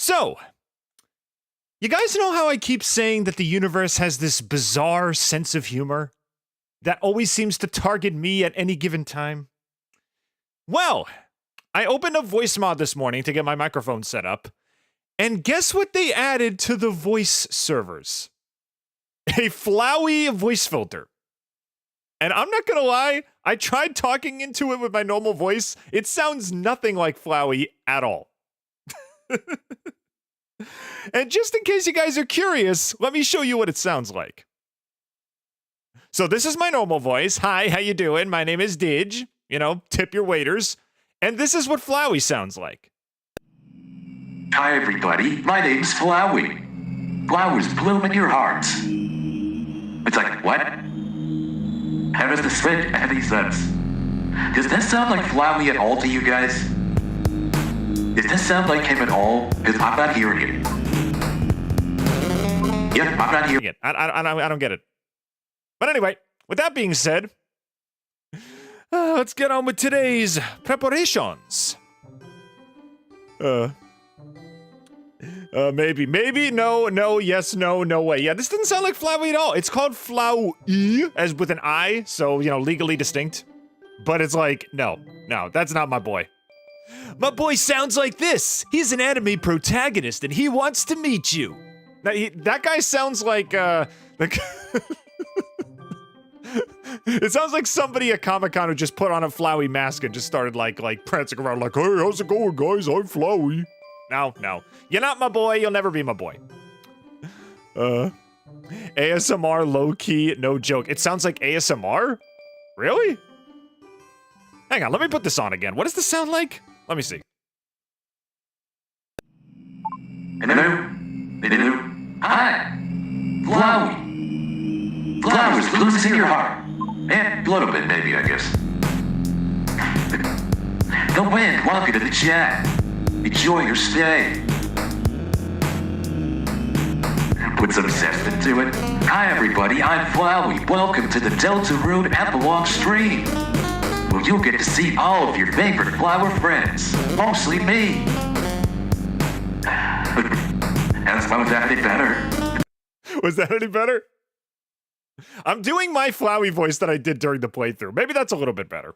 So, you guys know how I keep saying that the universe has this bizarre sense of humor that always seems to target me at any given time? Well, I opened up Voice Mod this morning to get my microphone set up, and guess what they added to the voice servers? A Flowery voice filter. And I'm not gonna lie, I tried talking into it with my normal voice. It sounds nothing like Flowery at all. And just in case you guys are curious, let me show you what it sounds like. So this is my normal voice. Hi, how you doing? My name is Didge. You know, tip your waiters. And this is what Flowery sounds like. Hi everybody, my name's Flowery. Flowers bloom in your hearts. It's like, what? How does this fit any sense? Does this sound like Flowery at all to you guys? Does this sound like him at all? Because I'm not hearing it. Yep, I'm not hearing it. I don't get it. But anyway, with that being said, let's get on with today's preparations. Maybe, no, yes, no way. Yeah, this didn't sound like Flowery at all. It's called Flowery, as with an I, so, you know, legally distinct. But it's like, no, that's not my boy. My boy sounds like this. He's an anime protagonist, and he wants to meet you. That guy sounds like, it sounds like somebody at Comic-Con who just put on a Flowery mask and just started, like prancing around like, hey, how's it going, guys? I'm Flowery. No. You're not my boy. You'll never be my boy. ASMR low-key, no joke. It sounds like ASMR? Really? Hang on, let me put this on again. What does this sound like? Let me see. Hello? Hi! Flowery! Flowers blooms in your heart. And a little bit, maybe, I guess. The wind, welcome to the chat. Enjoy your stay. Put some zest into it. Hi, everybody, I'm Flowery. Welcome to the Deltarune Epilogue stream. Well, you'll get to see all of your favorite flower friends. Mostly me. Was that any better? Was that any better? I'm doing my Flowery voice that I did during the playthrough. Maybe that's a little bit better.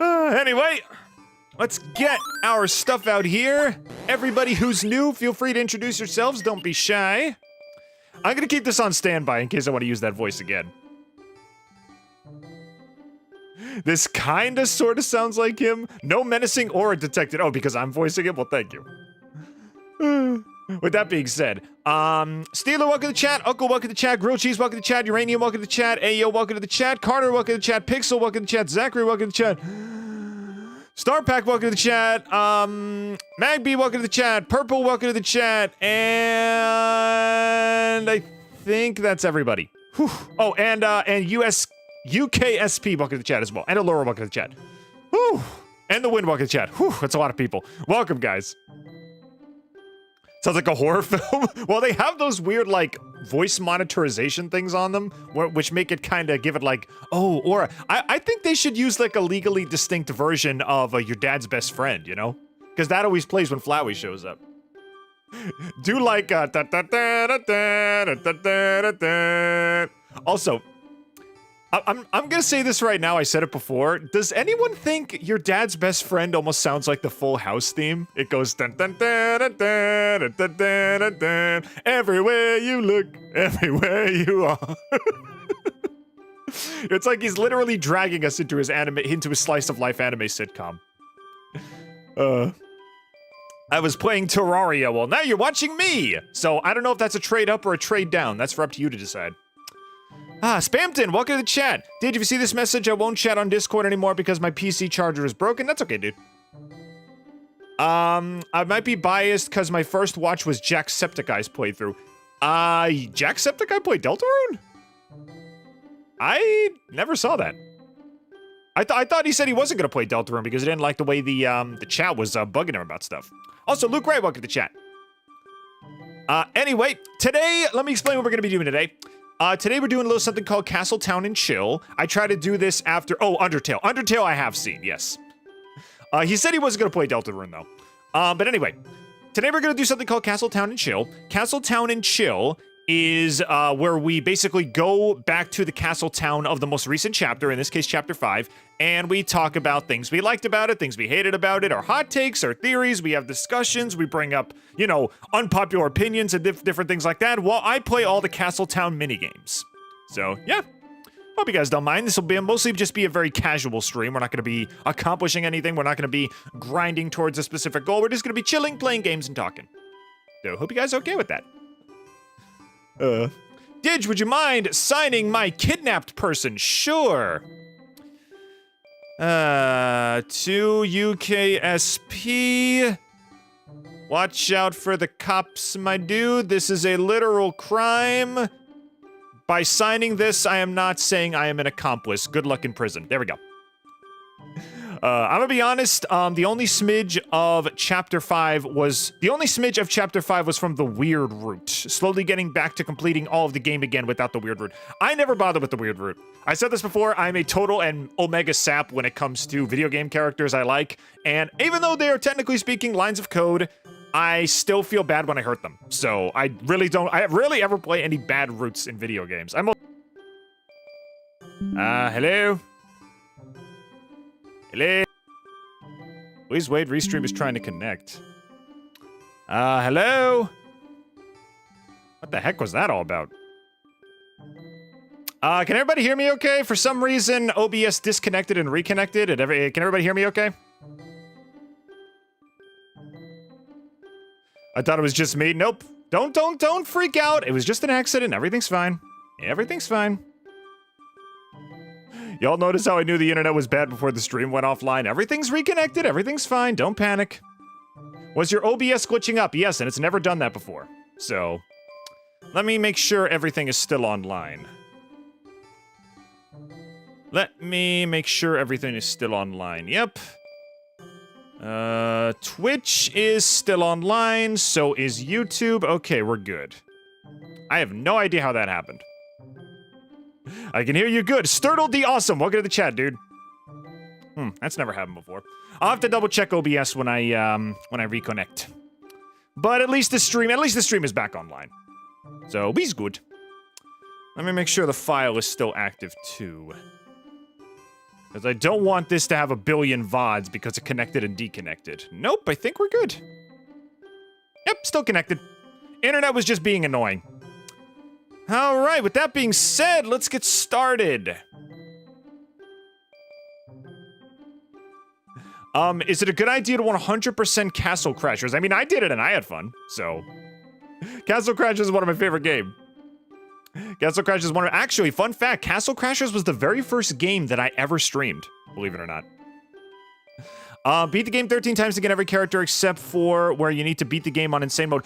Anyway, let's get our stuff out here. Everybody who's new, feel free to introduce yourselves. Don't be shy. I'm gonna keep this on standby in case I want to use that voice again. This kinda sorta sounds like him. No menacing aura detected. Oh, because I'm voicing it? Well, thank you. With that being said, Steeler, welcome to the chat. Uncle, welcome to the chat. Grilled Cheese, welcome to the chat. Uranium, welcome to the chat. Ayo, welcome to the chat. Carter, welcome to the chat. Pixel, welcome to the chat. Zachary, welcome to the chat. Starpack, welcome to the chat. Magby, welcome to the chat. Purple, welcome to the chat. And I think that's everybody. Whew. Oh, and UKSP, welcome to the chat as well. And Allura, welcome to the chat. Whew. And the Wind, welcome to the chat. Whew, that's a lot of people. Welcome, guys. Sounds like a horror film. Well, they have those weird, like, voice monitorization things on them, which make it kind of give it, like, oh, aura. I think they should use, like, a legally distinct version of your dad's best friend, you know? Because that always plays when Flowery shows up. Do, like, Also, I'm gonna say this right now, I said it before. Does anyone think your dad's best friend almost sounds like the Full House theme? It goes dun dun dun dun dun dun dun dun dun dun. Everywhere you look, everywhere you are. It's like he's literally dragging us into his slice of life anime sitcom. I was playing Terraria. Well, now you're watching me. So I don't know if that's a trade up or a trade down. That's for up to you to decide. Spamton, welcome to the chat. Did you see this message? I won't chat on Discord anymore because my PC charger is broken. That's okay, dude. I might be biased because my first watch was Jacksepticeye's playthrough. Jacksepticeye played Deltarune? I never saw that. I thought he said he wasn't gonna play Deltarune because he didn't like the way the chat was bugging him about stuff. Also, Luke Ray, welcome to the chat. Anyway, today, let me explain what we're gonna be doing today. Today we're doing a little something called Castletown and Chill. I try to do this after, Undertale. Undertale I have seen, yes. He said he wasn't gonna play Deltarune though. But anyway, today we're going to do something called Castletown and Chill. Castletown and Chill is where we basically go back to the Castletown of the most recent chapter, in this case, Chapter 5, and we talk about things we liked about it, things we hated about it, our hot takes, our theories, we have discussions, we bring up, you know, unpopular opinions and different things like that, while I play all the Castletown minigames. So, yeah. Hope you guys don't mind. This will be mostly just be a very casual stream. We're not going to be accomplishing anything. We're not going to be grinding towards a specific goal. We're just going to be chilling, playing games, and talking. So, hope you guys are okay with that. Didge, would you mind signing my kidnapped person? Sure. To UKSP. Watch out for the cops, my dude. This is a literal crime. By signing this, I am not saying I am an accomplice. Good luck in prison. There we go. I'm gonna be honest, the only smidge of Chapter 5 was from the weird route. Slowly getting back to completing all of the game again without the weird route. I never bothered with the weird route. I said this before, I'm a total and omega sap when it comes to video game characters I like, and even though they are technically speaking lines of code, I still feel bad when I hurt them. So I rarely ever play any bad routes in video games. Hello? Hello? Please wait, Restream is trying to connect. Hello? What the heck was that all about? Can everybody hear me okay? For some reason, OBS disconnected and reconnected. Can everybody hear me okay? I thought it was just me. Nope. Don't freak out. It was just an accident. Everything's fine. Everything's fine. Y'all notice how I knew the internet was bad before the stream went offline? Everything's reconnected. Everything's fine. Don't panic. Was your OBS glitching up? Yes, and it's never done that before. So, let me make sure everything is still online. Let me make sure everything is still online. Yep. Twitch is still online, so is YouTube. Okay, we're good. I have no idea how that happened. I can hear you good. Sturtle the Awesome, welcome to the chat, dude. That's never happened before. I'll have to double check OBS when I reconnect. But at least the stream is back online. So, we's good. Let me make sure the file is still active, too. Because I don't want this to have a billion VODs because it connected and deconnected. Nope, I think we're good. Yep, still connected. Internet was just being annoying. Alright, with that being said, let's get started. Is it a good idea to 100% Castle Crashers? I mean, I did it and I had fun, so... Castle Crashers is one of my favorite games. Castle Crashers is one of... Actually, fun fact, Castle Crashers was the very first game that I ever streamed, believe it or not. Beat the game 13 times to get every character except for where you need to beat the game on insane mode.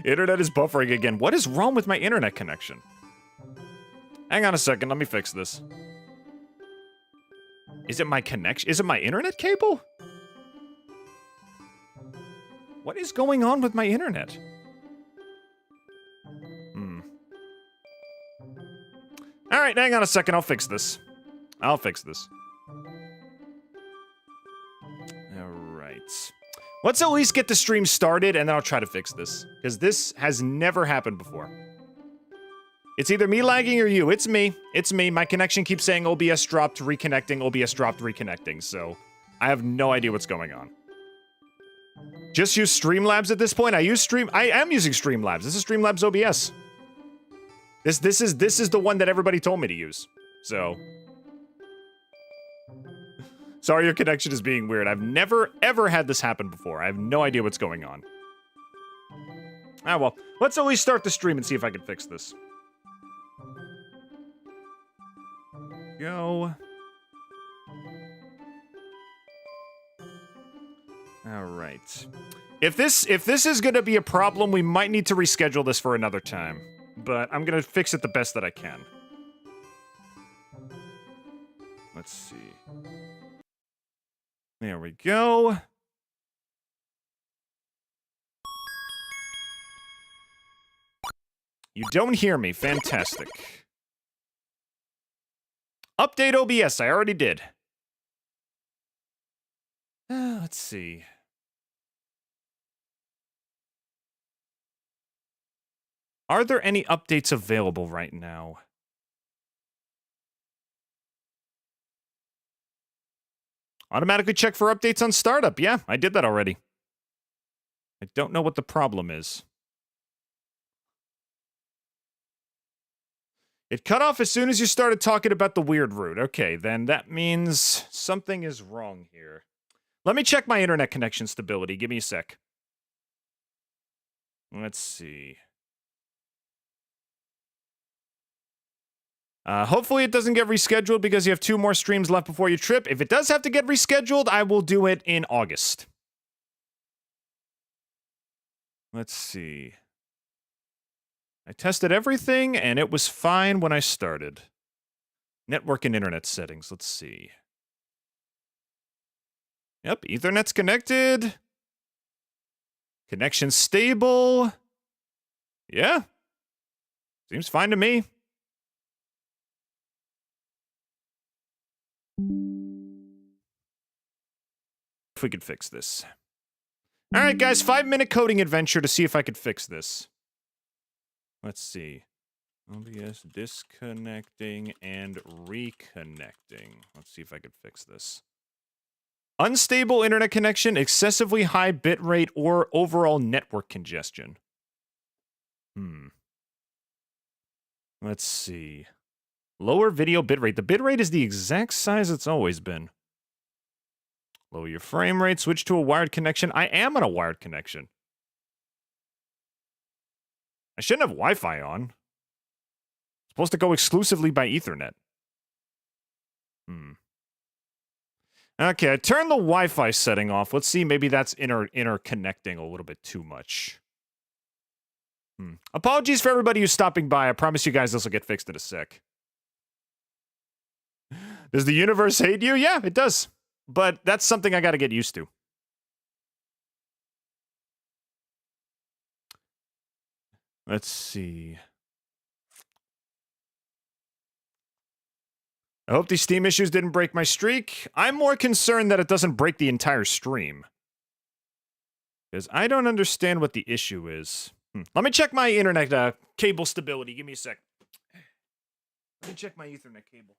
Internet is buffering again. What is wrong with my internet connection? Hang on a second, let me fix this. Is it my connection? Is it my internet cable? What is going on with my internet? Alright, hang on a second, I'll fix this. Alright. Let's at least get the stream started, and then I'll try to fix this. Because this has never happened before. It's either me lagging or you. It's me. It's me. My connection keeps saying OBS dropped, reconnecting, OBS dropped, reconnecting. So, I have no idea what's going on. Just use Streamlabs at this point? I am using Streamlabs. This is Streamlabs OBS. This is the one that everybody told me to use. So... Sorry your connection is being weird. I've never, ever had this happen before. I have no idea what's going on. Ah, well. Let's at least start the stream and see if I can fix this. Go. Alright. If this is gonna be a problem, we might need to reschedule this for another time. But I'm gonna fix it the best that I can. Let's see. There we go. You don't hear me. Fantastic. Update OBS. I already did. Let's see. Are there any updates available right now? Automatically check for updates on startup. Yeah, I did that already. I don't know what the problem is. It cut off as soon as you started talking about the weird route. Okay, then that means something is wrong here. Let me check my internet connection stability. Give me a sec. Let's see. Hopefully it doesn't get rescheduled because you have 2 more streams left before your trip. If it does have to get rescheduled, I will do it in August. Let's see. I tested everything, and it was fine when I started. Network and internet settings. Let's see. Yep, Ethernet's connected. Connection stable. Yeah. Seems fine to me. If we could fix this. All right, guys, 5-minute coding adventure to see if I could fix this. Let's see. OBS disconnecting and reconnecting. Let's see if I could fix this. Unstable internet connection, excessively high bitrate, or overall network congestion. Let's see. Lower video bitrate. The bitrate is the exact size it's always been. Lower your frame rate, switch to a wired connection. I am on a wired connection. I shouldn't have Wi-Fi on. It's supposed to go exclusively by Ethernet. Okay, I turned the Wi-Fi setting off. Let's see, maybe that's interconnecting a little bit too much. Apologies for everybody who's stopping by. I promise you guys this will get fixed in a sec. Does the universe hate you? Yeah, it does. But that's something I gotta get used to. Let's see. I hope these Steam issues didn't break my streak. I'm more concerned that it doesn't break the entire stream. Because I don't understand what the issue is. Let me check my internet cable stability. Give me a sec. Let me check my Ethernet cable.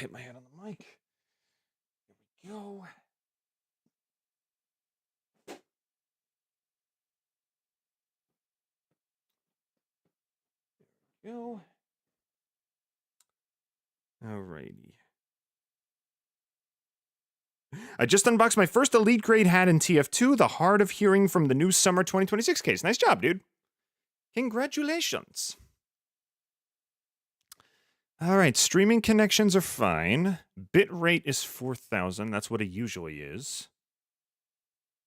Hit my head on the mic. Here we go. There we go. Alrighty. I just unboxed my first Elite Grade hat in TF2, the Heart of Hearing from the new Summer 2026 case. Nice job, dude. Congratulations. Alright, streaming connections are fine. Bitrate is 4,000. That's what it usually is.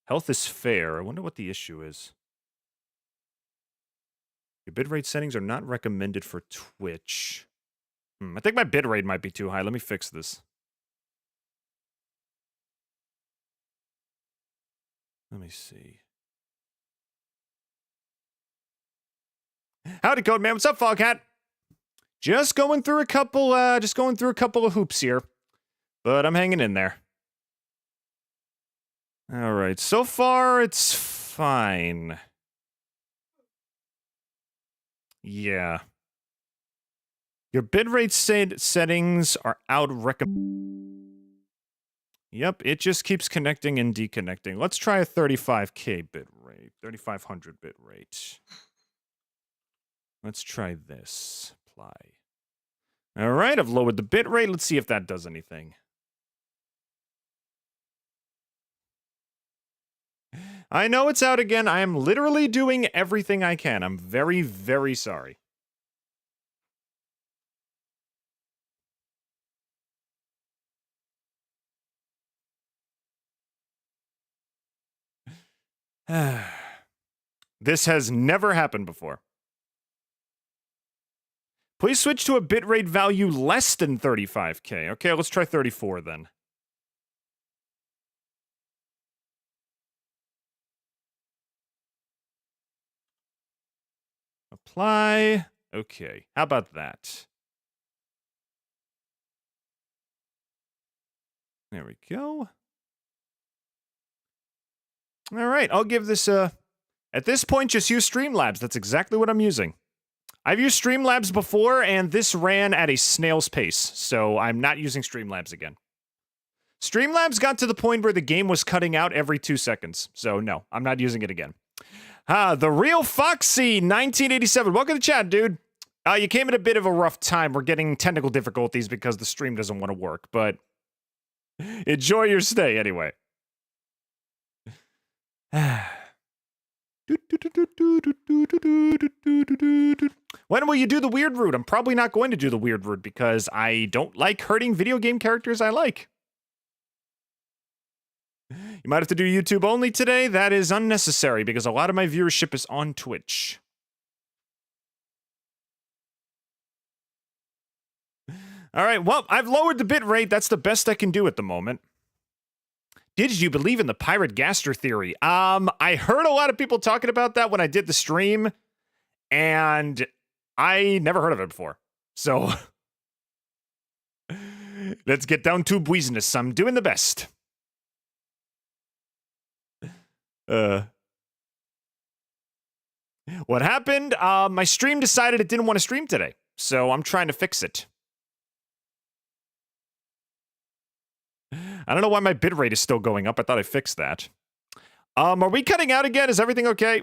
Health is fair. I wonder what the issue is. Your bitrate settings are not recommended for Twitch. I think my bitrate might be too high. Let me fix this. Let me see. Howdy, Code Man. What's up, Foghat? Just going through a couple of hoops here. But I'm hanging in there. Alright, so far it's fine. Yeah. Your bitrate settings are out Yep, it just keeps connecting and deconnecting. Let's try a 35K bitrate. 3500 bitrate. Let's try this. Apply. Alright, I've lowered the bitrate. Let's see if that does anything. I know it's out again. I am literally doing everything I can. I'm very, very sorry. This has never happened before. Please switch to a bitrate value less than 35K. Okay, let's try 34 then. Apply. Okay, how about that? There we go. All right, I'll give this a... At this point, just use Streamlabs. That's exactly what I'm using. I've used Streamlabs before, and this ran at a snail's pace, so I'm not using Streamlabs again. Streamlabs got to the point where the game was cutting out every 2 seconds, so no, I'm not using it again. The Real Foxy, 1987. Welcome to chat, dude. You came at a bit of a rough time. We're getting technical difficulties because the stream doesn't want to work, but enjoy your stay anyway. When will you do the weird route? I'm probably not going to do the weird route because I don't like hurting video game characters I like. You might have to do YouTube only today. That is unnecessary because a lot of my viewership is on Twitch. All right, well, I've lowered the bit rate. That's the best I can do at the moment. Did you believe in the pirate gaster theory? I heard a lot of people talking about that when I did the stream, and I never heard of it before. So, let's get down to business. I'm doing the best. What happened? My stream decided it didn't want to stream today, so I'm trying to fix it. I don't know why my bitrate is still going up. I thought I fixed that. Are we cutting out again? Is everything okay?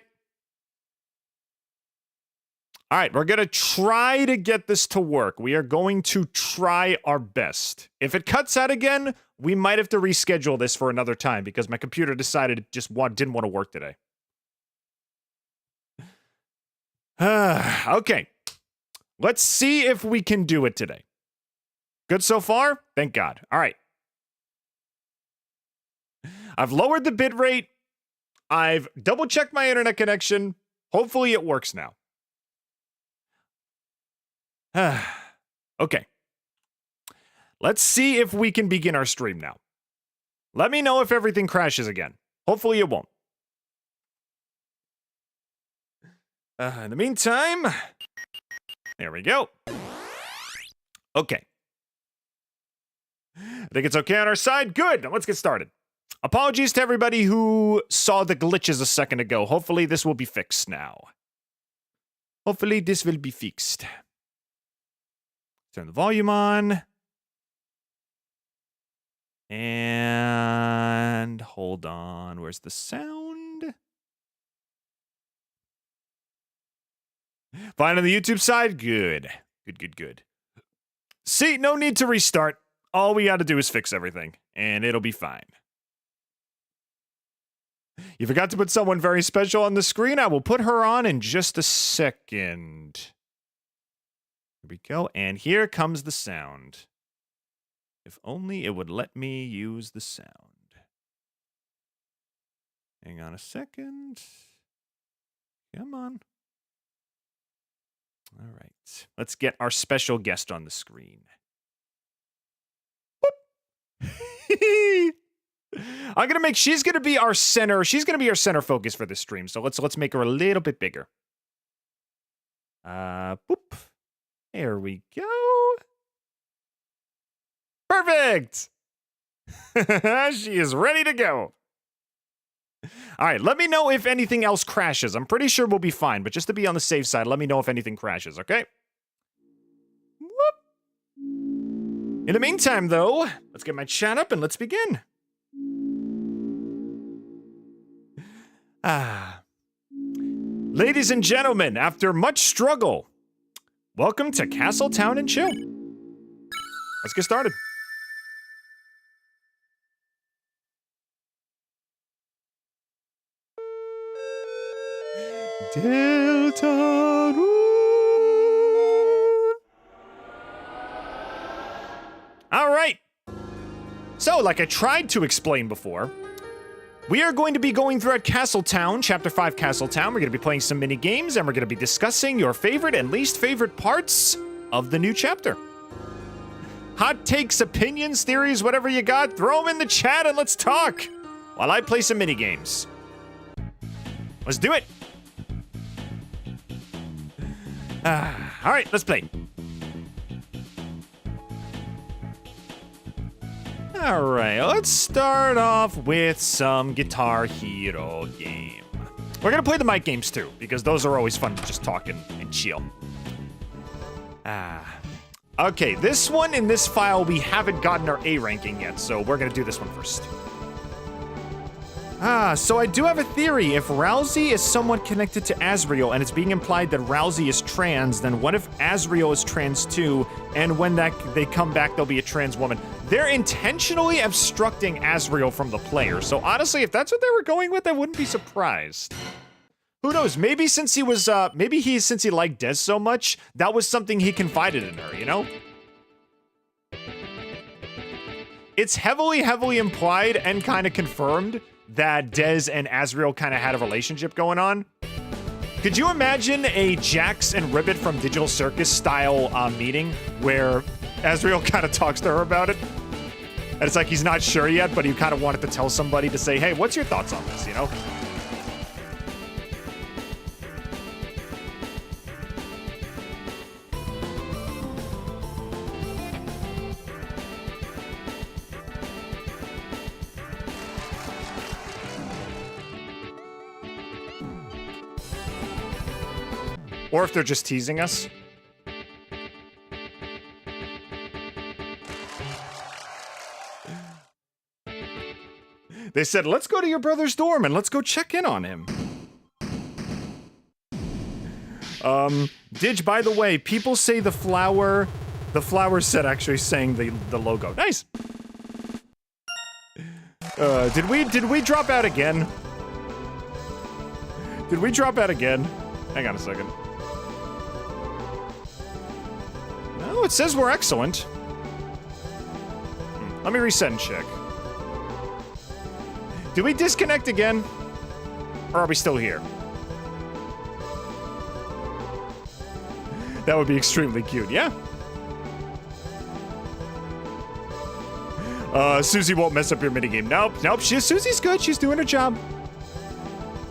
All right, we're going to try to get this to work. We are going to try our best. If it cuts out again, we might have to reschedule this for another time because my computer decided it just didn't want to work today. Okay. Let's see if we can do it today. Good so far? Thank God. All right. I've lowered the bitrate. I've double-checked my internet connection. Hopefully it works now. Okay. Let's see if we can begin our stream now. Let me know if everything crashes again. Hopefully it won't. In the meantime, there we go. Okay. I think it's okay on our side. Good. Now let's get started. Apologies to everybody who saw the glitches a second ago. Hopefully this will be fixed now. Hopefully this will be fixed. Turn the volume on. And hold on. Where's the sound? Fine on the YouTube side? Good. Good. See, no need to restart. All we gotta do is fix everything, and it'll be fine. You forgot to put someone very special on the screen? I will put her on in just a second. Here we go, and here comes the sound. If only it would let me use the sound. Hang on a second. Come on. All right. Let's get our special guest on the screen. She's gonna be our center. She's gonna be our center focus for this stream. So let's make her a little bit bigger. Boop. There we go. Perfect. She is ready to go. All right, let me know if anything else crashes. I'm pretty sure we'll be fine, but just to be on the safe side, let me know if anything crashes, okay? Whoop. In the meantime, though, let's get my chat up and let's begin. Ladies and gentlemen, after much struggle, welcome to Castletown and Chill. Let's get started. Deltarune. All right. So, like I tried to explain before, We are going to be going throughout Castletown, Chapter 5 Castletown. We're going to be playing some mini games, and we're going to be discussing your favorite and least favorite parts of the new chapter. Hot takes, opinions, theories, whatever you got, throw them in the chat and let's talk while I play some mini games. Let's do it. All right, let's play. All right, let's start off with some Guitar Hero game. We're gonna play the mic games too, because those are always fun to just talk and chill. Okay, this one in this file, we haven't gotten our A ranking yet, so we're gonna do this one first. So I do have a theory. If Ralsei is somewhat connected to Asriel, and it's being implied that Ralsei is trans, then what if Asriel is trans too, and when they come back, there'll be a trans woman? They're intentionally obstructing Asriel from the player, so honestly, if that's what they were going with, I wouldn't be surprised. Who knows? Maybe since he was, since he liked Des so much, that was something he confided in her, you know? It's heavily implied and kind of confirmed that Des and Asriel kind of had a relationship going on. Could you imagine a Jax and Ribbit from Digital Circus style meeting where Asriel kind of talks to her about it? And it's like he's not sure yet, but he kind of wanted to tell somebody to say, hey, what's your thoughts on this, you know? Or if they're just teasing us. They said, let's go to your brother's dorm and let's go check in on him. Didge, by the way, people say the flower set actually saying the logo. Nice. Did we drop out again? Did we drop out again? Hang on a second. No, it says we're excellent. Let me reset and check. Did we disconnect again? Or are we still here? That would be extremely cute, yeah? Susie won't mess up your minigame. Nope, Susie's good. She's doing her job.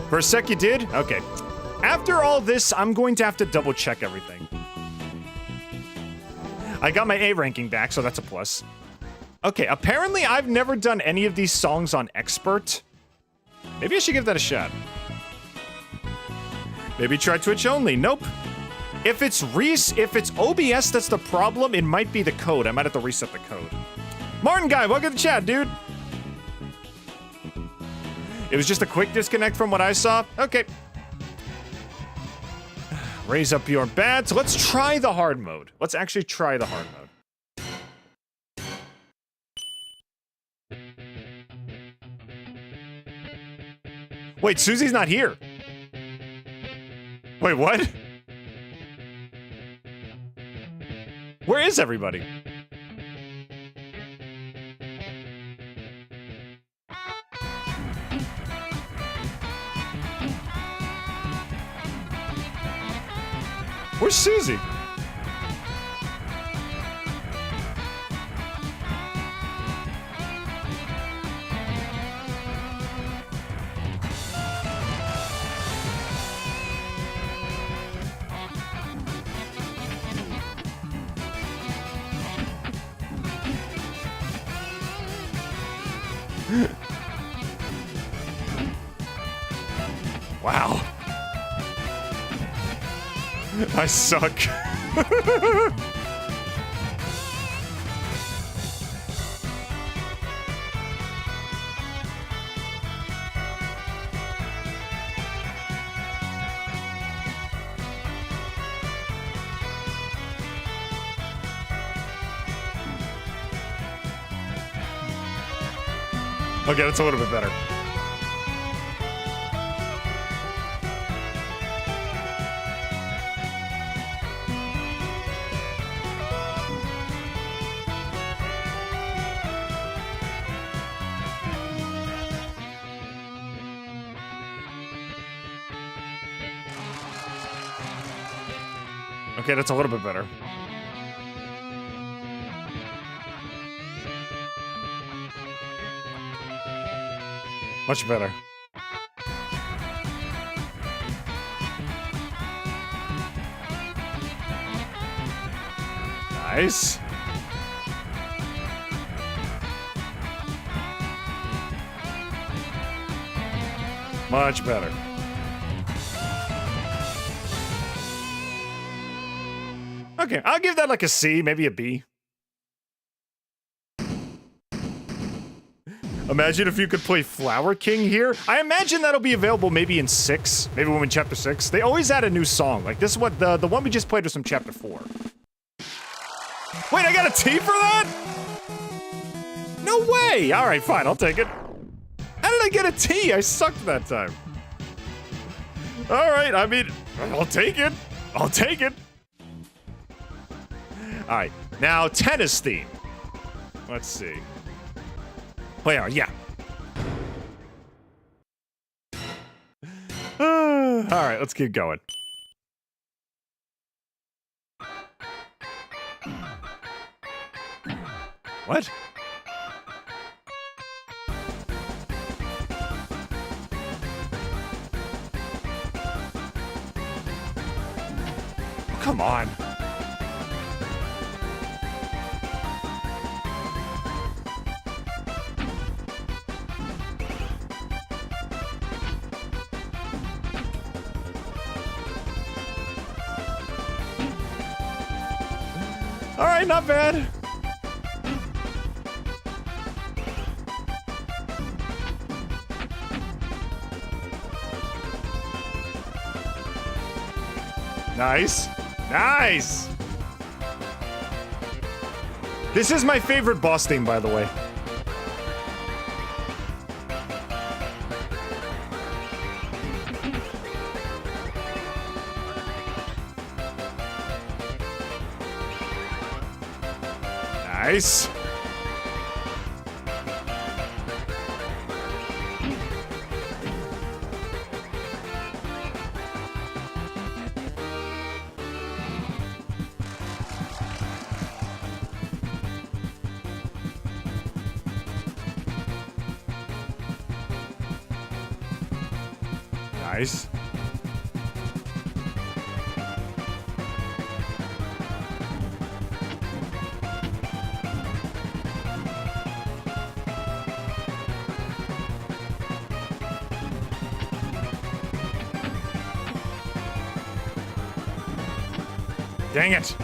For a sec you did? Okay. After all this, I'm going to have to double check everything. I got my A ranking back, so that's a plus. Okay, apparently I've never done any of these songs on expert. Maybe I should give that a shot. Maybe try Twitch only. Nope. If it's OBS that's the problem, it might be the code. I might have to reset the code. Martin Guy, welcome to the chat, dude. It was just a quick disconnect from what I saw. Okay. Raise up your bats. Let's try the hard mode. Let's actually try the hard mode. Wait, Susie's not here. Wait, what? Where is everybody? Where's Susie? Wow. I suck. Okay, that's a little bit better. Okay, that's a little bit better. Much better. Nice. Much better. Okay, I'll give that like a C, maybe a B. Imagine if you could play Flower King here. I imagine that'll be available maybe in 6, maybe when in Chapter 6. They always add a new song. Like this is what the one we just played was from Chapter 4. Wait, I got a T for that? No way! Alright, fine, I'll take it. How did I get a T? I sucked that time. Alright, I mean, I'll take it. I'll take it. Alright, now tennis theme. Let's see. Play on, yeah. Alright, let's keep going. What? Oh, come on. All right, not bad. Nice. Nice. This is my favorite boss theme, by the way. Nice. Nice. Dang it.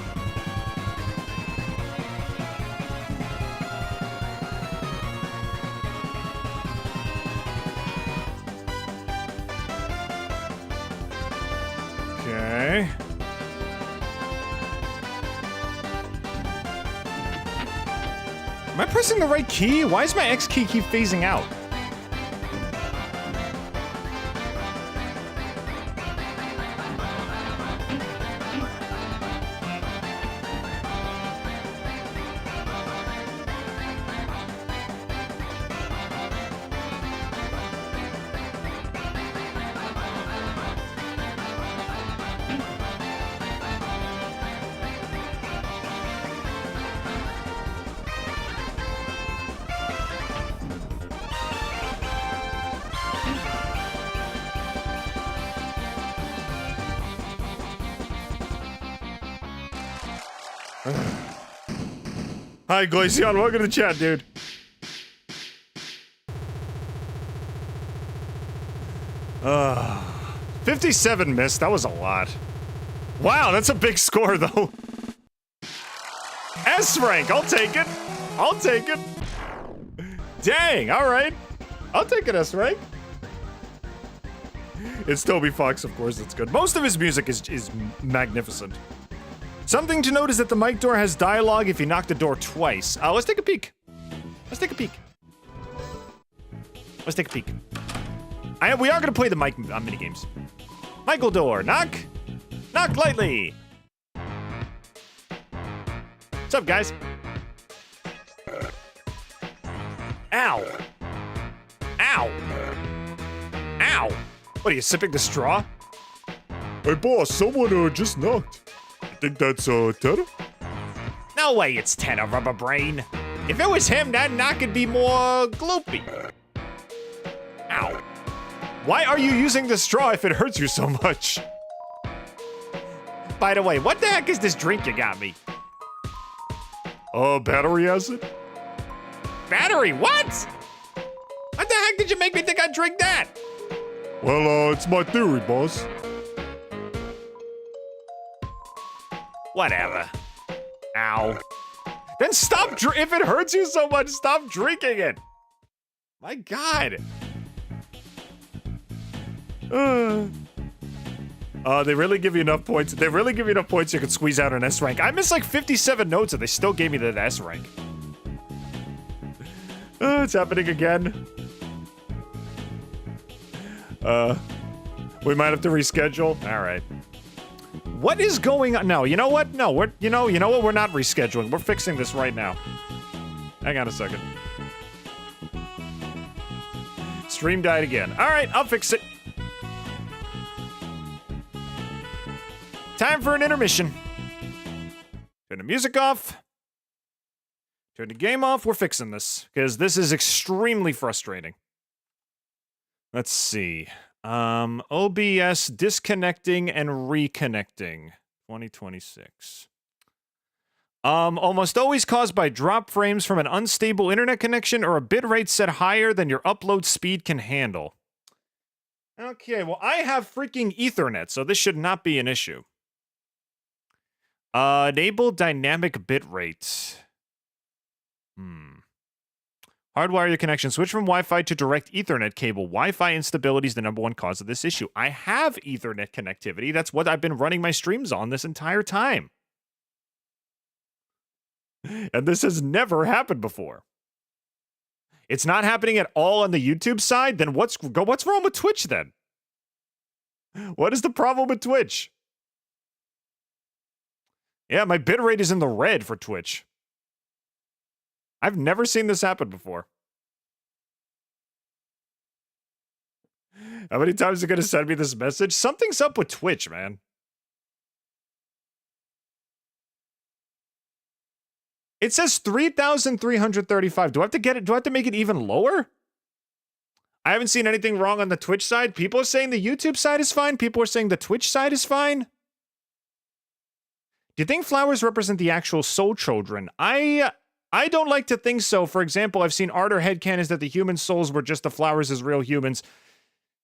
Okay. Am I pressing the right key? Why does my X key keep phasing out? Hi, Glaceon. Welcome to the chat, dude. 57 missed. That was a lot. Wow, that's a big score, though. S rank. I'll take it. I'll take it. Dang. All right. I'll take an S rank. It's Toby Fox, of course. That's good. Most of his music is magnificent. Something to note is that the mic door has dialogue if you knock the door twice. Let's take a peek. Let's take a peek. Let's take a peek. We are going to play the mic minigames. Michael door, knock. Knock lightly. What's up, guys? Ow. Ow. Ow. What, are you sipping the straw? Hey, boss, someone just knocked. Think that's, Teta? No way it's Teta, Rubber Brain. If it was him, that knock could be more gloopy. Ow. Why are you using the straw if it hurts you so much? By the way, what the heck is this drink you got me? Battery acid? Battery, what? What the heck did you make me think I'd drink that? Well, it's my theory, boss. Whatever. Ow. Then stop, if it hurts you so much, stop drinking it. My God. They really give you enough points. They really give you enough points you can squeeze out an S rank. I missed like 57 notes and they still gave me that S rank. It's happening again. We might have to reschedule. All right. What is going on? No, you know what? No, you know what? We're not rescheduling. We're fixing this right now. Hang on a second. Stream died again. All right, I'll fix it. Time for an intermission. Turn the music off. Turn the game off. We're fixing this because this is extremely frustrating. Let's see. OBS disconnecting and reconnecting. 2026. Almost always caused by drop frames from an unstable internet connection or a bitrate set higher than your upload speed can handle. Okay, well, I have freaking Ethernet, so this should not be an issue. Enable dynamic bitrate. Hardwire your connection. Switch from Wi-Fi to direct Ethernet cable. Wi-Fi instability is the #1 cause of this issue. I have Ethernet connectivity. That's what I've been running my streams on this entire time. And this has never happened before. It's not happening at all on the YouTube side? Then what's wrong with Twitch then? What is the problem with Twitch? Yeah, my bitrate is in the red for Twitch. I've never seen this happen before. How many times are you going to send me this message? Something's up with Twitch, man. It says 3,335. Do I have to get it? Do I have to make it even lower? I haven't seen anything wrong on the Twitch side. People are saying the YouTube side is fine. People are saying the Twitch side is fine. Do you think flowers represent the actual soul children? I don't like to think so. For example, I've seen art or headcanons that the human souls were just the flowers as real humans.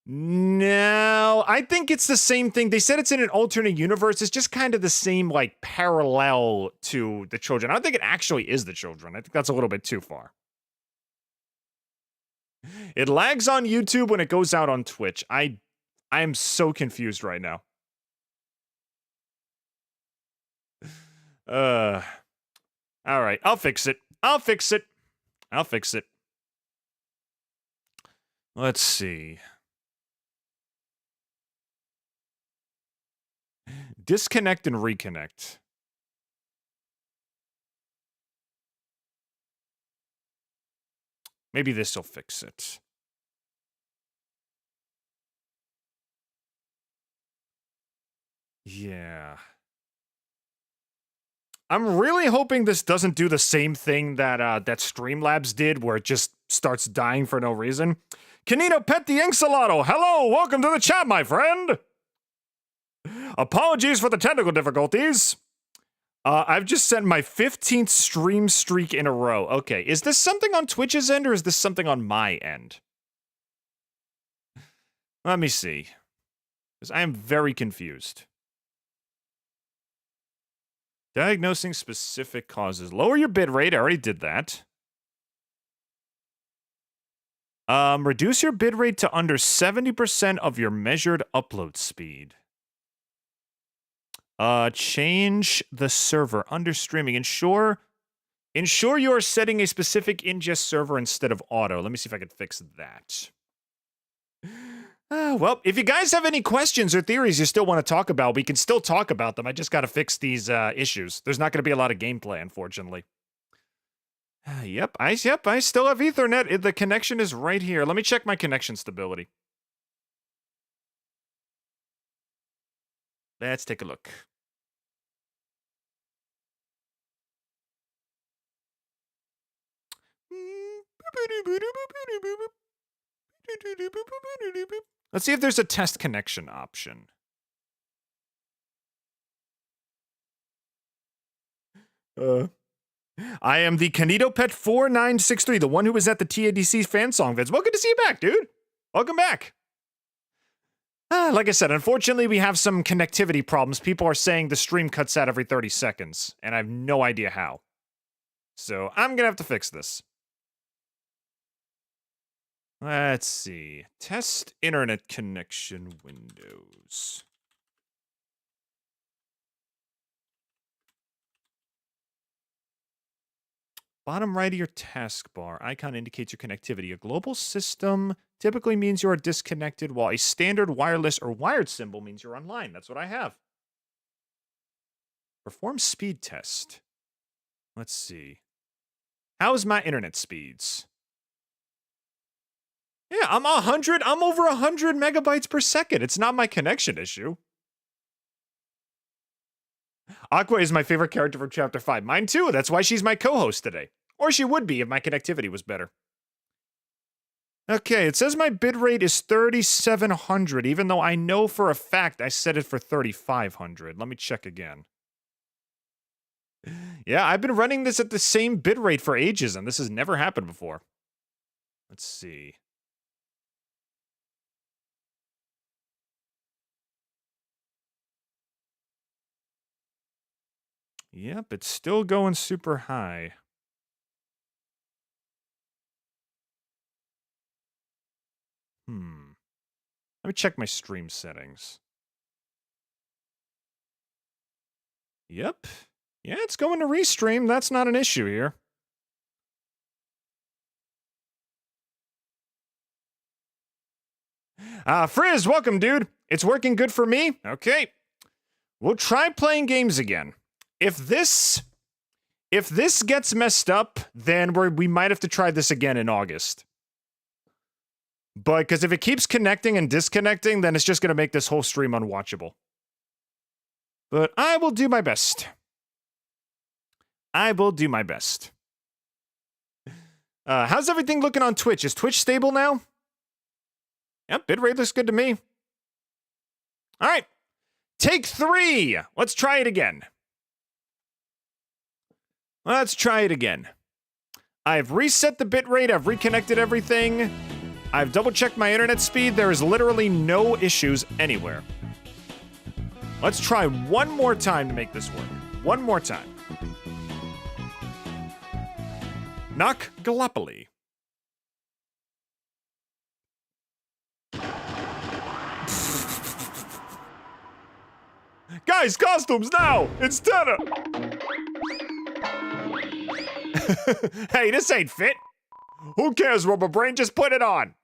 No, I think it's the same thing. They said it's in an alternate universe. It's just kind of the same, like, parallel to the children. I don't think it actually is the children. I think that's a little bit too far. It lags on YouTube when it goes out on Twitch. I am so confused right now. All right, I'll fix it. I'll fix it. I'll fix it. Let's see. Disconnect and reconnect. Maybe this will fix it. Yeah. I'm really hoping this doesn't do the same thing that that Streamlabs did, where it just starts dying for no reason. Canito Pet the Inksalato, hello, welcome to the chat, my friend. Apologies for the technical difficulties. I've just sent my 15th stream streak in a row. Okay, is this something on Twitch's end, or is this something on my end? Let me see, because I am very confused. Diagnosing specific causes. Lower your bitrate. I already did that. Reduce your bitrate to under 70% of your measured upload speed. Change the server. Under streaming. Ensure you are setting a specific ingest server instead of auto. Let me see if I can fix that. Well, if you guys have any questions or theories you still want to talk about, we can still talk about them. I just got to fix these issues. There's not going to be a lot of gameplay, unfortunately. Yep, I still have Ethernet. The connection is right here. Let me check my connection stability. Let's take a look. Let's see if there's a test connection option. I am the KanitoPet4963, the one who was at the TADC fan song vids. Well, good to see you back, dude. Welcome back. Like I said, unfortunately, we have some connectivity problems. People are saying the stream cuts out every 30 seconds, and I have no idea how. So I'm gonna have to fix this. Let's see. Test internet connection windows. Bottom right of your taskbar, icon indicates your connectivity. A global system typically means you are disconnected, while a standard wireless or wired symbol means you're online. That's what I have. Perform speed test. Let's see. How's my internet speeds? Yeah, I'm over 100 megabytes per second. It's not my connection issue. Aqua is my favorite character from Chapter 5. Mine too, that's why she's my co-host today. Or she would be if my connectivity was better. Okay, it says my bitrate is 3700, even though I know for a fact I set it for 3500. Let me check again. Yeah, I've been running this at the same bitrate for ages, and this has never happened before. Let's see. Yep, it's still going super high. Let me check my stream settings. Yep. Yeah, it's going to restream. That's not an issue here. Frizz, welcome, dude. It's working good for me. Okay. We'll try playing games again. If this gets messed up, then we might have to try this again in August. But because if it keeps connecting and disconnecting, then it's just going to make this whole stream unwatchable. But I will do my best. I will do my best. How's everything looking on Twitch? Is Twitch stable now? Yep, bitrate looks good to me. All right. Take 3. Let's try it again. Let's try it again. I've reset the bitrate. I've reconnected everything. I've double-checked my internet speed. There is literally no issues anywhere. Let's try one more time to make this work. One more time. Knock Galopoli. Guys, costumes now! It's dinner! Hey, this ain't fit. Who cares, Rubber Brain? Just put it on.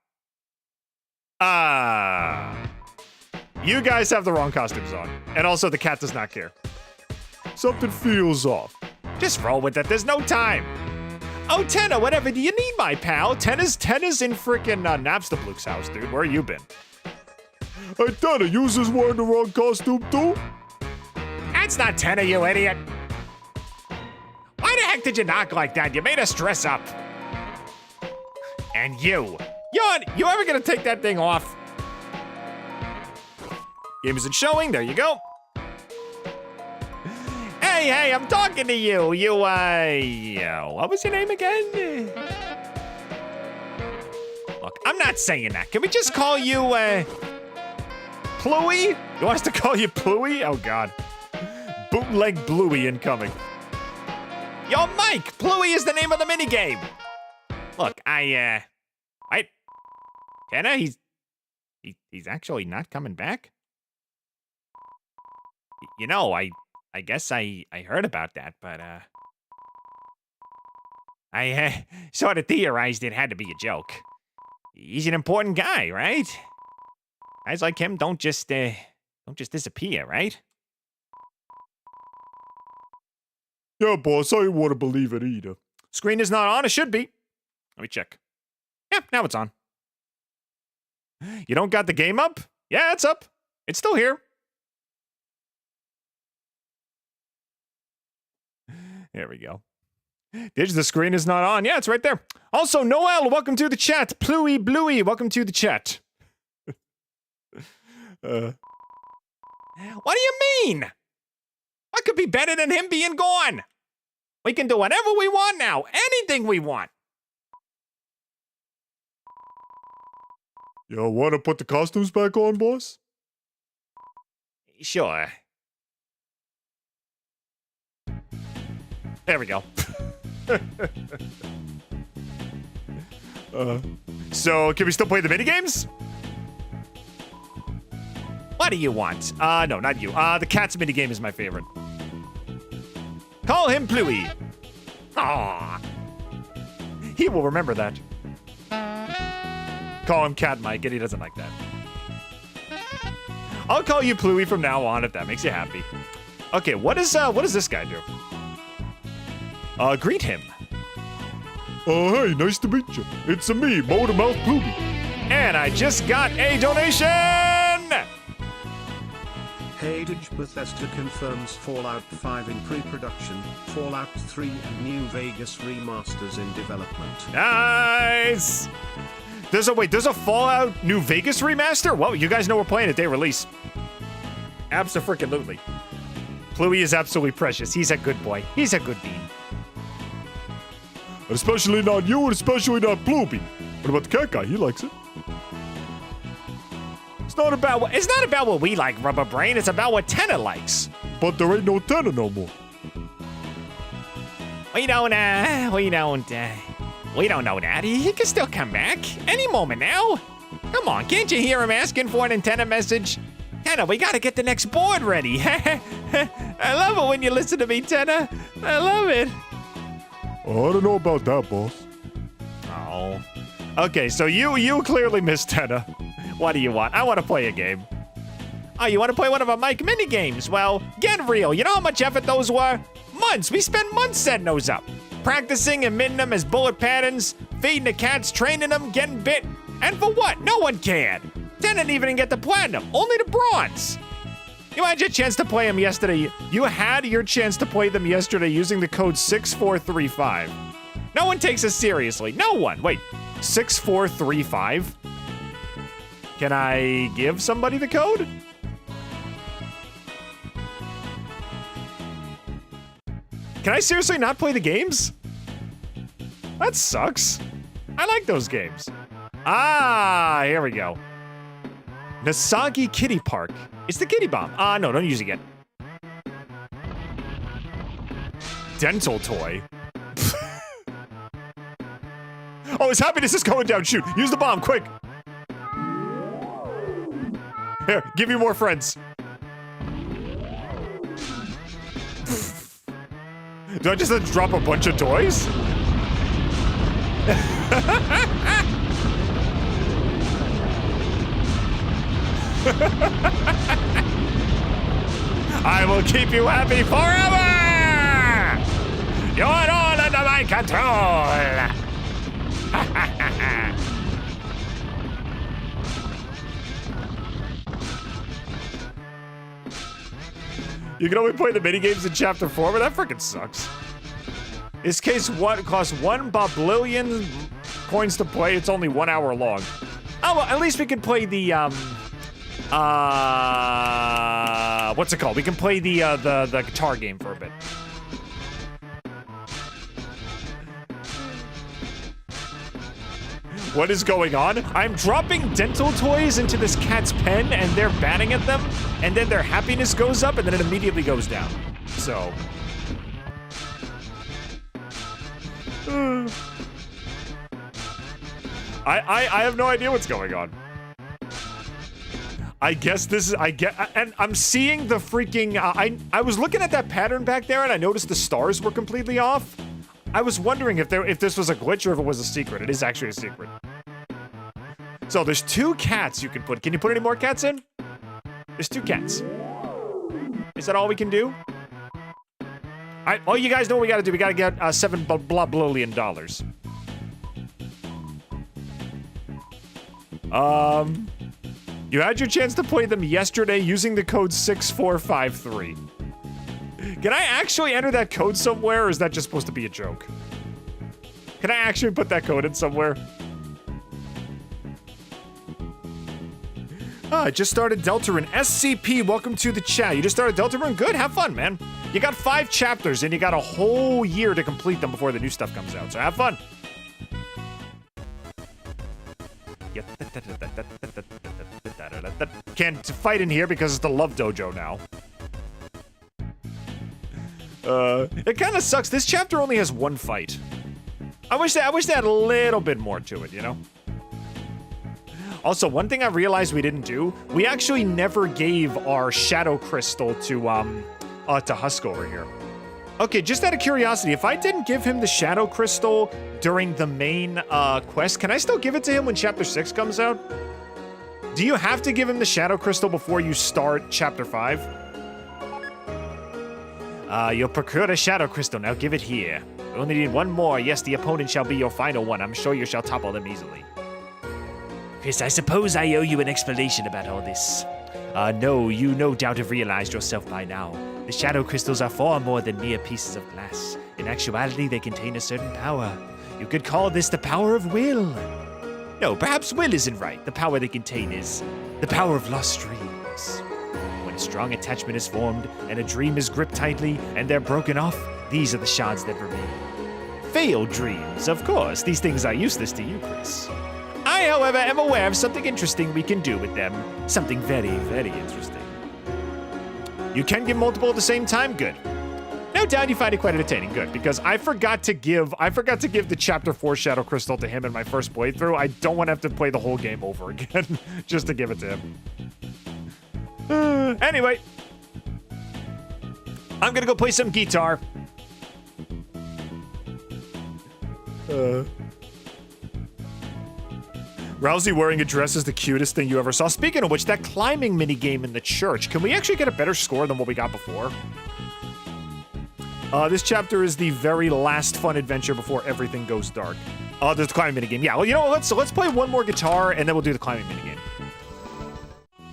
You guys have the wrong costumes on. And also, the cat does not care. Something feels off. Just roll with it. There's no time. Oh, Tenna, whatever do you need, my pal? Tenna's in frickin' Napstabluke's house, dude. Where you been? Hey, Tenna, you just wearing the wrong costume, too? That's not Tenna, you idiot. Why the heck did you knock like that? You made us dress up. And you ever gonna take that thing off? Game isn't showing. There you go. Hey, I'm talking to you. What was your name again? Look, I'm not saying that. Can we just call you, Pluey? You want us to call you Pluey? Oh, God. Bootleg Bluey incoming. Yo, Mike! Pluey is the name of the minigame. Look, wait. Tenna, he's actually not coming back? You know, I guess I heard about that, but, I sort of theorized it had to be a joke. He's an important guy, right? Guys like him don't just disappear, right? Yeah, boss, I want to believe it either. Screen is not on, it should be. Let me check. Yeah, now it's on. You don't got the game up? Yeah, it's up. It's still here. There we go. Didge, the screen is not on. Yeah, it's right there. Also, Noel, welcome to the chat. Pluey Bluey, welcome to the chat. What do you mean? What could be better than him being gone? We can do whatever we want now. Anything we want. You want to put the costumes back on, boss? Sure. There we go. So, can we still play the minigames? What do you want? No, not you. The cat's minigame is my favorite. Call him Pluey. Aww. He will remember that. Call him Cat Mike, and he doesn't like that. I'll call you Pluey from now on if that makes you happy. Okay, what does this guy do? Greet him. Hey, nice to meet you. It's me, Motor-Mouth Pluey. And I just got a donation! Hey Didge, Bethesda confirms Fallout 5 in pre-production, Fallout 3 and New Vegas remasters in development. Nice! There's a Fallout New Vegas remaster? Well, you guys know we're playing it day release. Abso-freaking-lutely. Pluey is absolutely precious. He's a good boy. He's a good bean. Especially not you, and especially not Pluey. What about the cat guy? He likes it. It's not about what we like, Rubber Brain. It's about what Tenna likes. But there ain't no Tenna no more. We don't know that. He can still come back any moment now. Come on, can't you hear him asking for an antenna message? Tenna, we gotta get the next board ready. I love it when you listen to me, Tenna. I love it. Oh, I don't know about that, boss. Oh. Okay, so you clearly missed Tenna. What do you want? I want to play a game. Oh, you want to play one of our Mike mini games? Well, get real. You know how much effort those were? Months. We spent months setting those up. Practicing and minting them as bullet patterns, feeding the cats, training them, getting bit. And for what? No one cared. Didn't even get the platinum, only the bronze. You had your chance to play them yesterday. You had your chance to play them yesterday using the code 6435. No one takes us seriously. No one. Wait, 6435? Can I give somebody the code? Can I seriously not play the games? That sucks. I like those games. Ah, here we go. Nasagi Kitty Park. It's the kitty bomb. No, don't use it yet. Dental toy. Oh, his happiness is going down. Shoot, use the bomb, quick. Here, give you more friends. Do I just drop a bunch of toys? I will keep you happy forever! You're all under my control! You can only play the minigames in Chapter 4, but that freaking sucks. This case costs 1 boblillion coins to play. It's only 1 hour long. Oh, well, at least we can play the, what's it called? We can play the guitar game for a bit. What is going on? I'm dropping dental toys into this cat's pen, and they're batting at them, and then their happiness goes up, and then it immediately goes down. So. I have no idea what's going on. I guess this is, and I'm seeing the freaking, I was looking at that pattern back there and I noticed the stars were completely off. I was wondering if this was a glitch or if it was a secret. It is actually a secret. So there's 2 cats you can put. Can you put any more cats in? There's 2 cats. Is that all we can do? Oh, you guys know what we gotta do. We gotta get $7 billion. You had your chance to play them yesterday using the code 6453. Can I actually enter that code somewhere, or is that just supposed to be a joke? Can I actually put that code in somewhere? I just started Deltarune. SCP, welcome to the chat. You just started Deltarune? Good, have fun, man. You got 5 chapters, and you got a whole year to complete them before the new stuff comes out, so have fun. Can't fight in here because it's the Love Dojo now. It kind of sucks. This chapter only has 1 fight. I wish they had a little bit more to it, you know? Also, one thing I realized we didn't do, we actually never gave our Shadow Crystal to Husk over here. Okay, just out of curiosity, if I didn't give him the Shadow Crystal during the main quest, can I still give it to him when Chapter 6 comes out? Do you have to give him the Shadow Crystal before you start Chapter 5? You'll procure a Shadow Crystal, now give it here. We only need 1 more, yes, the opponent shall be your final one. I'm sure you shall topple them easily. Kris, I suppose I owe you an explanation about all this. No, you no doubt have realized yourself by now. The Shadow Crystals are far more than mere pieces of glass. In actuality, they contain a certain power. You could call this the power of will. No, perhaps will isn't right. The power they contain is the power of lost dreams. When a strong attachment is formed, and a dream is gripped tightly, and they're broken off, these are the shards that remain. Failed dreams, of course. These things are useless to you, Kris. I, however, am aware of something interesting we can do with them. Something very, very interesting. You can give multiple at the same time? Good. No doubt you find it quite entertaining. Good, because I forgot to give the Chapter 4 Shadow Crystal to him in my first playthrough. I don't want to have to play the whole game over again just to give it to him. Anyway. I'm gonna go play some guitar. Ralsei wearing a dress is the cutest thing you ever saw. Speaking of which, that climbing minigame in the church, can we actually get a better score than what we got before? This chapter is the very last fun adventure before everything goes dark. There's the climbing minigame. Yeah, well, you know what? Let's play 1 more guitar, and then we'll do the climbing minigame.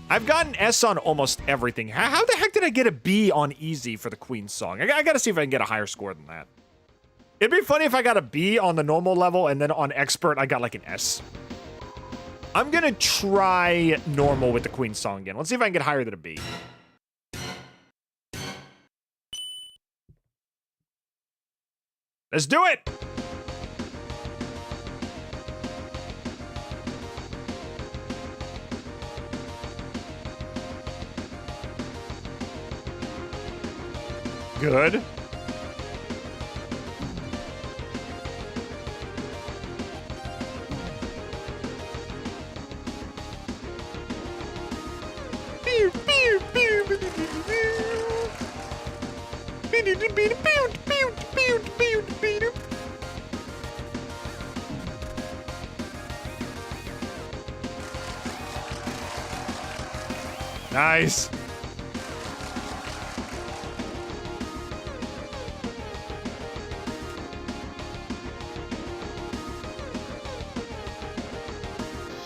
I've gotten S on almost everything. How the heck did I get a B on easy for the Queen song? I gotta see if I can get a higher score than that. It'd be funny if I got a B on the normal level, and then on expert, I got like an S. I'm gonna try normal with the Queen song again. Let's see if I can get higher than a B. Let's do it! Good. Nice.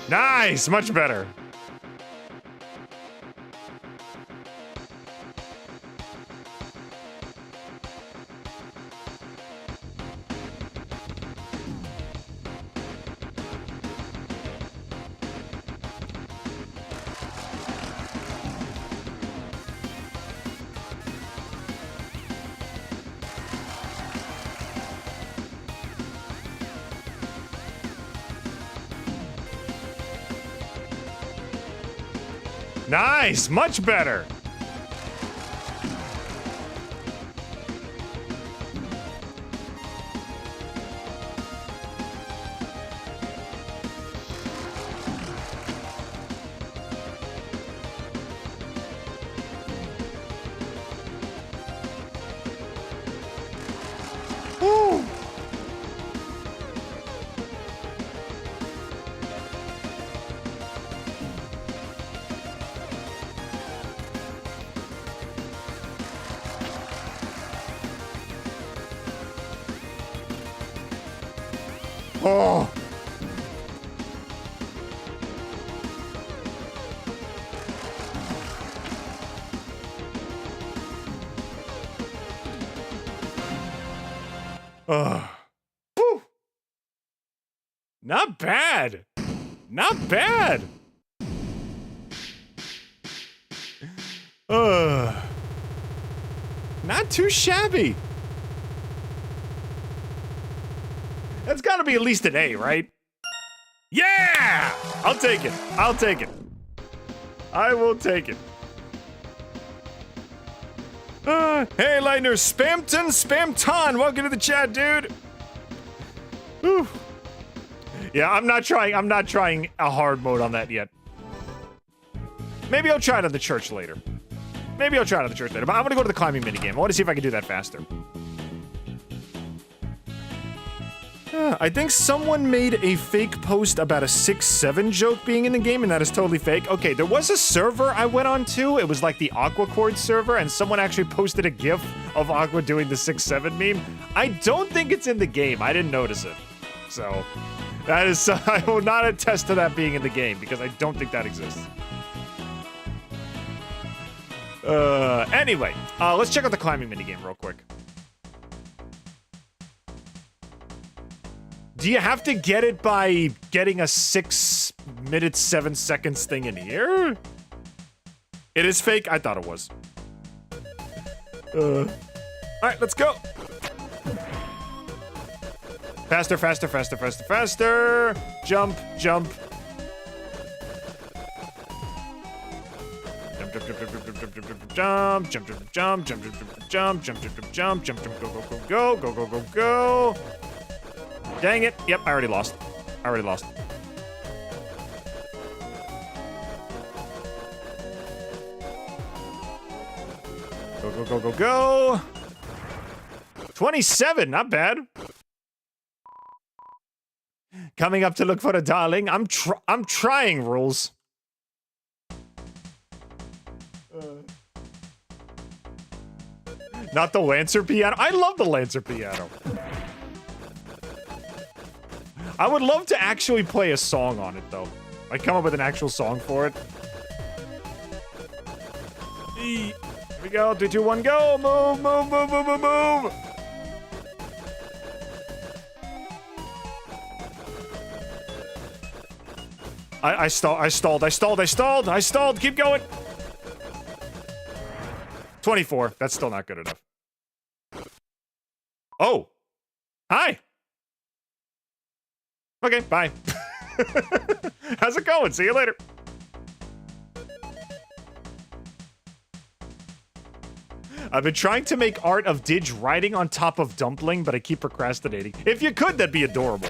Nice, much better. Nice, much better. Woo. Oh. Ugh. Whew. Not bad. Not bad. Not too shabby. That's got to be at least an A, right? Yeah! I'll take it. I'll take it. I will take it. Hey, Lightner, Spamton, welcome to the chat, dude. Whew. Yeah, I'm not trying a hard mode on that yet. Maybe I'll try it on the church later. But I'm gonna go to the climbing minigame. I want to see if I can do that faster. I think someone made a fake post about a 6-7 joke being in the game, and that is totally fake. Okay, there was a server I went on to. It was like the Aqua server, and someone actually posted a GIF of Aqua doing the 6-7 meme. I don't think it's in the game. I didn't notice it. So, that is, I will not attest to that being in the game, because I don't think that exists. Anyway, let's check out the climbing minigame real quick. Do you have to get it by getting a 6 minutes 7 seconds thing in here? It is fake? I thought it was. Alright, let's go. Faster, faster, faster, faster, faster. Jump, jump. Jump, jump, jump, jump, jump, jump, jump, jump, jump, jump, jump, jump, go, go, go, go, go, go, go. Dang it. Yep, I already lost. Go, go, go, go, go. 27, not bad. Coming up to look for a darling. I'm trying, rules. Not the Lancer piano. I love the Lancer piano. I would love to actually play a song on it, though. Like, come up with an actual song for it. Here we go. 3, 2, 1, go. Move, move, move, move, move, move. I stalled. Keep going. 24. That's still not good enough. Oh. Hi. Okay, bye. How's it going? See you later. I've been trying to make art of Didge riding on top of Dumpling, but I keep procrastinating. If you could, that'd be adorable.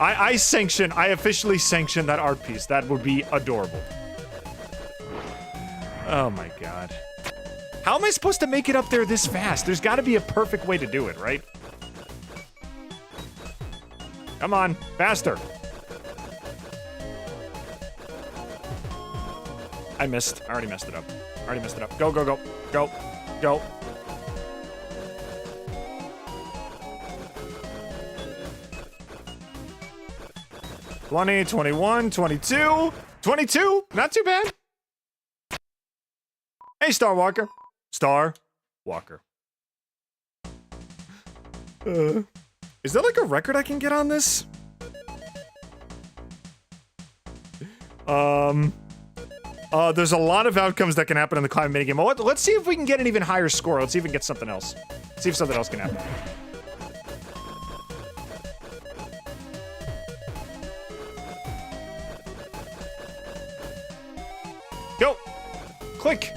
I officially sanction that art piece. That would be adorable. Oh my god. How am I supposed to make it up there this fast? There's got to be a perfect way to do it, right? Come on, faster. I missed. I already messed it up. Go, go, go. Go. Go. $20, $21, $22. $22? Not too bad. Hey, Star Walker. Star Walker. Is there like a record I can get on this? There's a lot of outcomes that can happen in the climb minigame. Let's see if we can get an even higher score. Let's see if we can get something else. See if something else can happen. Go! Click!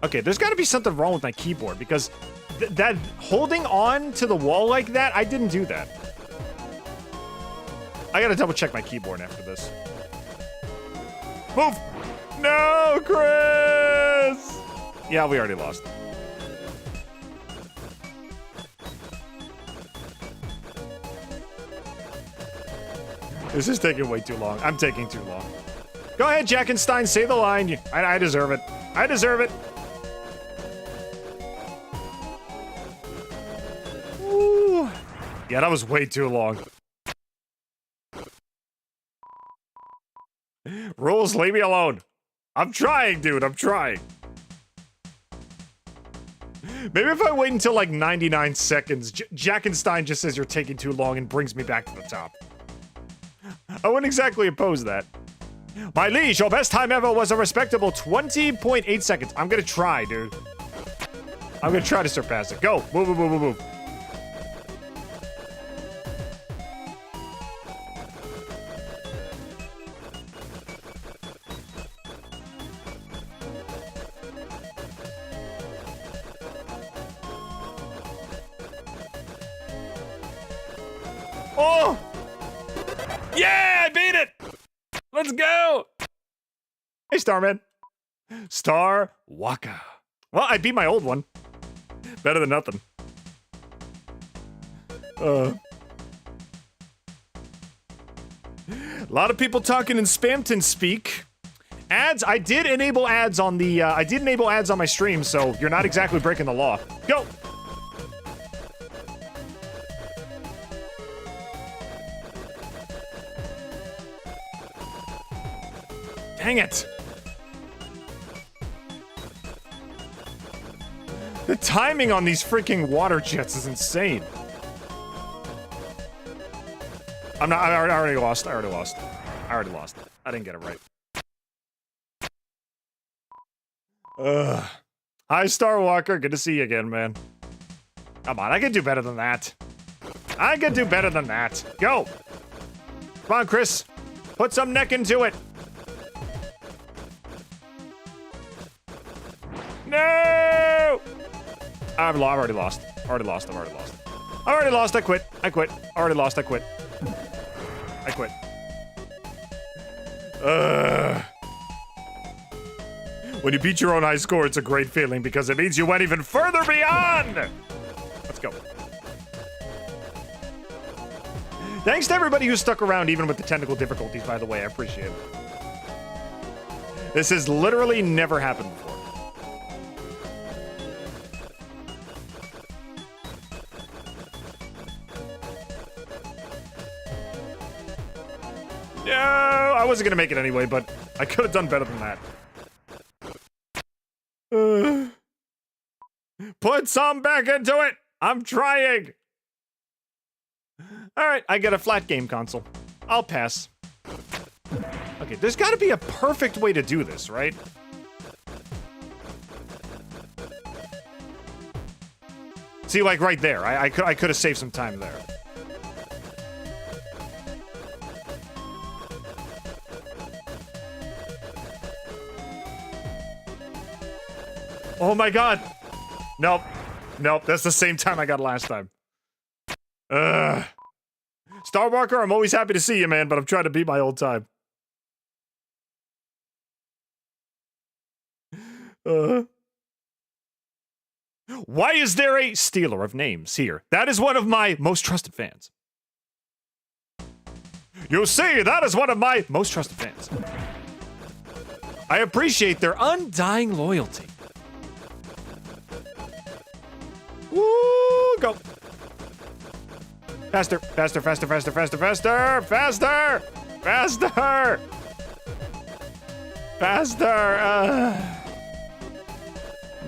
Okay, there's gotta be something wrong with my keyboard because that holding on to the wall like that, I didn't do that. I gotta double check my keyboard after this. Move! No, Kris! Yeah, we already lost. This is taking way too long. I'm taking too long. Go ahead, Jackenstein, say the line. I deserve it. I deserve it. Ooh. Yeah, that was way too long. Rules, leave me alone. I'm trying, dude. I'm trying. Maybe if I wait until like 99 seconds, Jackenstein just says you're taking too long and brings me back to the top. I wouldn't exactly oppose that. My liege, your best time ever was a respectable 20.8 seconds. I'm gonna try, dude. I'm gonna try to surpass it. Go. Move, move, move, move, move. Oh! Yeah, I beat it! Let's go! Hey, Starman. Star Waka. Well, I beat my old one. Better than nothing. A lot of people talking in Spamton speak. Ads, I did enable ads on the, on my stream, so you're not exactly breaking the law. Go! Dang it! The timing on these freaking water jets is insane. I already lost. I already lost. I didn't get it right. Hi, Star Walker. Good to see you again, man. Come on, I can do better than that. I can do better than that. Go! Come on, Kris. Put some neck into it. No! I've already lost. I've already lost. I quit. Already lost. I quit. When you beat your own high score, it's a great feeling because it means you went even further beyond! Let's go. Thanks to everybody who stuck around even with the technical difficulties, by the way. I appreciate it. This has literally never happened before. No, I wasn't gonna make it anyway, but I could have done better than that. Put some back into it! I'm trying! Alright, I get a flat game console. I'll pass. Okay, there's gotta be a perfect way to do this, right? See, like right there, I could have saved some time there. Oh my god! Nope. Nope, that's the same time I got last time. Star Walker, I'm always happy to see you, man, but I'm trying to beat my old time. Why is there a stealer of names here? That is one of my most trusted fans. You see, that is one of my most trusted fans. I appreciate their undying loyalty. Woo! Go! Faster, faster, faster, faster, faster, faster, faster, faster, faster.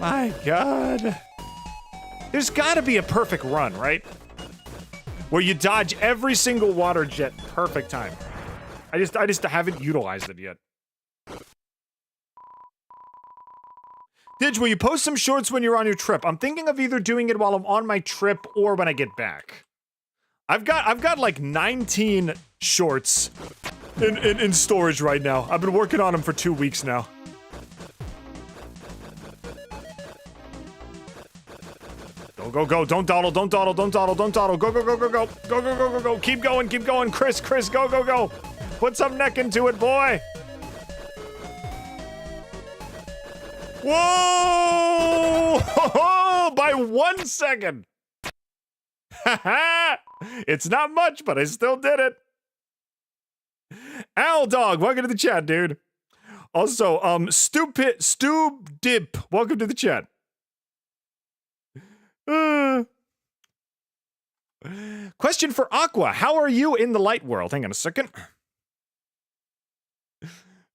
My God. There's gotta be a perfect run, right? Where you dodge every single water jet perfect time. I just haven't utilized it yet. Didge, will you post some shorts when you're on your trip? I'm thinking of either doing it while I'm on my trip or when I get back. I've got like 19 shorts in storage right now. I've been working on them for 2 weeks now. Go, go, go. Don't dawdle, don't dawdle, don't dawdle, don't dawdle. Go, go, go, go, go. Go, go, go, go, go. Keep going, keep going. Kris, go, go, go. Put some neck into it, boy. Whoa! By 1 second. Haha! It's not much, but I still did it. Owl Dog, welcome to the chat, dude. Also, Stoob Dip, welcome to the chat. Question for Aqua. How are you in the light world? Hang on a second.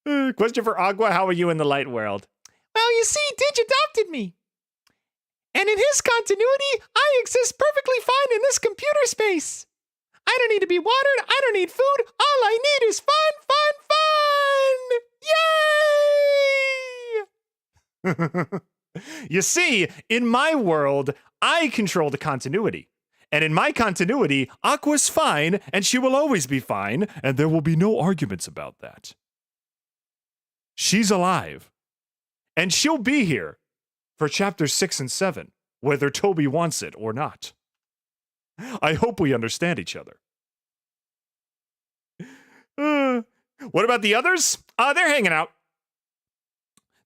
Question for Aqua. How are you in the light world? Well, you see, Didge adopted me. And in his continuity, I exist perfectly fine in this computer space. I don't need to be watered. I don't need food. All I need is fun, fun, fun. Yay! You see, in my world, I control the continuity. And in my continuity, Aqua's fine, and she will always be fine, and there will be no arguments about that. She's alive. And she'll be here for chapters 6 and 7, whether Toby wants it or not. I hope we understand each other. What about the others? They're hanging out.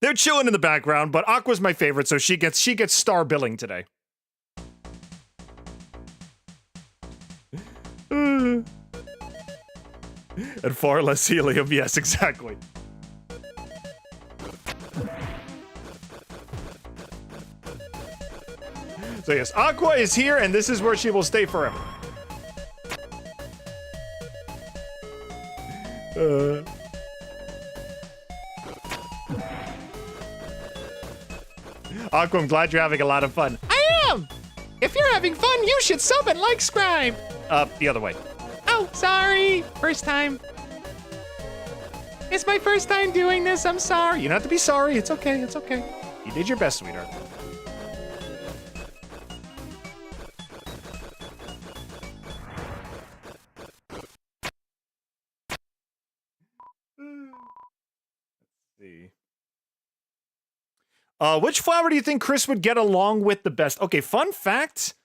They're chilling in the background, but Aqua's my favorite, so she gets star billing today. And far less helium, yes, exactly. So yes, Aqua is here, and this is where she will stay forever. Aqua, I'm glad you're having a lot of fun. I am! If you're having fun, you should sub and like scribe. The other way. Oh, sorry. First time. It's my first time doing this. I'm sorry. You don't have to be sorry. It's okay. It's okay. You did your best, sweetheart. Which flower do you think Kris would get along with the best? Okay, fun fact.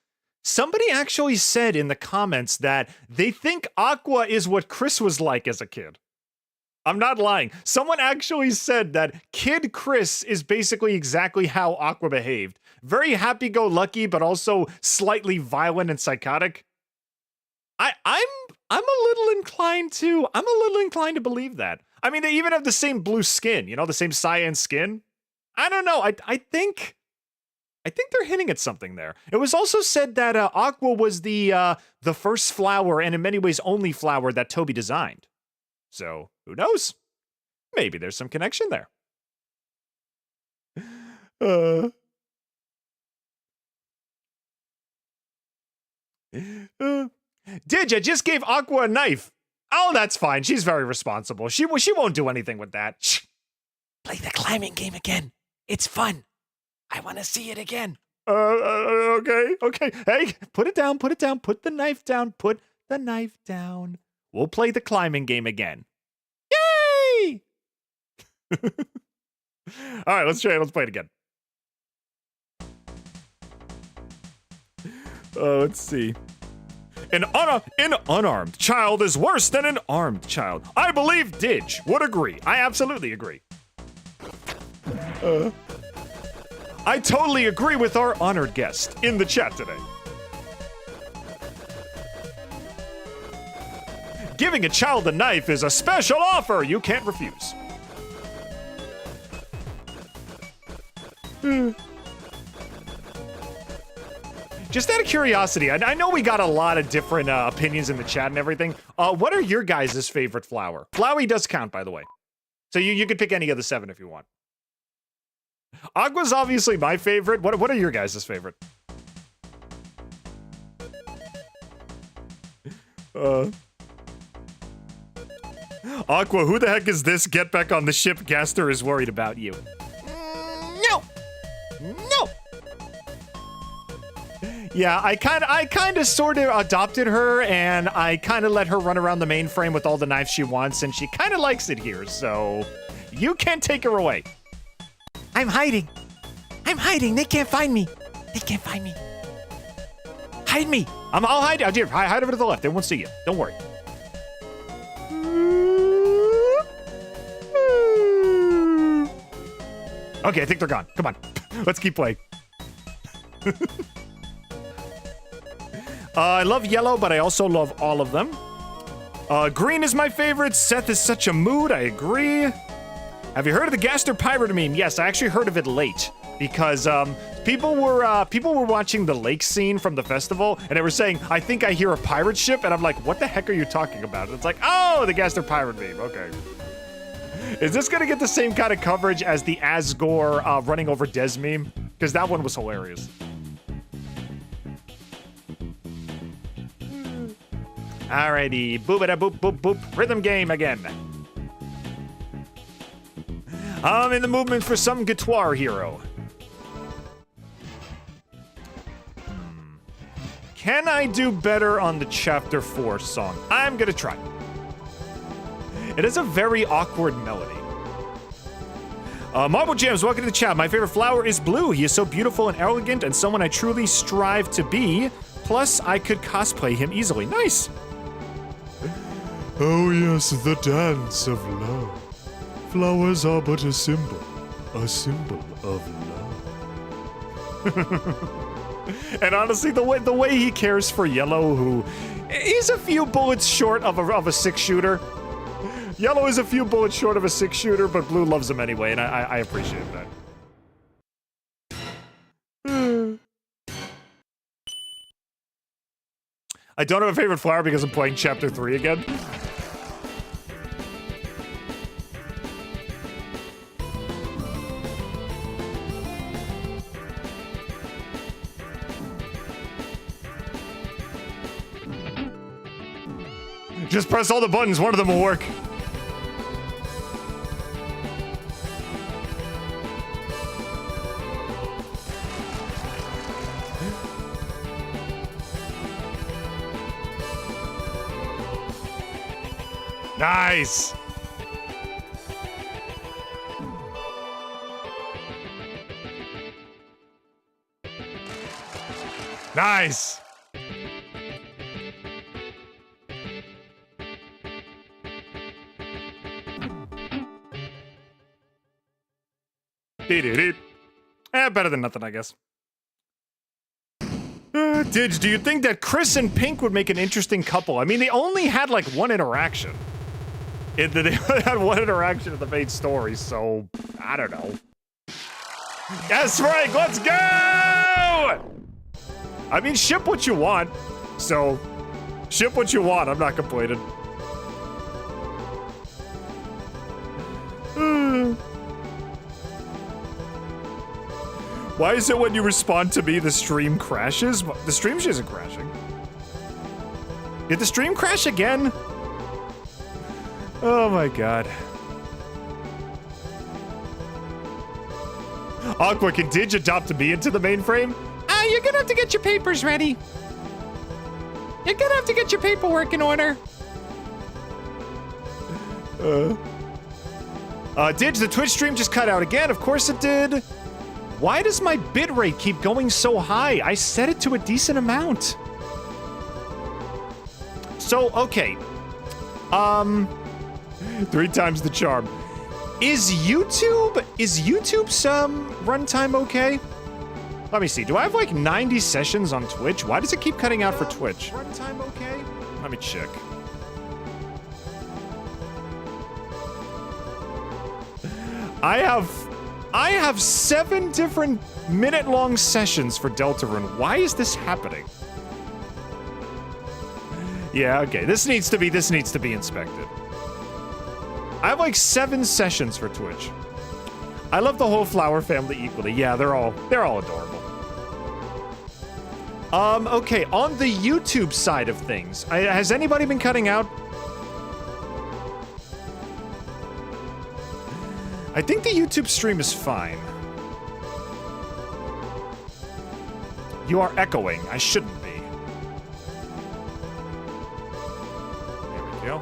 Somebody actually said in the comments that they think Aqua is what Kris was like as a kid. I'm not lying. Someone actually said that Kid Kris is basically exactly how Aqua behaved. Very happy-go-lucky, but also slightly violent and psychotic. I'm a little inclined to believe that. I mean, they even have the same blue skin, you know, the same cyan skin. I don't know. I think they're hinting at something there. It was also said that Aqua was the first flower, and in many ways only flower that Toby designed. So who knows? Maybe there's some connection there. Didge, I just gave Aqua a knife. Oh, that's fine. She's very responsible. She won't do anything with that. Shh. Play the climbing game again. It's fun. I want to see it again. Okay. Hey, put it down, put the knife down, put the knife down. We'll play the climbing game again. Yay! All right, let's play it again. Let's see. An unarmed child is worse than an armed child. I believe Didge would agree. I absolutely agree. I totally agree with our honored guest in the chat today. Giving a child a knife is a special offer you can't refuse. Just out of curiosity, I know we got a lot of different opinions in the chat and everything. What are your guys' favorite flower? Flowery does count, by the way. So you could pick any of the 7 if you want. Aqua's obviously my favorite. What are your guys' favorite? Aqua, who the heck is this? Get back on the ship. Gaster is worried about you. No! Yeah, I kind of sort of adopted her, and I kind of let her run around the mainframe with all the knives she wants, and she kind of likes it here, so you can't take her away. I'm hiding. They can't find me. Hide me. I'll hide. Here, hide over to the left. They won't see you. Don't worry. Okay, I think they're gone. Come on. Let's keep playing. I love yellow, but I also love all of them. Green is my favorite. Seth is such a mood. I agree. Have you heard of the Gaster Pirate meme? Yes, I actually heard of it late because people were watching the lake scene from the festival, and they were saying, "I think I hear a pirate ship," and I'm like, "What the heck are you talking about?" And it's like, "Oh, the Gaster Pirate meme." Okay. Is this gonna get the same kind of coverage as the Asgore running over Des meme? Because that one was hilarious. Alrighty, boop-a-da boop boop boop. Rhythm game again. I'm in the movement for some guitar hero. Can I do better on the Chapter 4 song? I'm gonna try. It is a very awkward melody. Marble Jams, welcome to the chat. My favorite flower is Blue. He is so beautiful and elegant and someone I truly strive to be. Plus, I could cosplay him easily. Nice. Oh yes, the dance of love. Flowers are but a symbol of love. And honestly, the way he cares for Yellow, who he's a few bullets short of a 6-shooter. Yellow is a few bullets short of a 6-shooter, but Blue loves him anyway, and I appreciate that. I don't have a favorite flower because I'm playing Chapter 3 again. Just press all the buttons, one of them will work. Nice! Nice! Better than nothing, I guess. Didge, do you think that Kris and Pink would make an interesting couple? I mean, they only had like one interaction. They had one interaction in the main story, so I don't know. Yes, Frank, let's go! I mean, ship what you want. So, ship what you want. I'm not complaining. Why is it when you respond to me, the stream crashes? The stream isn't crashing. Did the stream crash again? Oh my god. Aqua, can Didge adopt me into the mainframe? You're gonna have to get your papers ready. You're gonna have to get your paperwork in order. Didge, the Twitch stream just cut out again. Of course it did. Why does my bitrate keep going so high? I set it to a decent amount. So, okay. 3 times the charm. Is YouTube's runtime okay? Let me see. Do I have like 90 sessions on Twitch? Why does it keep cutting out for Twitch? Runtime okay? Let me check. I have 7 different minute-long sessions for Deltarune. Why is this happening? Yeah, okay. This needs to be inspected. I have like 7 sessions for Twitch. I love the whole flower family equally. Yeah, they're all adorable. Okay, on the YouTube side of things, has anybody been cutting out? I think the YouTube stream is fine. You are echoing. I shouldn't be. There we go.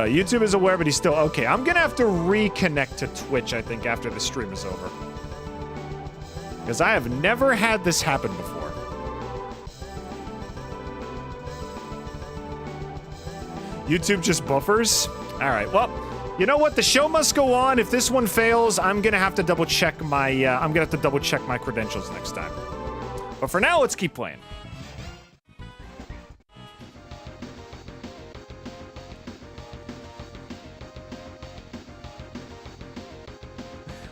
YouTube is aware, but he's still okay. I'm gonna have to reconnect to Twitch, I think, after the stream is over. Because I have never had this happen before. YouTube just buffers? Alright, well, you know what? The show must go on. If this one fails, I'm gonna have to double check my my credentials next time. But for now, let's keep playing.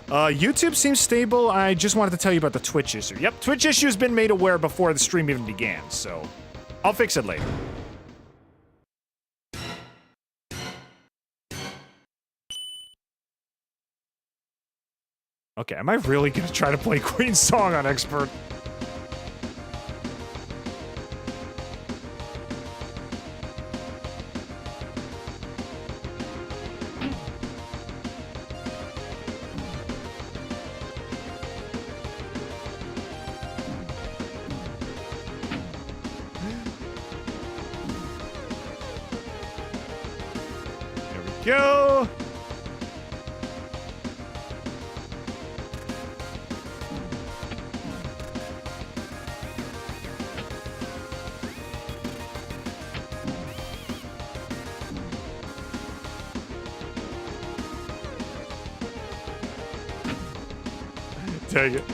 YouTube seems stable. I just wanted to tell you about the Twitch issue. Yep, Twitch issue has been made aware before the stream even began, so I'll fix it later. Okay, am I really gonna try to play Queen's Song on Expert? go. Dang it.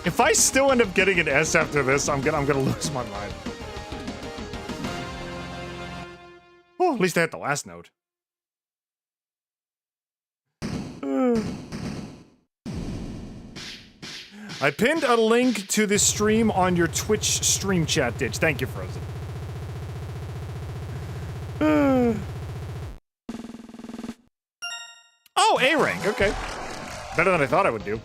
If I still end up getting an S after this, I'm gonna lose my mind. Oh, at least I hit the last note. I pinned a link to this stream on your Twitch stream chat, Didge. Thank you, Frozen. Oh, A rank. Okay. Better than I thought I would do.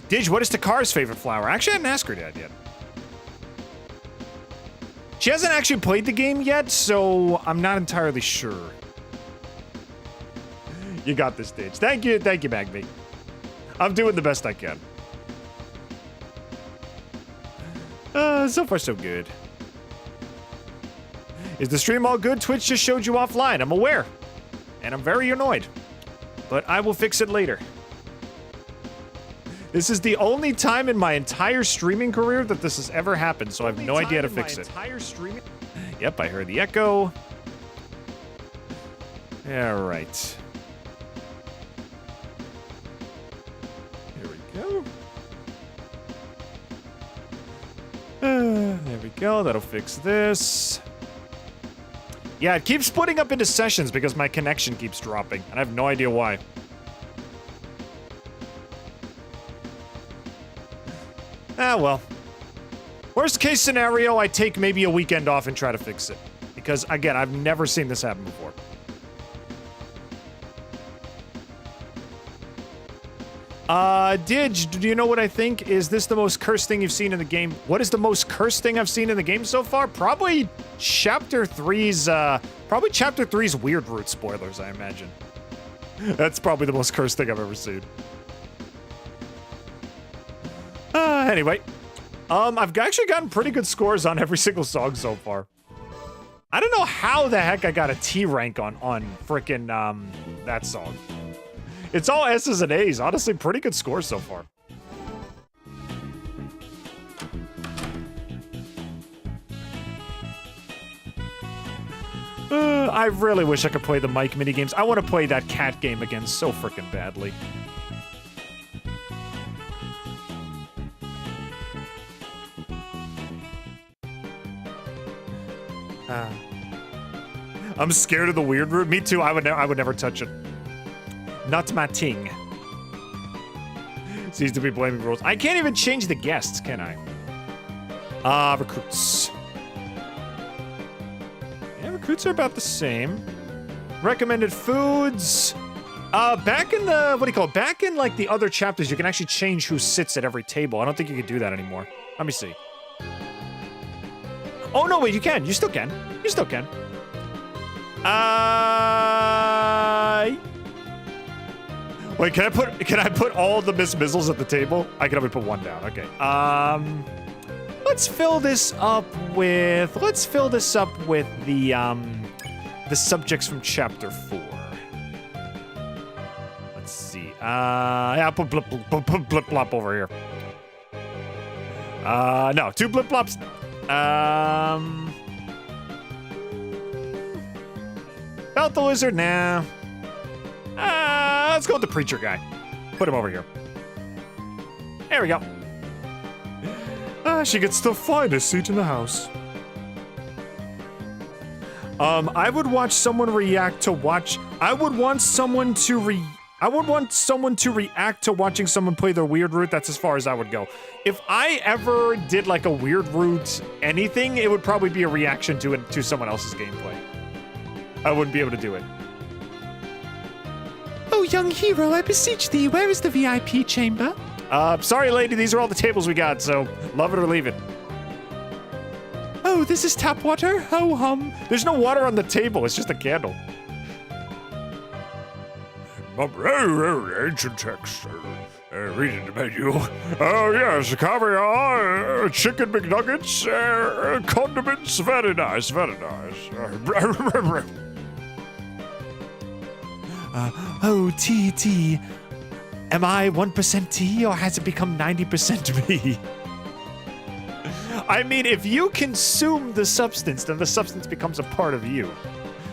Didge, what is Takar's favorite flower? Actually, I hadn't asked her that yet. She hasn't actually played the game yet, so I'm not entirely sure. You got this, Didge. Thank you, Magby. I'm doing the best I can. So far so good. Is the stream all good? Twitch just showed you offline. I'm aware. And I'm very annoyed. But I will fix it later. This is the only time in my entire streaming career that this has ever happened, so I have no idea how to fix it. Yep, I heard the echo. All right. Here we go. There we go. That'll fix this. Yeah, it keeps splitting up into sessions because my connection keeps dropping, and I have no idea why. Ah, well. Worst case scenario, I take maybe a weekend off and try to fix it. Because, again, I've never seen this happen before. Didge, do you know what I think? Is this the most cursed thing you've seen in the game? What is the most cursed thing I've seen in the game so far? Probably Chapter 3's, Weird Root spoilers, I imagine. That's probably the most cursed thing I've ever seen. Anyway. I've actually gotten pretty good scores on every single song so far. I don't know how the heck I got a T rank on frickin', that song. It's all S's and A's. Honestly, pretty good scores so far. I really wish I could play the mic minigames. I want to play that cat game again so frickin' badly. I'm scared of the weird root. Me too. I would never touch it. Not my ting. Seems to be blaming rules. I can't even change the guests, can I? Recruits. Yeah, recruits are about the same. Recommended foods. Back in the, what do you call it? Back in, like, the other chapters, you can actually change who sits at every table. I don't think you can do that anymore. Let me see. Oh, no, wait, you can. You still can. You still can. Wait, can I put all the Miss Mizzles at the table? I can only put one down. Okay. Let's fill this up with the subjects from chapter 4. Let's see. Yeah, I'll put blip blop over here. No, 2 blip blops. Belt the Lizard, nah. Let's go with the preacher guy. Put him over here. There we go. She gets the finest seat in the house. I would watch someone react to watch. I would want someone to react to watching someone play their weird route. That's as far as I would go. If I ever did like a weird route anything, it would probably be a reaction to someone else's gameplay. I wouldn't be able to do it. Oh, young hero, I beseech thee, where is the VIP chamber? Sorry, lady, these are all the tables we got, so love it or leave it. Oh, this is tap water? Ho hum. There's no water on the table, it's just a candle. Ancient text. Reading the menu. Oh, yes, caviar, chicken McNuggets, condiments. Very nice, very nice. Oh, tea. Am I 1% tea, or has it become 90% me? I mean, if you consume the substance, then the substance becomes a part of you.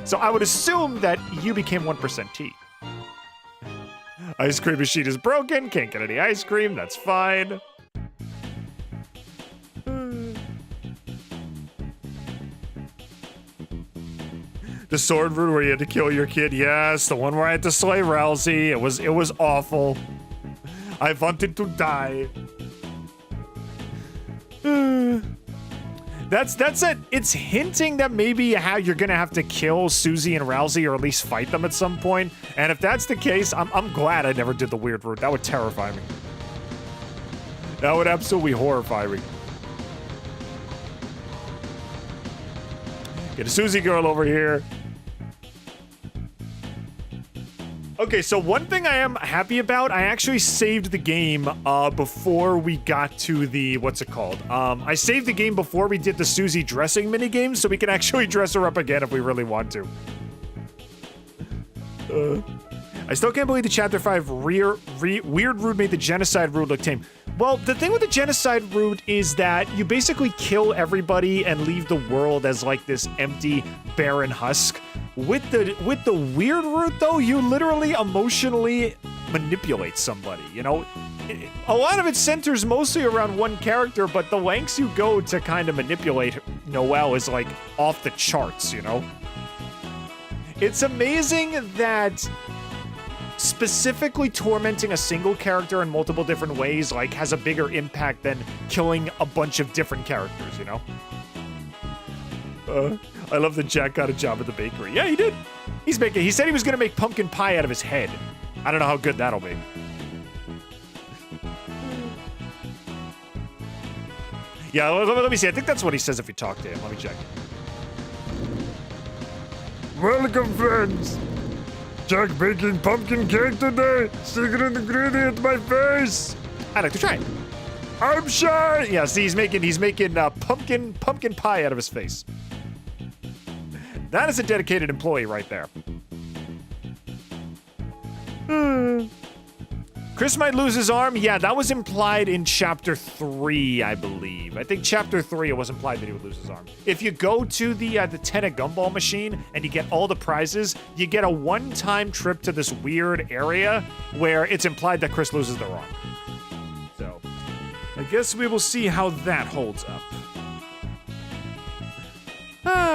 So I would assume that you became 1% tea. Ice cream machine is broken, can't get any ice cream, that's fine. The sword route where you had to kill your kid, yes. The one where I had to slay Ralsei, it was awful. I wanted to die. That's it. It's hinting that maybe how you're gonna have to kill Susie and Ralsei, or at least fight them at some point. And if that's the case, I'm glad I never did the weird route. That would terrify me. That would absolutely horrify me. Get a Susie girl over here. Okay, so one thing I am happy about, I actually saved the game before we got to the, what's it called? I saved the game before we did the Susie dressing minigame, so we can actually dress her up again if we really want to. I still can't believe the Chapter 5 weird route made the genocide route look tame. Well, the thing with the genocide route is that you basically kill everybody and leave the world as like this empty, barren husk. With the weird route, though, you literally emotionally manipulate somebody, you know? A lot of it centers mostly around one character, but the lengths you go to kind of manipulate Noelle is like off the charts, you know? It's amazing that specifically tormenting a single character in multiple different ways like has a bigger impact than killing a bunch of different characters, you know? I love that Jack got a job at the bakery. Yeah, he did. He said he was gonna make pumpkin pie out of his head. I don't know how good that'll be. Yeah, let me see. I think that's what he says if you talk to him. Let me check. Welcome, friends. Jack baking pumpkin cake today. Secret ingredient, my face. I'd like to try it. I'm shy. Yeah, see, he's making pumpkin pie out of his face. That is a dedicated employee right there. Kris might lose his arm. Yeah, that was implied in Chapter 3, I believe. I think Chapter 3, it was implied that he would lose his arm. If you go to the Tenna Gumball machine and you get all the prizes, you get a one-time trip to this weird area where it's implied that Kris loses their arm. So, I guess we will see how that holds up.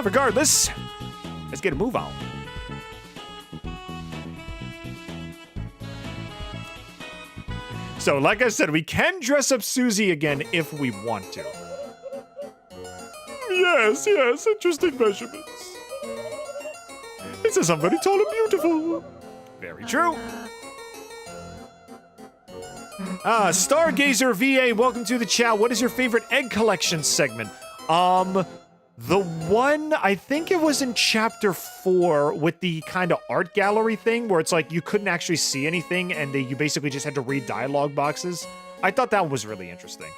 Regardless, let's get a move on. So, like I said, we can dress up Susie again if we want to. Yes, interesting measurements. It says I'm very tall and beautiful. Very true. Stargazer VA, welcome to the chat. What is your favorite egg collection segment? The one, I think it was in chapter 4 with the kind of art gallery thing where it's like you couldn't actually see anything and you basically just had to read dialogue boxes. I thought that was really interesting.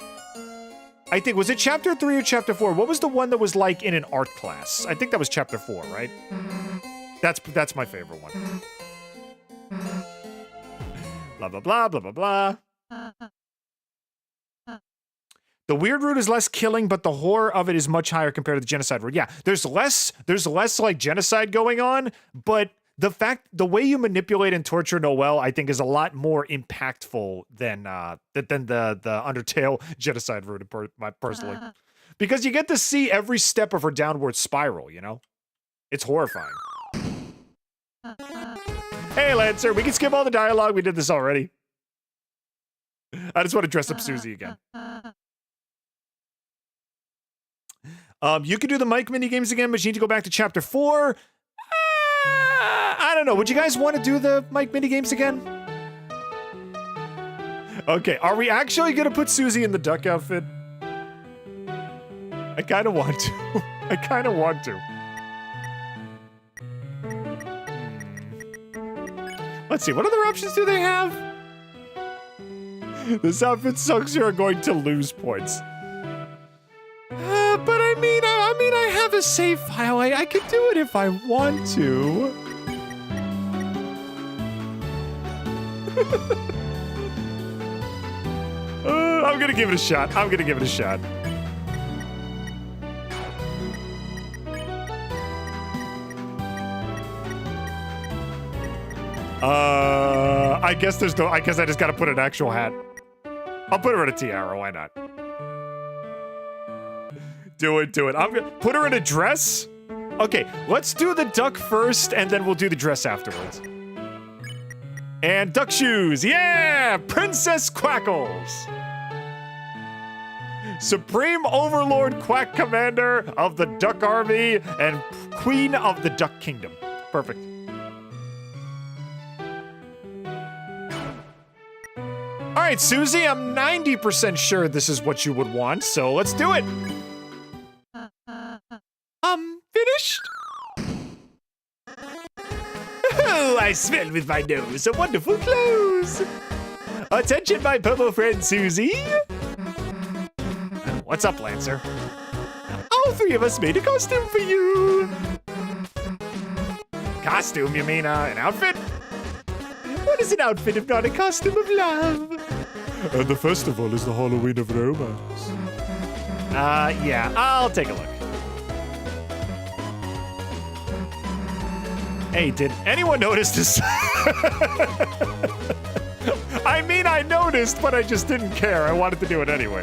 I think, was it chapter 3 or chapter 4? What was the one that was like in an art class? I think that was chapter 4, right? That's my favorite one. Blah, blah, blah, blah, blah, blah. The weird route is less killing, but the horror of it is much higher compared to the genocide route. Yeah, there's less like genocide going on, but the way you manipulate and torture Noelle, I think, is a lot more impactful than the Undertale genocide route, personally. Because you get to see every step of her downward spiral, you know? It's horrifying. Hey, Lancer, we can skip all the dialogue. We did this already. I just want to dress up Susie again. You could do the mic mini games again, but you need to go back to chapter 4. I don't know. Would you guys want to do the mic mini games again? Okay, are we actually gonna put Susie in the duck outfit? I kind of want to. I kind of want to. Let's see, what other options do they have? This outfit sucks, you are going to lose points. But I mean, I have a save file. I could do it if I want to. I'm gonna give it a shot. I'm gonna give it a shot. I guess there's no. I guess I just gotta put an actual hat. I'll put her in a tiara. Why not? Do it, do it. I'm gonna put her in a dress. Okay, let's do the duck first, and then we'll do the dress afterwards. And duck shoes, yeah! Princess Quackles! Supreme Overlord Quack Commander of the Duck Army and Queen of the Duck Kingdom. Perfect. All right, Susie, I'm 90% sure this is what you would want, so let's do it. Finished? Oh, I smell with my nose a wonderful clothes. Attention, my purple friend Susie. What's up, Lancer? All three of us made a costume for you. Costume, you mean an outfit? What is an outfit if not a costume of love? And the festival is the Halloween of romance. Yeah, I'll take a look. Hey, did anyone notice this? I mean, I noticed, but I just didn't care. I wanted to do it anyway.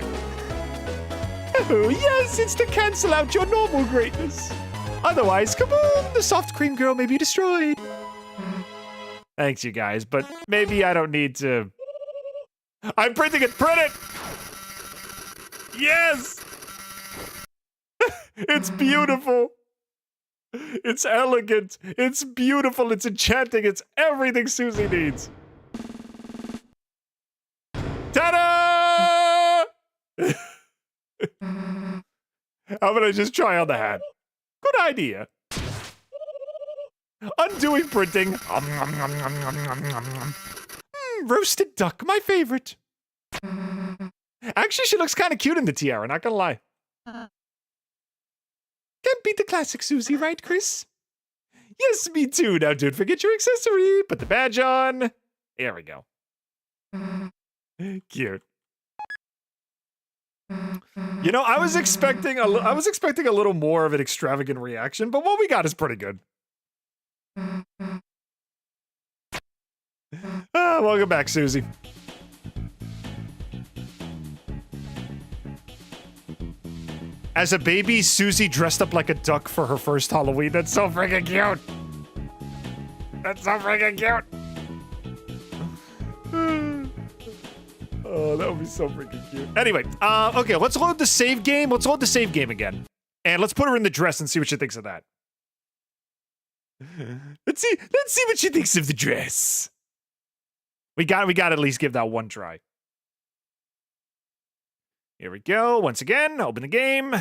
Oh, yes, it's to cancel out your normal greatness. Otherwise, kaboom, the soft cream girl may be destroyed. Thanks, you guys, but maybe I don't need to... I'm printing it! Print it! Yes! It's beautiful! It's elegant, it's beautiful, it's enchanting, it's everything Susie needs. Ta-da! How about I just try on the hat? Good idea. Undoing printing. Roasted duck, my favorite. Actually, she looks kind of cute in the tiara, not gonna lie. Can't beat the classic Susie, right, Kris? Yes, me too. Now don't forget your accessory. Put the badge on. There we go. Cute. You know, I was expecting a little more of an extravagant reaction, but what we got is pretty good. Welcome back, Susie. As a baby, Susie dressed up like a duck for her first Halloween. That's so freaking cute. That's so freaking cute. Oh, that would be so freaking cute. Anyway, okay, let's load the save game. Let's load the save game again. And let's put her in the dress and see what she thinks of that. Let's see what she thinks of the dress. We got to at least give that one try. Here we go. Once again, open the game.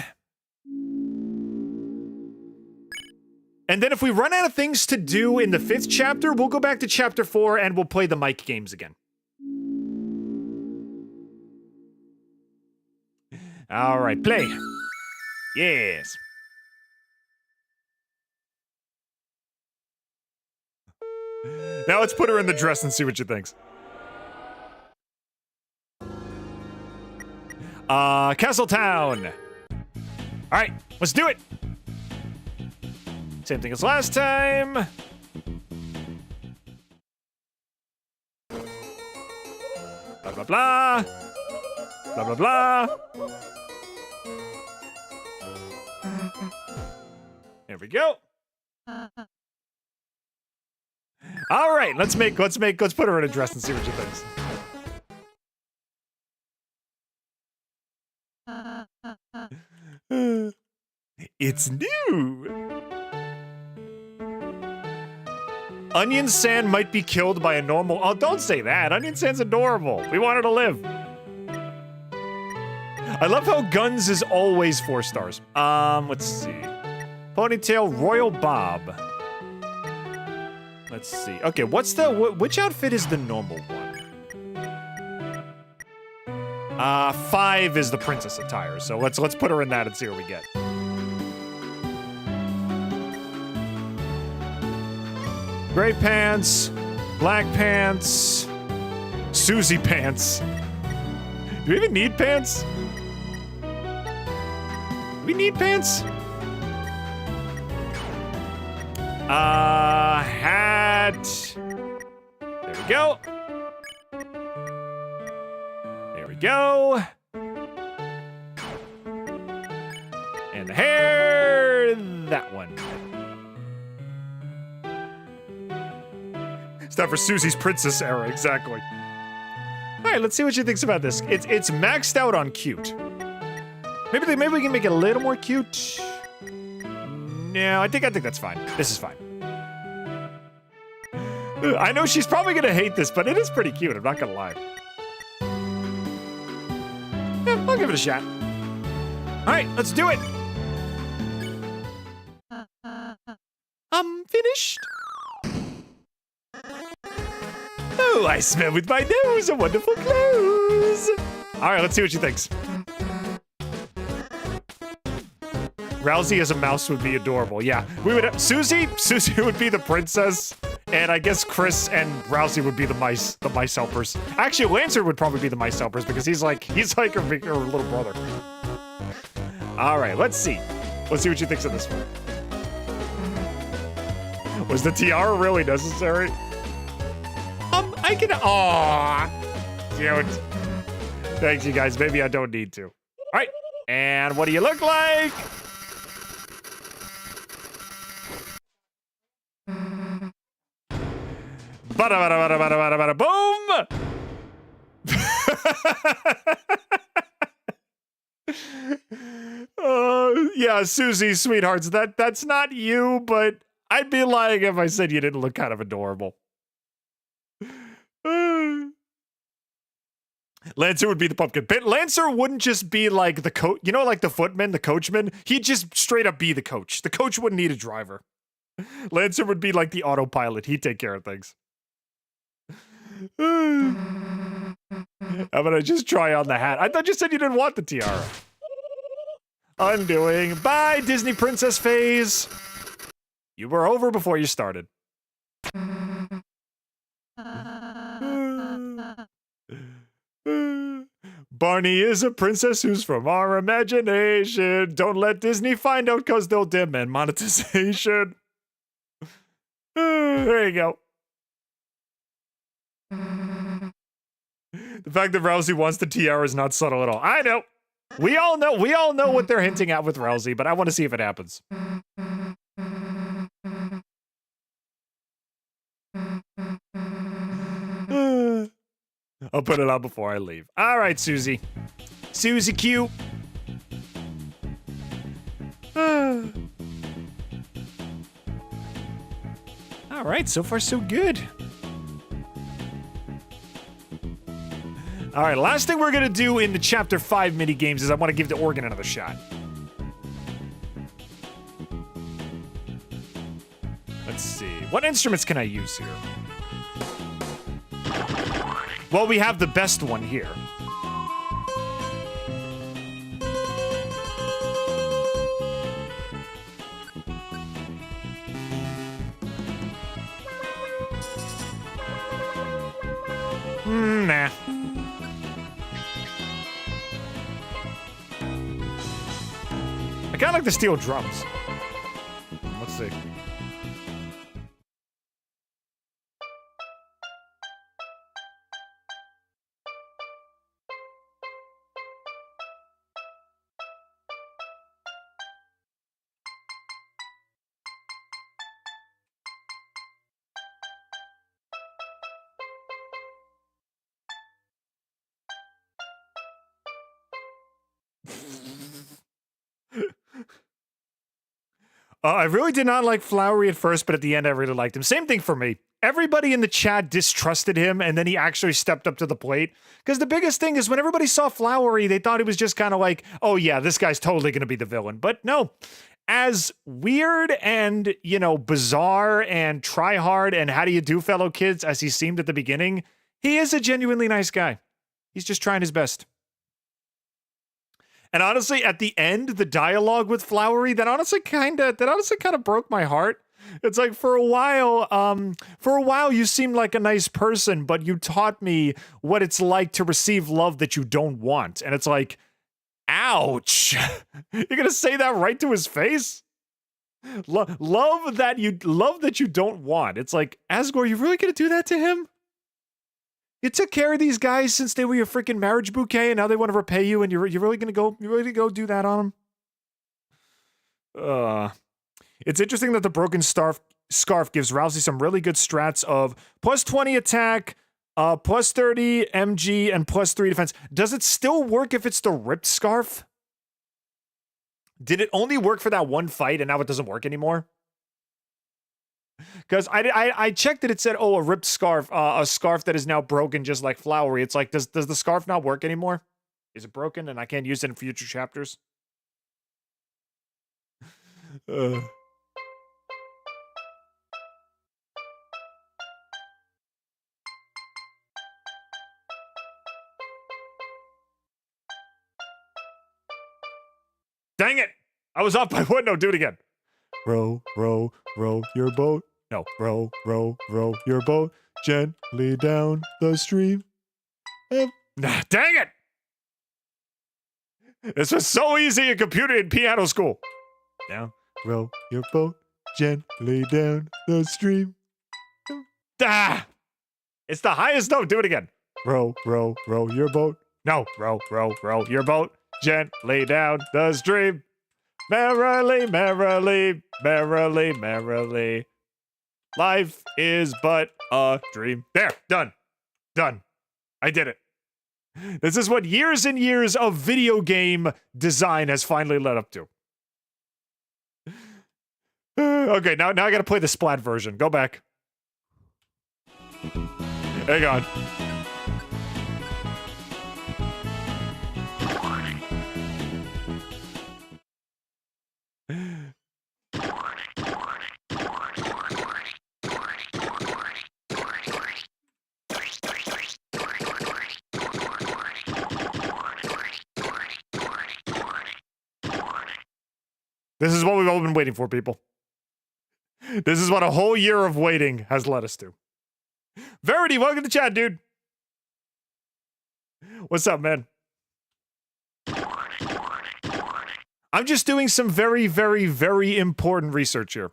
And then if we run out of things to do in the 5th chapter, we'll go back to chapter 4 and we'll play the mic games again. All right, play. Yes. Now let's put her in the dress and see what she thinks. Castletown. All right, let's do it. Same thing as last time. Blah, blah, blah. Blah, blah, blah. There we go. All right, let's put her in a dress and see what she thinks. It's new. Onion Sand might be killed by a normal. Oh, don't say that. Onion Sand's adorable. We want her to live. I love how Guns is always 4 stars. Let's see. Ponytail, Royal Bob. Let's see. Okay, which outfit is the normal one? 5 is the princess attire. So let's put her in that and see what we get. Gray pants, black pants, Susie pants. Do we even need pants? Do we need pants? Hat. There we go. There we go. And the hair, that one. It's not for Susie's princess era, exactly. All right, let's see what she thinks about this. It's maxed out on cute. Maybe we can make it a little more cute. No, I think that's fine. This is fine. I know she's probably gonna hate this, but it is pretty cute. I'm not gonna lie. Yeah, I'll give it a shot. All right, let's do it. I'm finished. Oh, I smell with my nose a wonderful clothes. All right, let's see what she thinks. Ralsei as a mouse would be adorable. Yeah, we would have Susie would be the princess, and I guess Kris and Ralsei would be the mice helpers. Actually, Lancer would probably be the mice helpers because he's like her little brother. All right, let's see what she thinks of this one. Was the tiara really necessary? I can. Aww, cute. Thanks, you guys. Maybe I don't need to. All right, and what do you look like? Bada bada bada bada bada bada boom! Yeah, Susie, sweethearts, that's not you, but I'd be lying if I said you didn't look kind of adorable. Lancer would be the pumpkin. But Lancer wouldn't just be like the coach, you know, like the footman, the coachman. He'd just straight up be the coach. The coach wouldn't need a driver. Lancer would be like the autopilot. He'd take care of things. I'm gonna just try on the hat. I thought you said you didn't want the tiara. Undoing. Bye, Disney princess phase. You were over before you started. Barney is a princess who's from our imagination. Don't let Disney find out because they'll demand monetization. There you go. The fact that Ralsei wants the tiara is not subtle at all. I know. We all know what they're hinting at with Ralsei, but I want to see if it happens. I'll put it on before I leave. All right, Susie. Susie Q. All right, so far so good. All right, last thing we're gonna do in the Chapter 5 mini games is I want to give the organ another shot. Let's see. What instruments can I use here? Well, we have the best one here. Nah. I kinda like the steel drums. Let's see. I really did not like Flowery at first, but at the end I really liked him. Same thing for me. Everybody in the chat distrusted him, and then he actually stepped up to the plate. Because the biggest thing is when everybody saw Flowery, they thought he was just kind of like, oh yeah, this guy's totally going to be the villain. But no. As weird and, you know, bizarre and try hard and how do you do, fellow kids, as he seemed at the beginning, he is a genuinely nice guy. He's just trying his best. And honestly, at the end, the dialogue with Flowery, that honestly kind of broke my heart. It's like for a while you seemed like a nice person, but you taught me what it's like to receive love that you don't want. And it's like, ouch. You're gonna say that right to his face? Love that you don't want. It's like, Asgore, you really gonna do that to him? You took care of these guys since they were your freaking marriage bouquet, and now they want to repay you, and you're really gonna go do that on them? It's interesting that the broken scarf gives Ralsei some really good strats of plus 20 attack, plus 30 MG, and plus 3 defense. Does it still work if it's the ripped scarf? Did it only work for that one fight, and now it doesn't work anymore? Because I checked it, it said, oh, a ripped scarf, a scarf that is now broken just like Flowery. It's like, does the scarf not work anymore? Is it broken and I can't use it in future chapters? Dang it! I was off by one. No, do it again. Row, row, row your boat. No, row, row, row your boat gently down the stream. Nah, dang it! This was so easy in computer and piano school. Now, row your boat gently down the stream. Ah! It's the highest note. Do it again. Row, row, row your boat. No, row, row, row your boat gently down the stream. Merrily, merrily, merrily, merrily. Life is but a dream. There, done. Done. I did it. This is what years and years of video game design has finally led up to. Okay, now I gotta play the Splat version. Go back. Hang on. This is what we've all been waiting for, people. This is what a whole year of waiting has led us to. Verity, welcome to the chat, dude. What's up, man? I'm just doing some very, very, very important research here.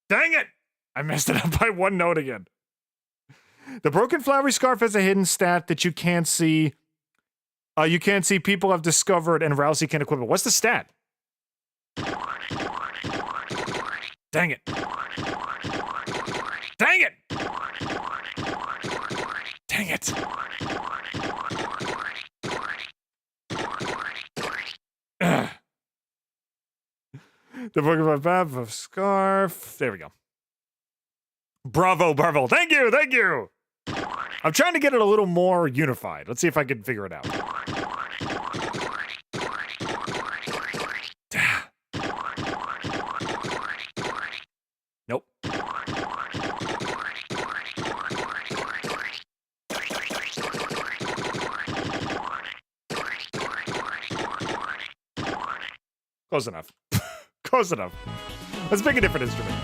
Dang it! I messed it up by one note again. The broken flowery scarf has a hidden stat that you can't see. You can't see people have discovered, and Ralsei can equip it. What's the stat? Dang it. Dang it! Dang it! Ugh. The broken bath of scarf. There we go. Bravo, bravo. Thank you, thank you. I'm trying to get it a little more unified. Let's see if I can figure it out. Nope. Close enough. Close enough. Let's pick a different instrument.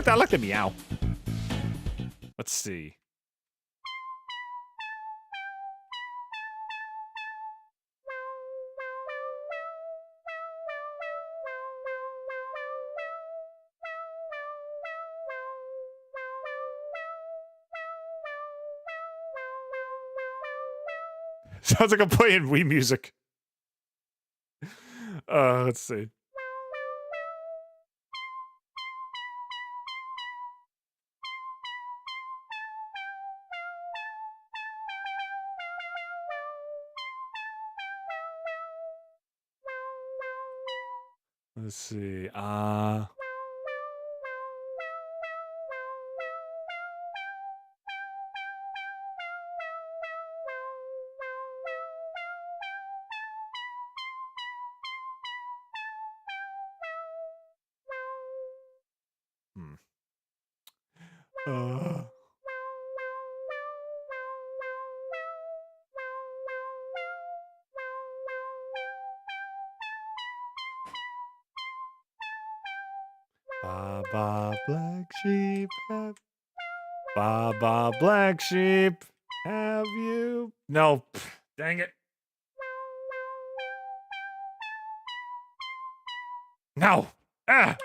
I like the meow. Let's see. Sounds like I'm playing Wii music. Let's see. Let's see. Baba black sheep, Baba black sheep, have you? No, dang it. No. Ah.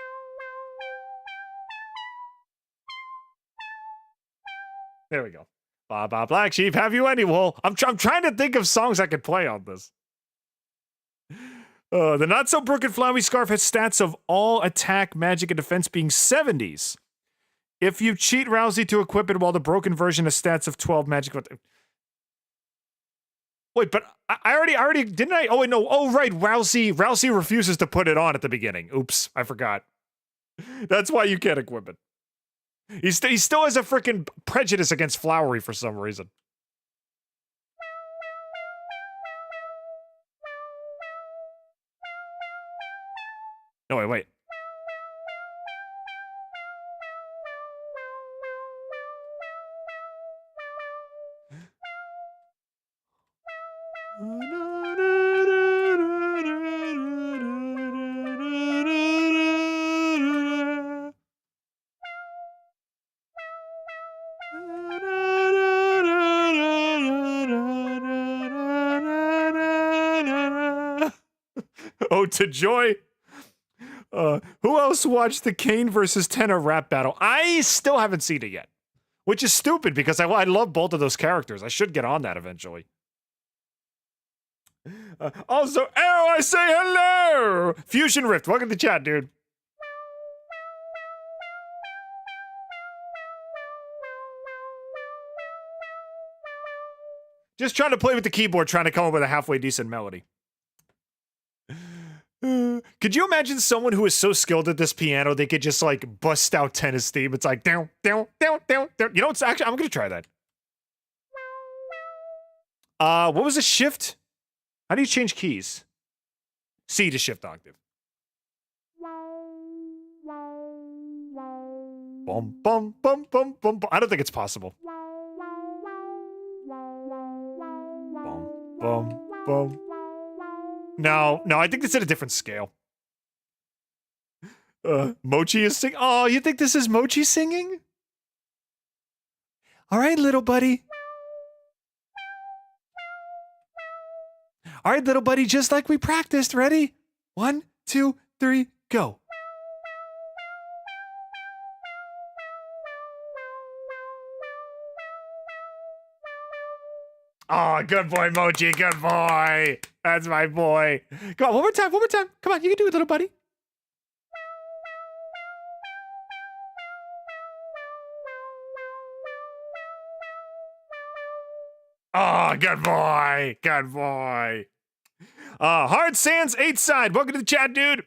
There we go. Baba black sheep, have you any wool? I'm trying to think of songs I could play on this. The not-so-broken Flowery Scarf has stats of all attack, magic, and defense being 70s. If you cheat Ralsei to equip it, while the broken version has stats of 12 magic... Wait, but I already... Didn't I? Oh, wait, no. Oh, right. Ralsei refuses to put it on at the beginning. Oops, I forgot. That's why you can't equip it. He still has a freaking prejudice against Flowery for some reason. No, wait. Ode to Joy. Who else watched the Kane versus Tenor rap battle? I still haven't seen it yet, which is stupid because I love both of those characters. I should get on that eventually. Also, I say hello! Fusion Rift, welcome to the chat, dude. Just trying to play with the keyboard, trying to come up with a halfway decent melody. Could you imagine someone who is so skilled at this piano they could just like bust out tennis theme? It's like down, down, down, down, down. You know, it's actually I'm gonna try that. What was a shift? How do you change keys? C to shift octave. Bum bum bum bum bum. I don't think it's possible. Bum bum bum. No, I think it's at a different scale. Mochi is singing. Oh, you think this is Mochi singing? All right, little buddy. All right, little buddy, just like we practiced. Ready? 1, 2, 3, go. Oh, good boy, Mochi, good boy. That's my boy. Come on, one more time. Come on, you can do it, little buddy. Oh, good boy. Good boy. Hard Sands 8 side. Welcome to the chat, dude.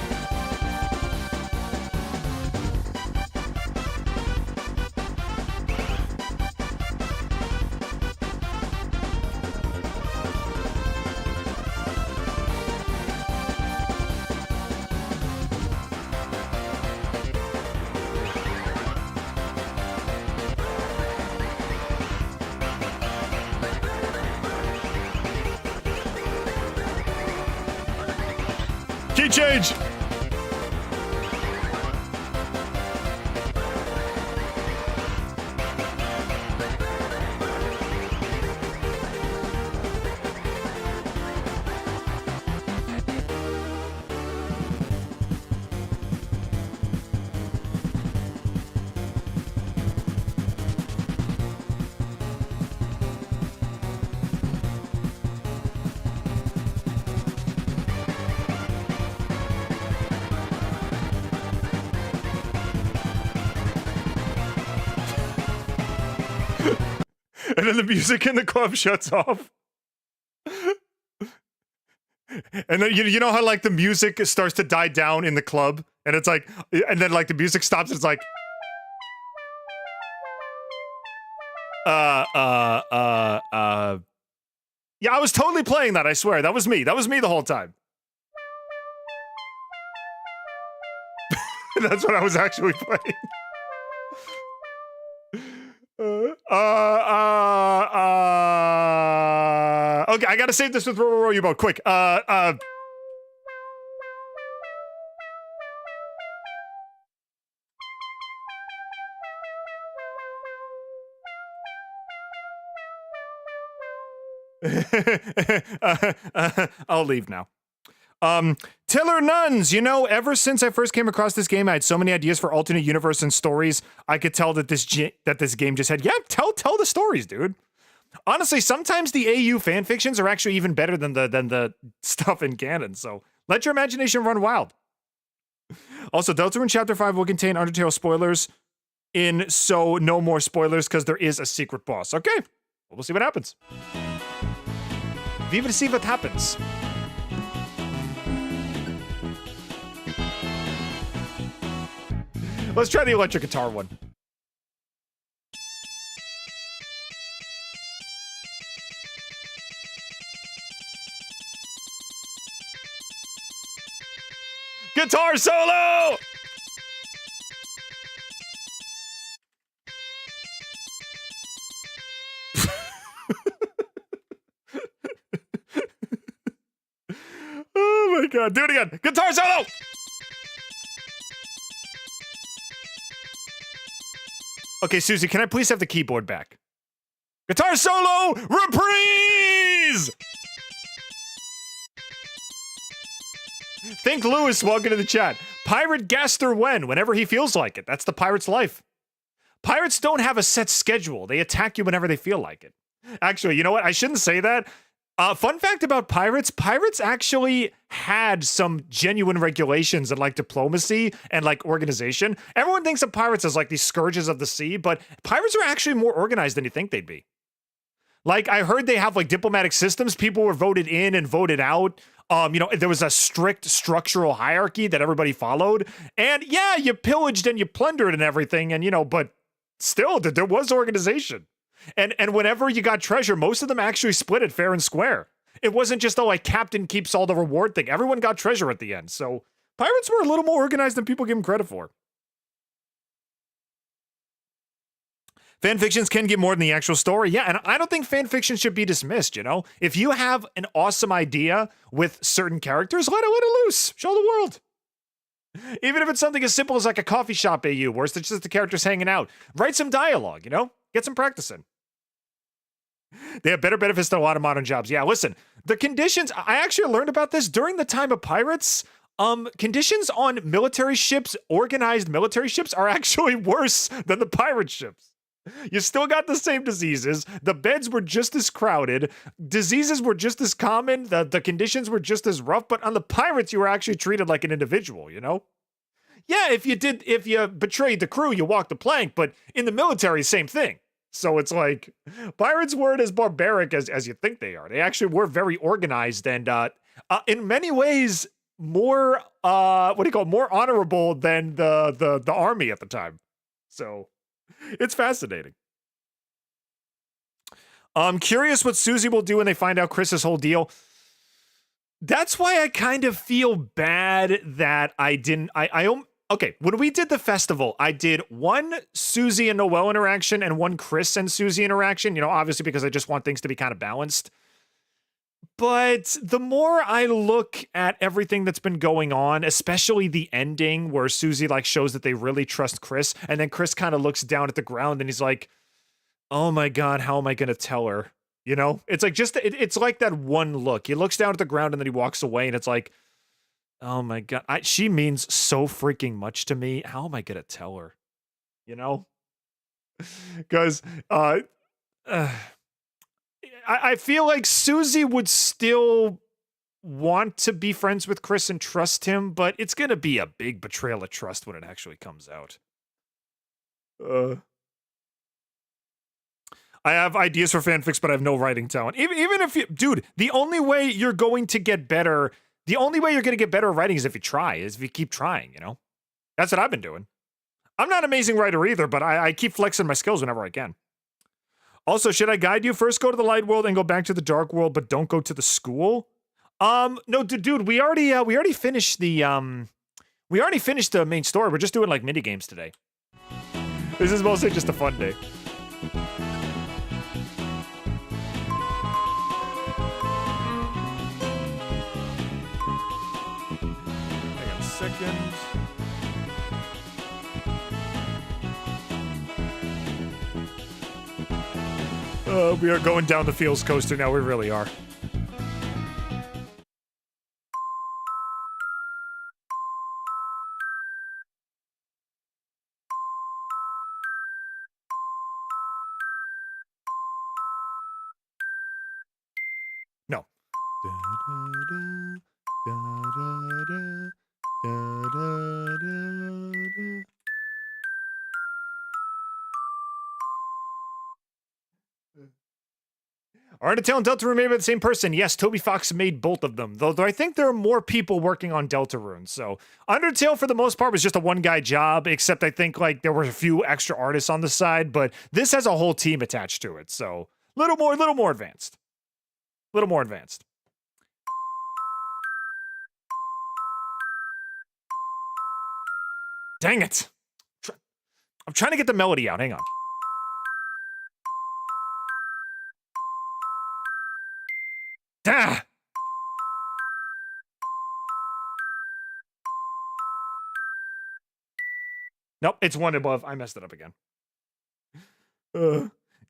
Key change! And then the music in the club shuts off. And then you know how like the music starts to die down in the club, and it's like, and then like the music stops. And it's like, yeah, I was totally playing that. I swear, that was me. That was me the whole time. That's what I was actually playing. Okay, I gotta save this with row you boat quick. I'll leave now. Tiller Nuns, you know, ever since I first came across this game, I had so many ideas for alternate universe and stories. I could tell that this game just had, yeah, tell the stories, dude. Honestly, sometimes the AU fanfictions are actually even better than the stuff in canon, so let your imagination run wild. Also, Deltarune Chapter 5 will contain Undertale spoilers so no more spoilers because there is a secret boss. Okay, we'll see what happens. We will see what happens. Let's try the electric guitar one. Guitar solo! Oh my god, do it again! Guitar solo! Okay, Susie, can I please have the keyboard back? Guitar solo reprise! Think Lewis, welcome to the chat. Pirate Gaster whenever he feels like it. That's the pirate's life. Pirates don't have a set schedule. They attack you whenever they feel like it. Actually, you know what? I shouldn't say that. Fun fact about pirates, pirates actually had some genuine regulations and like diplomacy and like organization. Everyone thinks of pirates as like these scourges of the sea, but pirates are actually more organized than you think they'd be. Like I heard they have like diplomatic systems. People were voted in and voted out. You know, there was a strict structural hierarchy that everybody followed. And yeah, you pillaged and you plundered and everything. And, you know, but still, there was organization. And whenever you got treasure, most of them actually split it fair and square. It wasn't just the like captain keeps all the reward thing. Everyone got treasure at the end. So pirates were a little more organized than people give them credit for. Fanfictions can get more than the actual story. Yeah, and I don't think fanfiction should be dismissed, you know? If you have an awesome idea with certain characters, let it loose. Show the world. Even if it's something as simple as like a coffee shop AU, where it's just the characters hanging out. Write some dialogue, you know? Get some practice in. They have better benefits than a lot of modern jobs. Yeah, listen, the conditions, I actually learned about this during the time of pirates. Conditions on military ships, organized military ships, are actually worse than the pirate ships. You still got the same diseases. The beds were just as crowded. Diseases were just as common. The conditions were just as rough. But on the pirates, you were actually treated like an individual, you know? Yeah, if you betrayed the crew, you walked the plank. But in the military, same thing. So it's like, pirates weren't as barbaric as you think they are. They actually were very organized and in many ways more, more honorable than the army at the time. So it's fascinating. I'm curious what Susie will do when they find out Kris's whole deal. That's why I kind of feel bad that I didn't, okay, when we did the festival, I did one Susie and Noelle interaction and one Kris and Susie interaction, you know, obviously because I just want things to be kind of balanced. But the more I look at everything that's been going on, especially the ending where Susie like shows that they really trust Kris, and then Kris kind of looks down at the ground and he's like, oh my God, how am I going to tell her? You know, it's like it's like that one look. He looks down at the ground and then he walks away and it's like, oh my God, she means so freaking much to me. How am I going to tell her? You know? Because I feel like Susie would still want to be friends with Kris and trust him, but it's going to be a big betrayal of trust when it actually comes out. I have ideas for fanfics, but I have no writing talent. Even if you, dude, the only way you're going to get better at writing is if you try, is if you keep trying, you know? That's what I've been doing. I'm not an amazing writer either, but I keep flexing my skills whenever I can. Also, should I guide you? First go to the light world and go back to the dark world, but don't go to the school? No, dude, we already finished the main story. We're just doing like mini games today. This is mostly just a fun day. Hang on a second. We are going down the Fields coaster now. We really are. No. Are Undertale and Deltarune made by the same person? Yes, Toby Fox made both of them. Though I think there are more people working on Deltarune. So Undertale, for the most part, was just a one-guy job, except I think like there were a few extra artists on the side, but this has a whole team attached to it. So little more advanced. Little more advanced. Dang it. I'm trying to get the melody out. Hang on. Ah! Nope, it's one above. I messed it up again.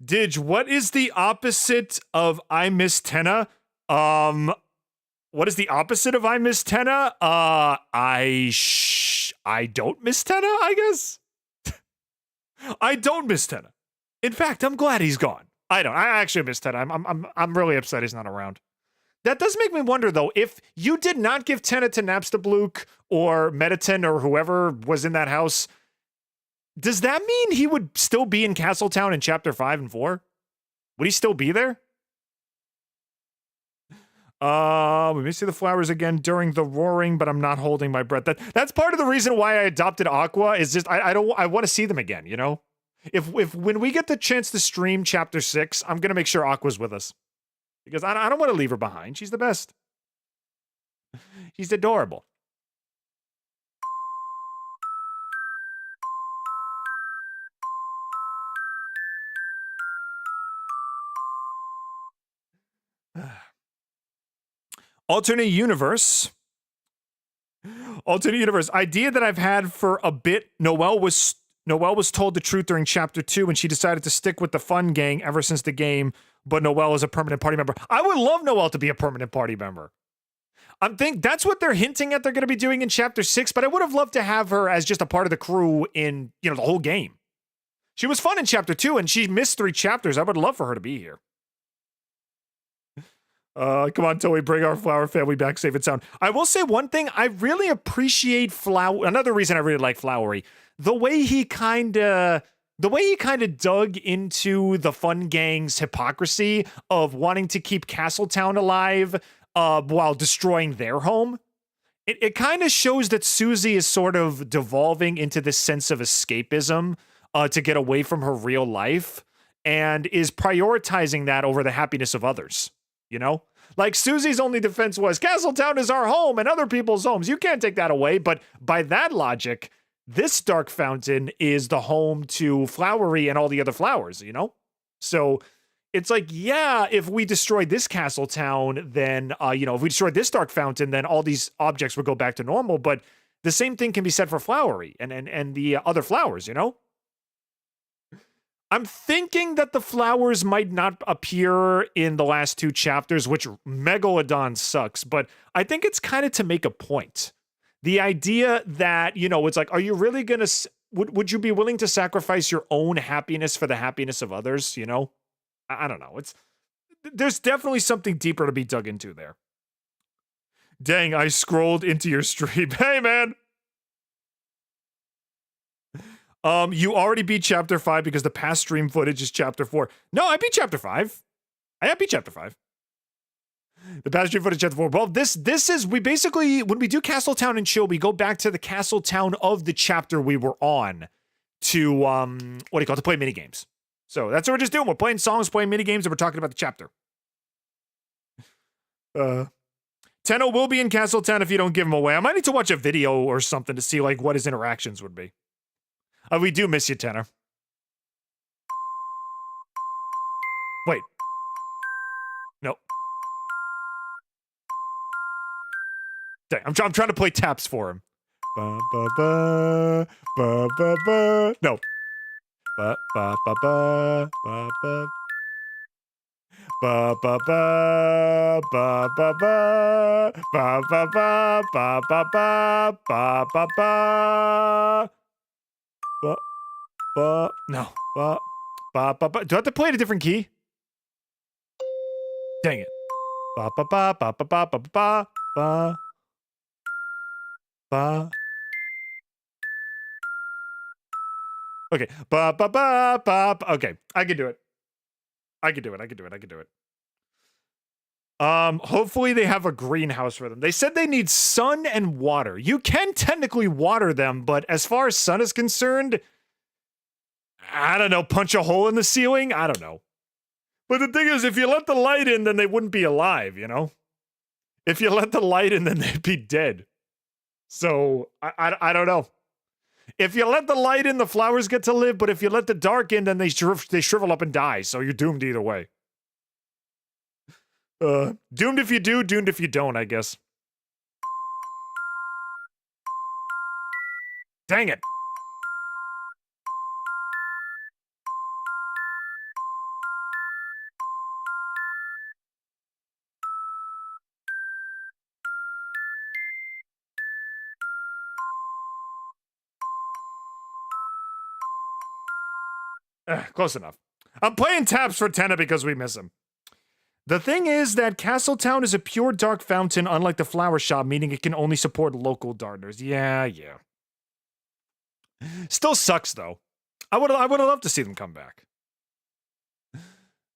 Didge, what is the opposite of I miss Tenna? What is the opposite of I miss Tenna? I don't miss Tenna, I guess. I don't miss Tenna. In fact, I'm glad he's gone. I actually miss Tenna. I'm really upset he's not around. That does make me wonder, though, if you did not give Tenna to Napstablook or Mediton or whoever was in that house, does that mean he would still be in Castletown in Chapter 5 and 4? Would he still be there? We may see the flowers again during the roaring, but I'm not holding my breath. That's part of the reason why I adopted Aqua, is just I want to see them again, you know? If when we get the chance to stream Chapter 6, I'm going to make sure Aqua's with us. Because I don't want to leave her behind. She's the best. She's adorable. Alternate universe. Alternate universe. Idea that I've had for a bit. Noelle was told the truth during Chapter 2 and she decided to stick with the fun gang ever since the game, but Noelle is a permanent party member. I would love Noelle to be a permanent party member. That's what they're hinting at they're going to be doing in Chapter 6, but I would have loved to have her as just a part of the crew in, the whole game. She was fun in Chapter 2 and she missed 3 chapters. I would love for her to be here. Come on, Toby, bring our flower family back safe and sound. I will say one thing. I really appreciate another reason I really like Flowery. The way he kind of dug into the fun gang's hypocrisy of wanting to keep Castletown alive while destroying their home. It kind of shows that Susie is sort of devolving into this sense of escapism to get away from her real life and is prioritizing that over the happiness of others. You know? Like Susie's only defense was Castletown is our home and other people's homes. You can't take that away. But by that logic, this dark fountain is the home to Flowery and all the other flowers, you know? So it's like, yeah, if we destroyed this Castletown, then, if we destroyed this Dark Fountain, then all these objects would go back to normal. But the same thing can be said for Flowery and the other flowers, I'm thinking that the flowers might not appear in the last 2 chapters, which Megalodon sucks, but I think it's kind of to make a point. The idea that, it's like, are you really going to, would you be willing to sacrifice your own happiness for the happiness of others, I don't know. There's definitely something deeper to be dug into there. Dang, I scrolled into your stream. Hey, man. You already beat chapter 5 because the past stream footage is chapter 4. No, I beat chapter 5. I beat chapter 5. The past stream footage chapter 4. Well, this is, we basically, when we do Castletown and Chill, we go back to the Castletown of the chapter we were on to, to play minigames. So that's what we're just doing. We're playing songs, playing minigames, and we're talking about the chapter. Tenno will be in Castletown if you don't give him away. I might need to watch a video or something to see, what his interactions would be. We do miss you, Tenor. Wait. No. Dang, I'm trying to play taps for him. Ba ba ba ba ba ba. No. Ba ba ba ba ba ba. Ba ba ba ba ba ba ba ba ba ba ba ba ba ba. No. Do I have to play in a different key? Dang it. Ba ba ba ba ba ba ba ba ba ba. Okay. Ba ba ba ba. Okay, I can do it. I can do it. Hopefully they have a greenhouse for them. They said they need sun and water. You can technically water them, but as far as sun is concerned, I don't know, punch a hole in the ceiling? I don't know. But the thing is, if you let the light in, then they wouldn't be alive, If you let the light in, then they'd be dead. So, I don't know. If you let the light in, the flowers get to live, but if you let the dark in, then they shrivel up and die, so you're doomed either way. Doomed if you do, doomed if you don't, I guess. Dang it. Close enough. I'm playing taps for Tenna because we miss him. The thing is that Castletown is a pure dark fountain, unlike the flower shop, meaning it can only support local Darkners. Yeah. Still sucks, though. I would have loved to see them come back.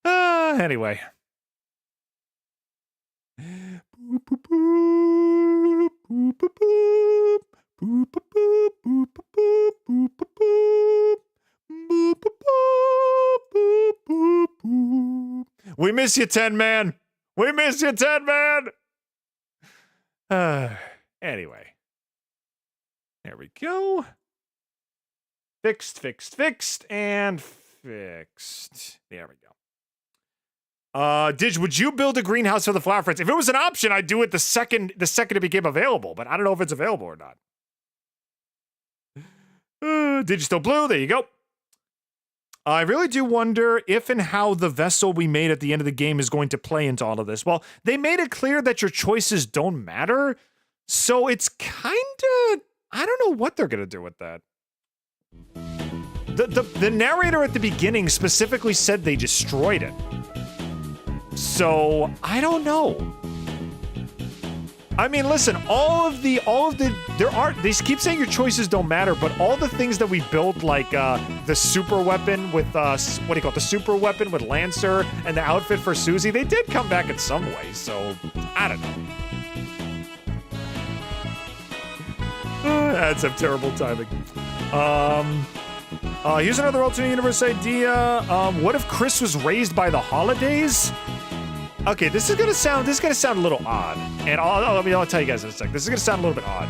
Anyway. We miss you, 10 Man. We miss you, 10 Man. Anyway. There we go. Fixed, and fixed. There we go. Didge, would you build a greenhouse for the Flower Friends? If it was an option, I'd do it the second it became available, but I don't know if it's available or not. Digital Blue, there you go. I really do wonder if and how the vessel we made at the end of the game is going to play into all of this. Well, they made it clear that your choices don't matter, so it's kind of... I don't know what they're going to do with that. The narrator at the beginning specifically said they destroyed it. So, I don't know. I mean, listen, they keep saying your choices don't matter, but all the things that we built, like the super weapon with, the super weapon with Lancer and the outfit for Susie, they did come back in some way, so I don't know. That's some terrible timing. Here's another alternate universe idea. What if Kris was raised by the holidays? Okay, this is gonna sound a little odd, and I'll tell you guys in a sec. This is gonna sound a little bit odd,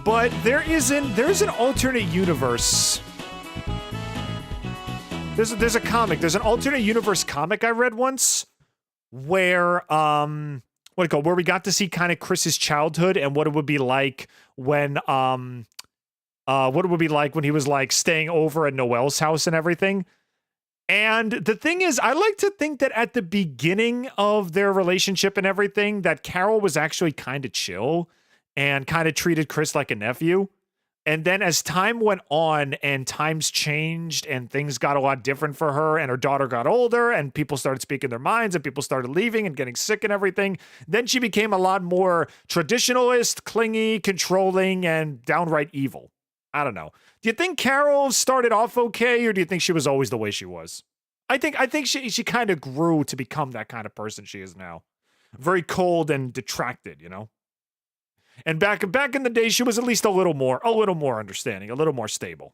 but there's an alternate universe There's a comic. There's an alternate universe comic I read once where where we got to see kind of Kris's childhood and what it would be like when he was like staying over at Noelle's house and everything. And the thing is, I like to think that at the beginning of their relationship and everything, that Carol was actually kind of chill and kind of treated Kris like a nephew. And then as time went on and times changed and things got a lot different for her and her daughter got older and people started speaking their minds and people started leaving and getting sick and everything, then she became a lot more traditionalist, clingy, controlling, and downright evil. I don't know. Do you think Carol started off okay, or do you think she was always the way she was? I think she kind of grew to become that kind of person she is now. Very cold and detracted, you know? And back in the day, she was at least a little more understanding, a little more stable.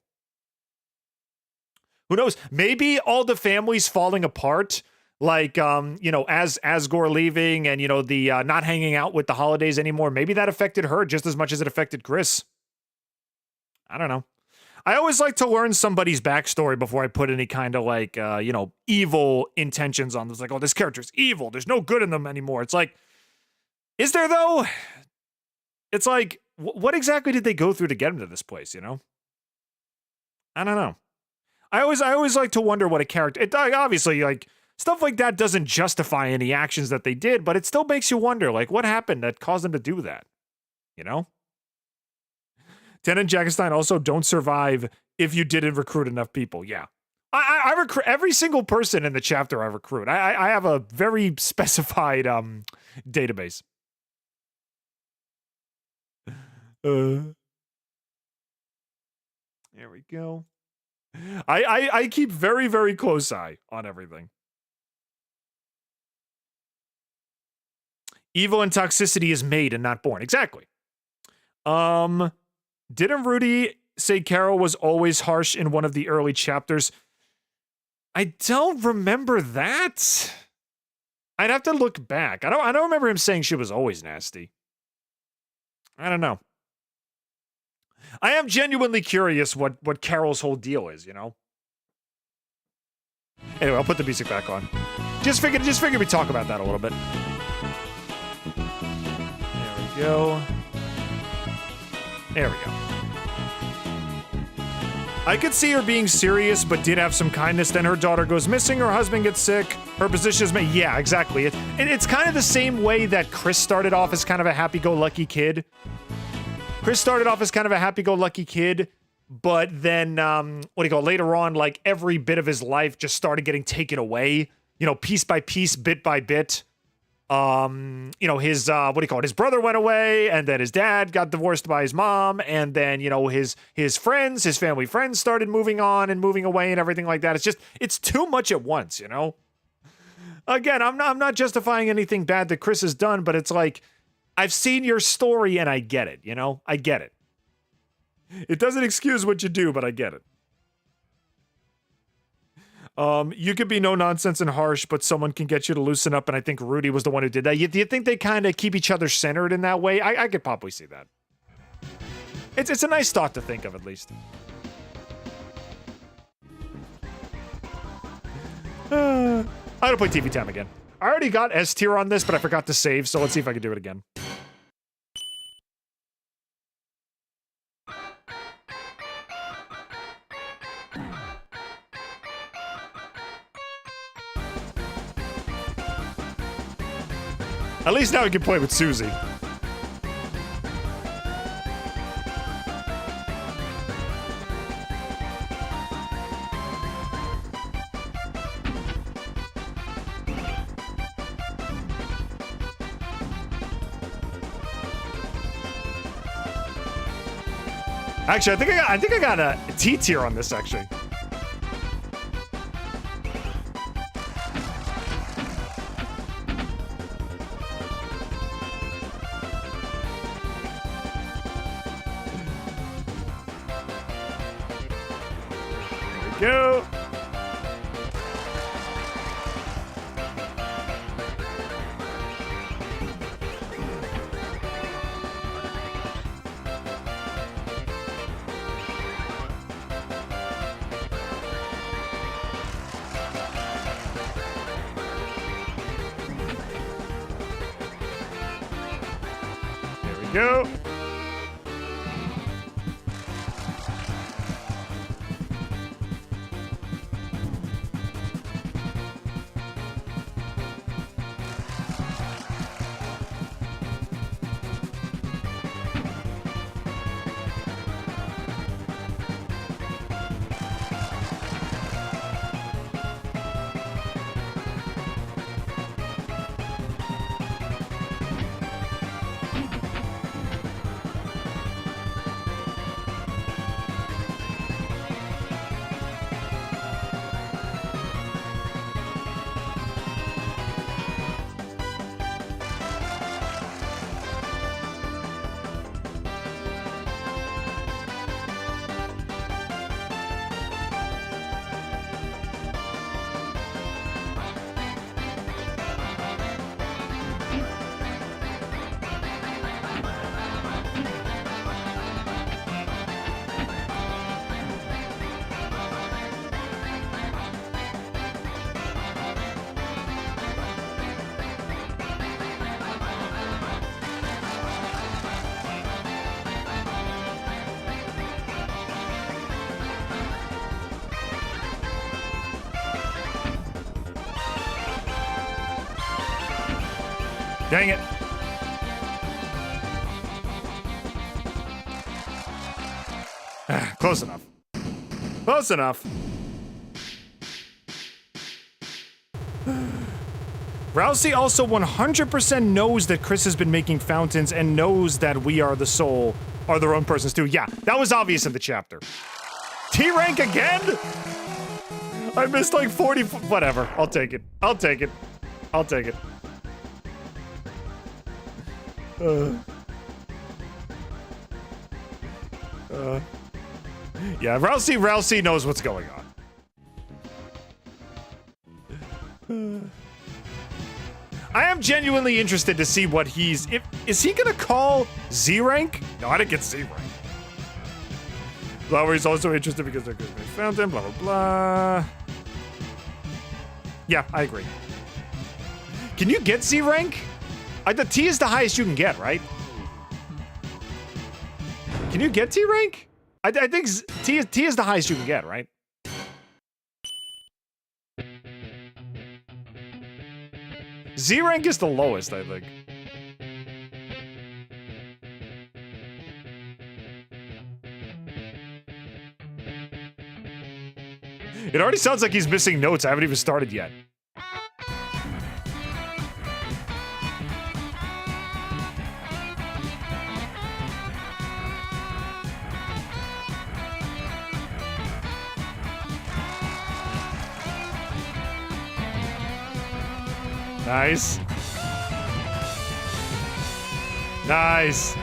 Who knows? Maybe all the families falling apart, like as Asgore leaving and the not hanging out with the holidays anymore, maybe that affected her just as much as it affected Kris. I don't know. I always like to learn somebody's backstory before I put any kind of like evil intentions on them. It's like, oh, this character's evil. There's no good in them anymore. It's like, is there though? It's like, what exactly did they go through to get him to this place, I don't know. I always like to wonder what a character... obviously, like, stuff like that doesn't justify any actions that they did, but it still makes you wonder, like, what happened that caused them to do that? Ten and Jackenstein also don't survive if you didn't recruit enough people. Yeah. I recruit every single person in the chapter I recruit. I have a very specified database. There we go. I keep very, very close eye on everything. Evil and toxicity is made and not born. Exactly. Didn't Rudy say Carol was always harsh in one of the early chapters? I don't remember that. I'd have to look back. I don't remember him saying she was always nasty. I don't know. I am genuinely curious what Carol's whole deal is, Anyway, I'll put the music back on. Just figured we talk about that a little bit. There we go. There we go. I could see her being serious, but did have some kindness. Then her daughter goes missing, her husband gets sick, her position is made. Yeah, exactly. It's kind of the same way that Kris started off as kind of a happy-go-lucky kid. Kris started off as kind of a happy-go-lucky kid, but then, later on, like, every bit of his life just started getting taken away, piece by piece, bit by bit. His brother went away, and then his dad got divorced by his mom, and then, his family friends started moving on and moving away and everything like that. It's too much at once, Again, I'm not justifying anything bad that Kris has done, but it's like, I've seen your story and I get it, I get it. It doesn't excuse what you do, but I get it. You could be no nonsense and harsh, but someone can get you to loosen up, and I think Rudy was the one who did that. Do you think they kind of keep each other centered in that way? I could probably see that. It's a nice thought to think of, at least. I'm gonna play TV Time again. I already got S tier on this, but I forgot to save, so let's see if I can do it again. At least now we can play with Susie. Actually, I think I got a T tier on this, actually. Go. you. Dang it. Close enough. Close enough. Ralsei also 100% knows that Kris has been making fountains and knows that we are the soul, are their own persons too. Yeah, that was obvious in the chapter. T-rank again? I missed like 40, whatever. I'll take it. I'll take it. I'll take it. Yeah, Ralsei knows what's going on. I am genuinely interested to see what he's... Is he gonna call Z rank? No, I didn't get Z rank. Flowery's also interested because they're good at fountain, blah, blah, blah. Yeah, I agree. Can you get Z rank? The T is the highest you can get, right? Can you get T rank? I think T is the highest you can get, right? Z rank is the lowest, I think. It already sounds like he's missing notes. I haven't even started yet. Nice. Nice.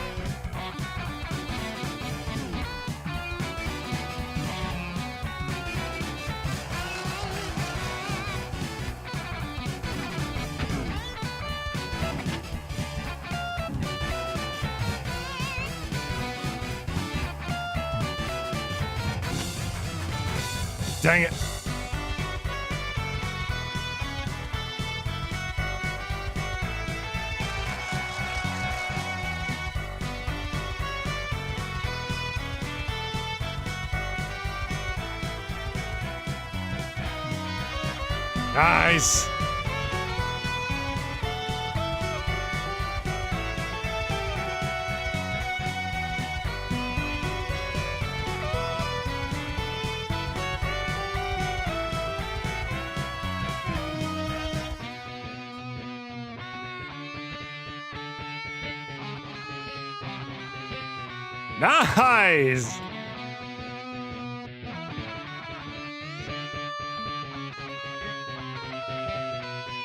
Dang it. Nice. Nice.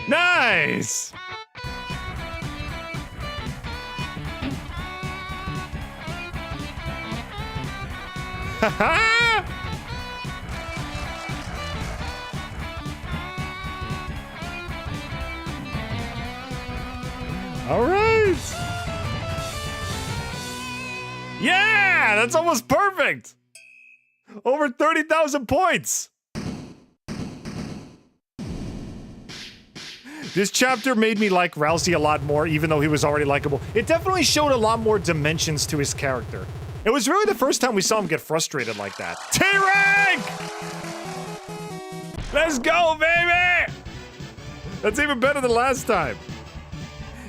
Nice! Haha! All right. Yeah, that's almost perfect. Over 30,000 points. This chapter made me like Ralsei a lot more, even though he was already likable. It definitely showed a lot more dimensions to his character. It was really the first time we saw him get frustrated like that. T-Rank! Let's go, baby! That's even better than last time.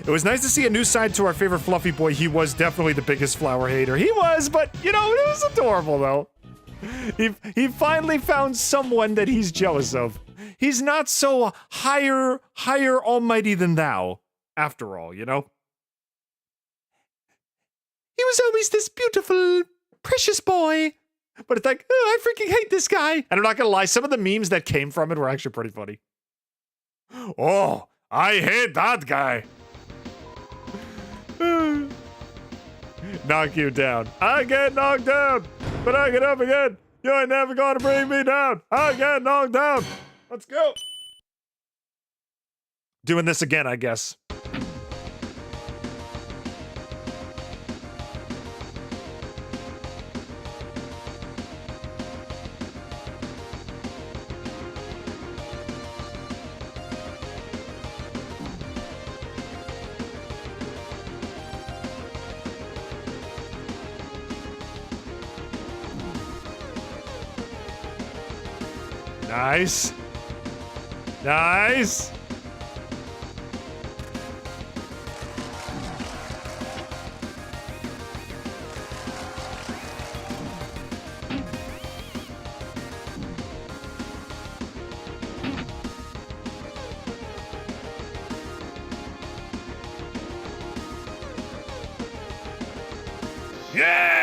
It was nice to see a new side to our favorite fluffy boy. He was definitely the biggest flower hater. He was, but, you know, it was adorable, though. He finally found someone that he's jealous of. He's not so higher almighty than thou, after all, you know? He was always this beautiful, precious boy. But it's like, oh, I freaking hate this guy. And I'm not gonna lie, some of the memes that came from it were actually pretty funny. Oh, I hate that guy. Knock you down. I get knocked down, but I get up again. You ain't never gonna bring me down. I get knocked down. Let's go. Doing this again, I guess. Nice. Nice. Yeah!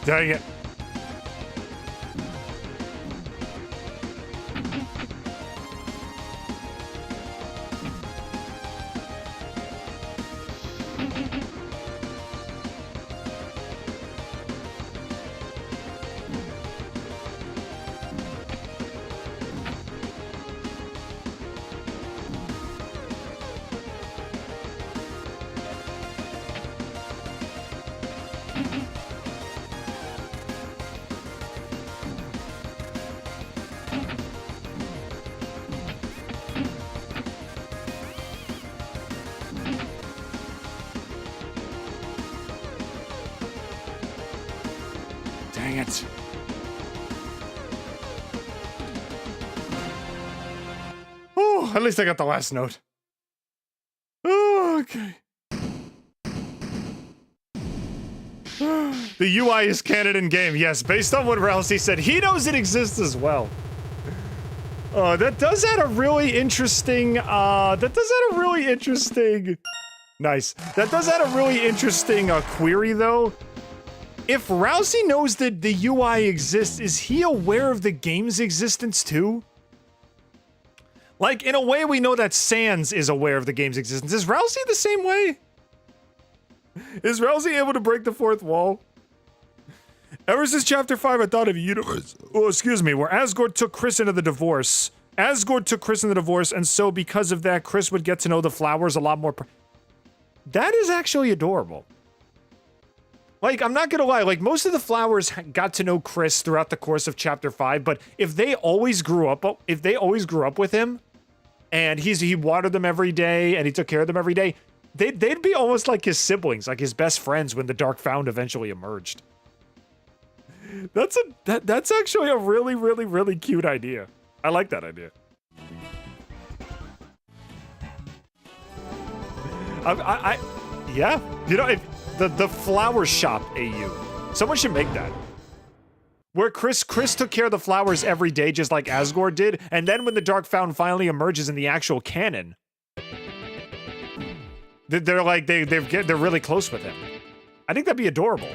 Dang it. Dang it. Oh, at least I got the last note. Oh, okay. The UI is canon in game. Yes, based on what Ralsei said, he knows it exists as well. That does add a really interesting, Nice. That does add a really interesting, query, though. If Ralsei knows that the UI exists, is he aware of the game's existence, too? Like, in a way, we know that Sans is aware of the game's existence. Is Ralsei the same way? Is Ralsei able to break the fourth wall? Ever since Chapter 5, I thought of a universe, where Asgore took Kris into the divorce. Asgore took Kris into the divorce, and so because of that, Kris would get to know the flowers a lot more. That is actually adorable. Like, I'm not gonna lie, like, most of the flowers got to know Kris throughout the course of Chapter 5, but if they always grew up with him, and he watered them every day, and he took care of them every day, they'd be almost like his siblings, like his best friends when the Dark Found eventually emerged. That's actually a really, really, really cute idea. I like that idea. Yeah, you know, the flower shop AU. Someone should make that. Where Kris took care of the flowers every day, just like Asgore did, and then when the Dark Fountain finally emerges in the actual canon, they're like they're really close with him. I think that'd be adorable.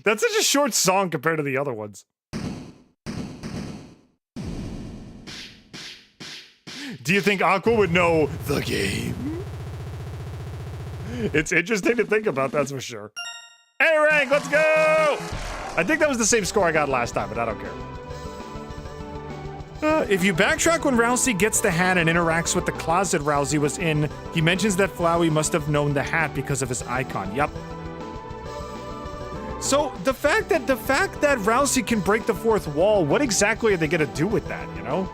That's such a short song compared to the other ones. Do you think Aqua would know the game? It's interesting to think about, that's for sure. A rank, let's go! I think that was the same score I got last time, but I don't care. If you backtrack when Ralsei gets the hat and interacts with the closet Ralsei was in, he mentions that Flowery must have known the hat because of his icon. Yep. So the fact that Ralsei can break the fourth wall, what exactly are they gonna do with that, you know?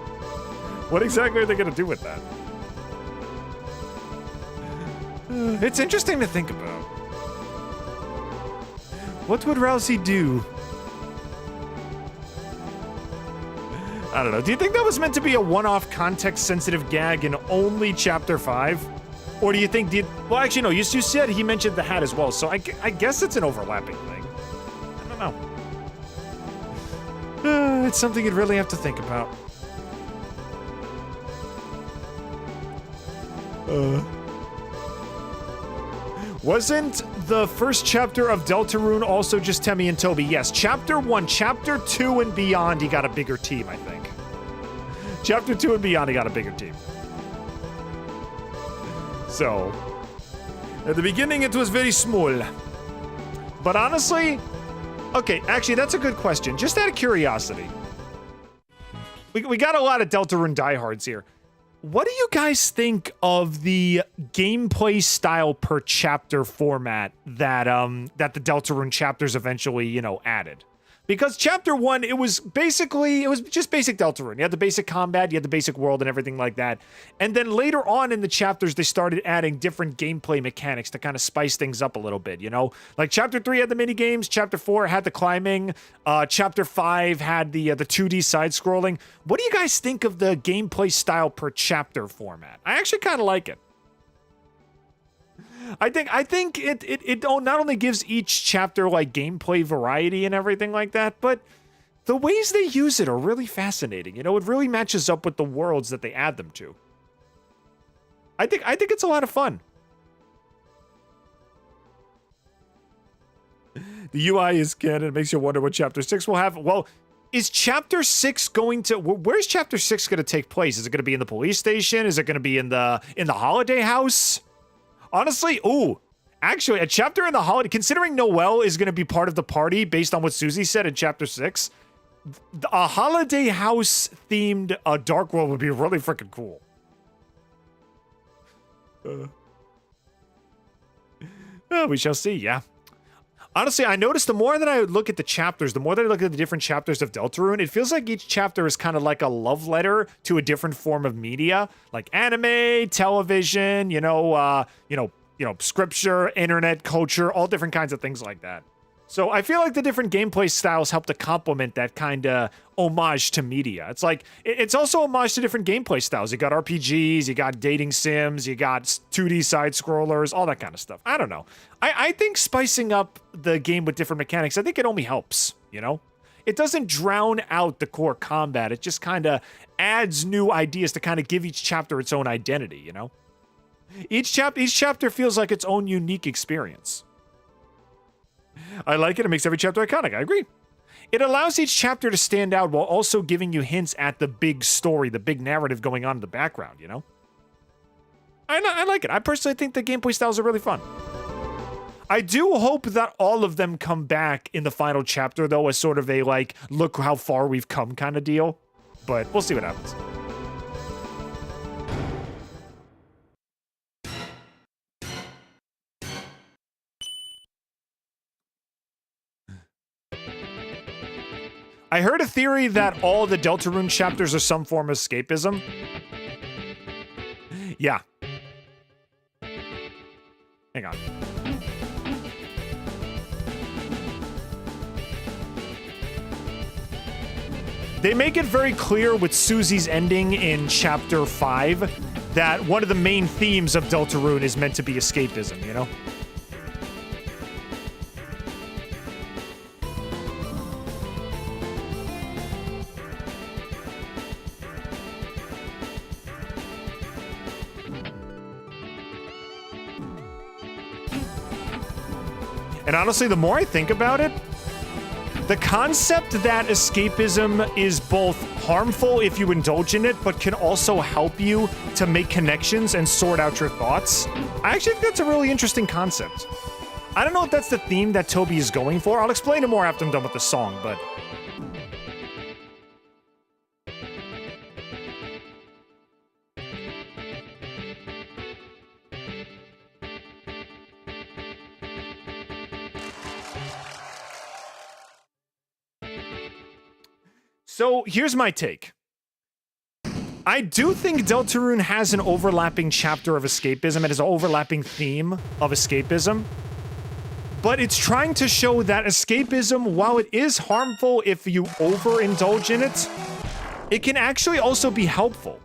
What exactly are they gonna do with that? It's interesting to think about. What would Ralsei do? I don't know. Do you think that was meant to be a one-off context-sensitive gag in only Chapter 5? Or do you think... well, actually, no. You said he mentioned the hat as well, so I guess it's an overlapping thing. I don't know. It's something you'd really have to think about. Wasn't the first chapter of Deltarune also just Temmie and Toby? Yes, Chapter 1, Chapter 2 and beyond, he got a bigger team, I think. Chapter 2 and beyond, he got a bigger team. So, at the beginning it was very small. But honestly, okay, actually that's a good question. Just out of curiosity. We got a lot of Deltarune diehards here. What do you guys think of the gameplay style per chapter format that that the Deltarune chapters eventually, you know, added? Because Chapter 1, it was just basic Deltarune. You had the basic combat, you had the basic world and everything like that. And then later on in the chapters, they started adding different gameplay mechanics to kind of spice things up a little bit, you know? Like Chapter 3 had the minigames, Chapter 4 had the climbing, Chapter 5 had the 2D side-scrolling. What do you guys think of the gameplay style per chapter format? I actually kind of like it. I think it not only gives each chapter like gameplay variety and everything like that, but the ways they use it are really fascinating. You know, it really matches up with the worlds that they add them to. I think it's a lot of fun. The UI is canon. It makes you wonder what Chapter 6 will have. Well, is Chapter 6 going to... Where's Chapter 6 going to take place? Is it going to be in the police station? Is it going to be in the holiday house? Honestly, actually, a chapter in the holiday, considering Noelle is going to be part of the party based on what Susie said in Chapter 6, a holiday house-themed Dark World would be really freaking cool. Well, we shall see, yeah. Honestly, I noticed the more that I look at the chapters, the more that I look at the different chapters of Deltarune, it feels like each chapter is kind of like a love letter to a different form of media, like anime, television, scripture, internet, culture, all different kinds of things like that. So I feel like the different gameplay styles help to complement that kind of homage to media. It's like, it's also homage to different gameplay styles. You got RPGs, you got dating sims, you got 2D side-scrollers, all that kind of stuff. I don't know. I think spicing up the game with different mechanics, I think it only helps, you know? It doesn't drown out the core combat. It just kind of adds new ideas to kind of give each chapter its own identity, you know? Each chapter feels like its own unique experience. I like it. It makes every chapter iconic. I agree. It allows each chapter to stand out while also giving you hints at the big story, the big narrative going on in the background, you know? I like it. I personally think the gameplay styles are really fun. I do hope that all of them come back in the final chapter, though, as sort of a, like, look how far we've come kind of deal. But we'll see what happens. I heard a theory that all the Deltarune chapters are some form of escapism. Yeah. Hang on. They make it very clear with Susie's ending in Chapter 5 that one of the main themes of Deltarune is meant to be escapism, you know? And honestly, the more I think about it, The concept that escapism is both harmful if you indulge in it, but can also help you to make connections and sort out your thoughts, I actually think that's a really interesting concept. I don't know if that's the theme that Toby is going for. I'll explain it more after I'm done with the song, but... So here's my take. I do think Deltarune has an overlapping chapter of escapism. It has an overlapping theme of escapism. But it's trying to show that escapism, while it is harmful if you overindulge in it, it can actually also be helpful.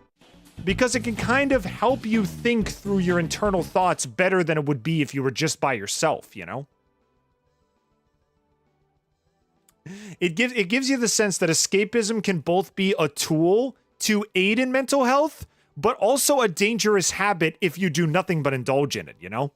Because it can kind of help you think through your internal thoughts better than it would be if you were just by yourself, you know? It gives you the sense that escapism can both be a tool to aid in mental health, but also a dangerous habit if you do nothing but indulge in it, you know?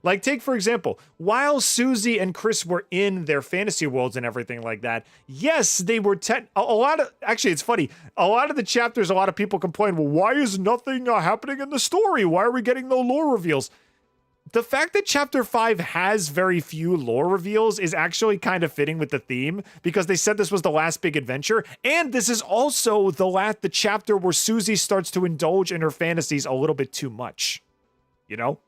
Like, take, for example, while Susie and Kris were in their fantasy worlds and everything like that, yes, they were actually, it's funny, a lot of the chapters, a lot of people complain, well, why is nothing happening in the story? Why are we getting no lore reveals? The fact that Chapter 5 has very few lore reveals is actually kind of fitting with the theme, because they said this was the last big adventure, and this is also the chapter where Susie starts to indulge in her fantasies a little bit too much. You know?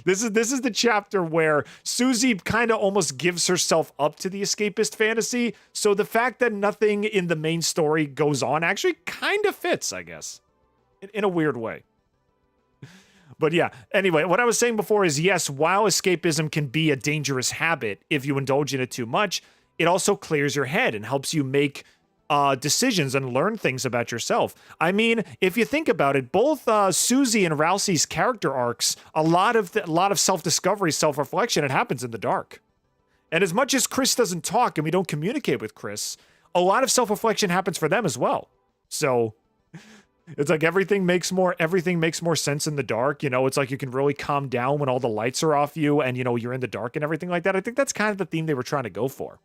This is the chapter where Susie kind of almost gives herself up to the escapist fantasy, so the fact that nothing in the main story goes on actually kind of fits, I guess. In a weird way. But yeah, anyway, what I was saying before is, yes, while escapism can be a dangerous habit if you indulge in it too much, it also clears your head and helps you make decisions and learn things about yourself. I mean, if you think about it, both Susie and Ralsei's character arcs, a lot of self-discovery, self-reflection, it happens in the dark. And as much as Kris doesn't talk and we don't communicate with Kris, a lot of self-reflection happens for them as well. So... it's like everything makes more sense in the dark, you know? It's like you can really calm down when all the lights are off you and, you know, you're in the dark and everything like that. I think that's kind of the theme they were trying to go for.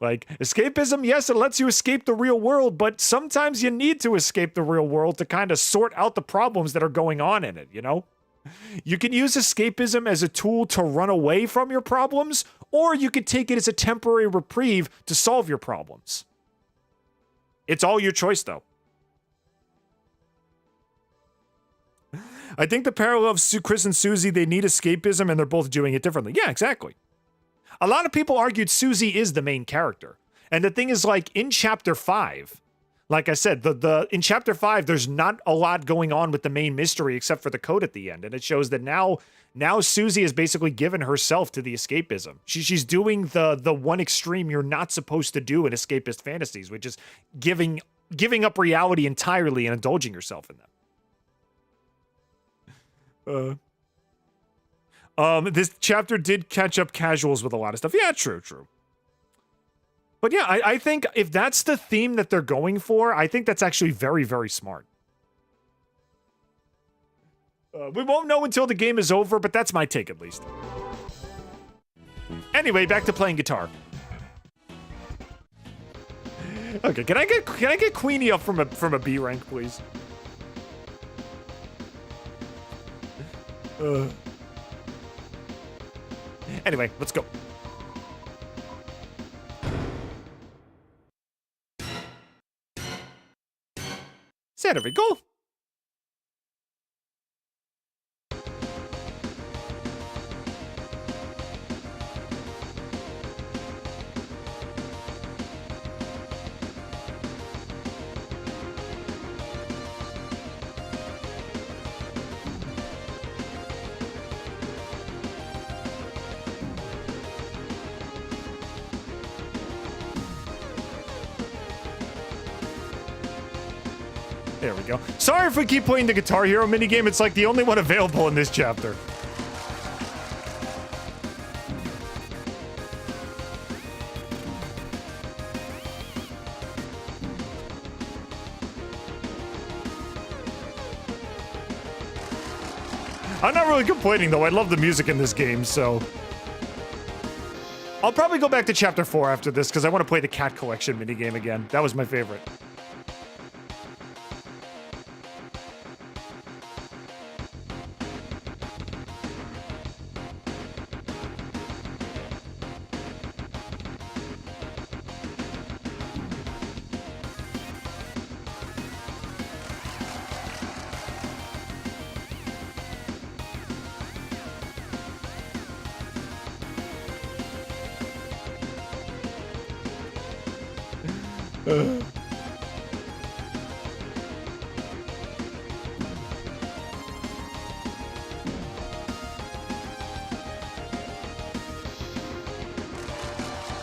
Like, escapism, yes, it lets you escape the real world, but sometimes you need to escape the real world to kind of sort out the problems that are going on in it, you know? You can use escapism as a tool to run away from your problems, or you could take it as a temporary reprieve to solve your problems. It's all your choice, though. I think the parallel of Kris and Susie, they need escapism and they're both doing it differently. Yeah, exactly. A lot of people argued Susie is the main character. And the thing is, like, in Chapter 5, like I said, in Chapter 5, there's not a lot going on with the main mystery except for the code at the end. And it shows that now Susie has basically given herself to the escapism. She's doing the one extreme you're not supposed to do in escapist fantasies, which is giving up reality entirely and indulging yourself in them. This chapter did catch up casuals with a lot of stuff. Yeah, true. But yeah, I think if that's the theme that they're going for, I think that's actually very, very smart. We won't know until the game is over, but that's my take at least. Anyway, back to playing guitar. Okay, can I get Queenie up from a B rank, please? Anyway, let's go. There we go. There we go. Sorry if we keep playing the Guitar Hero minigame. It's like the only one available in this chapter. I'm not really complaining, though. I love the music in this game, so... I'll probably go back to chapter 4 after this because I want to play the cat collection minigame again. That was my favorite.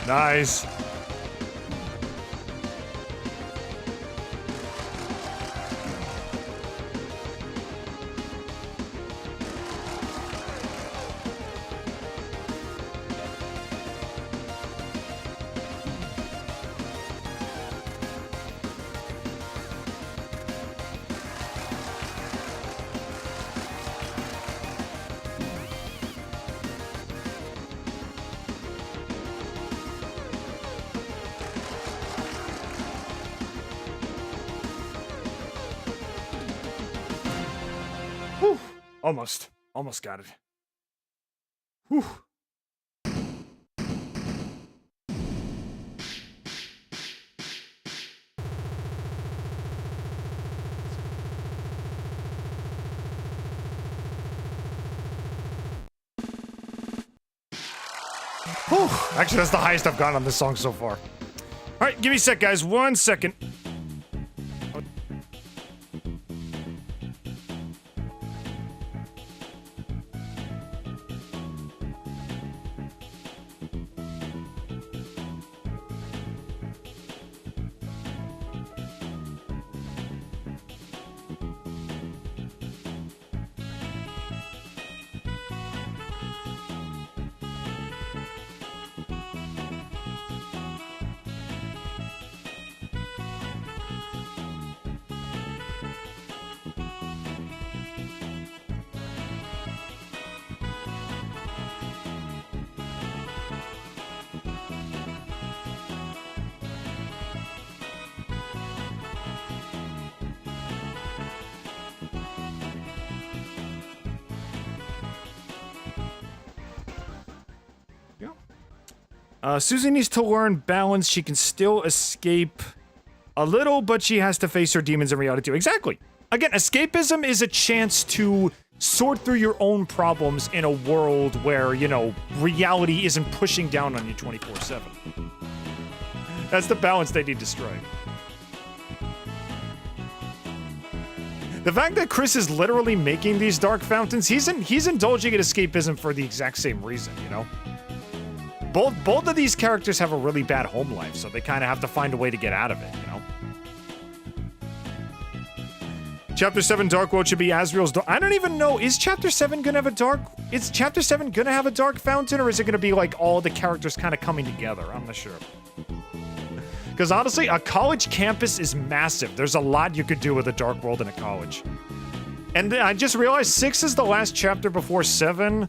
Nice. Almost got it. Whew. Whew. Actually, that's the highest I've gone on this song so far. All right, give me a sec, guys. 1 second. Susie needs to learn balance. She can still escape a little, but she has to face her demons in reality too. Exactly. Again, escapism is a chance to sort through your own problems in a world where, you know, reality isn't pushing down on you 24/7. That's the balance they need to strike. The fact that Kris is literally making these dark fountains, he's indulging in escapism for the exact same reason, you know? Both of these characters have a really bad home life, so they kind of have to find a way to get out of it, you know? Chapter 7 Dark World should be Asriel's dark. I don't even know, is Chapter 7 gonna have a dark... Is Chapter 7 gonna have a dark fountain, or is it gonna be like all the characters kind of coming together? I'm not sure. Because honestly, a college campus is massive. There's a lot you could do with a dark world in a college. And I just realized 6 is the last chapter before 7.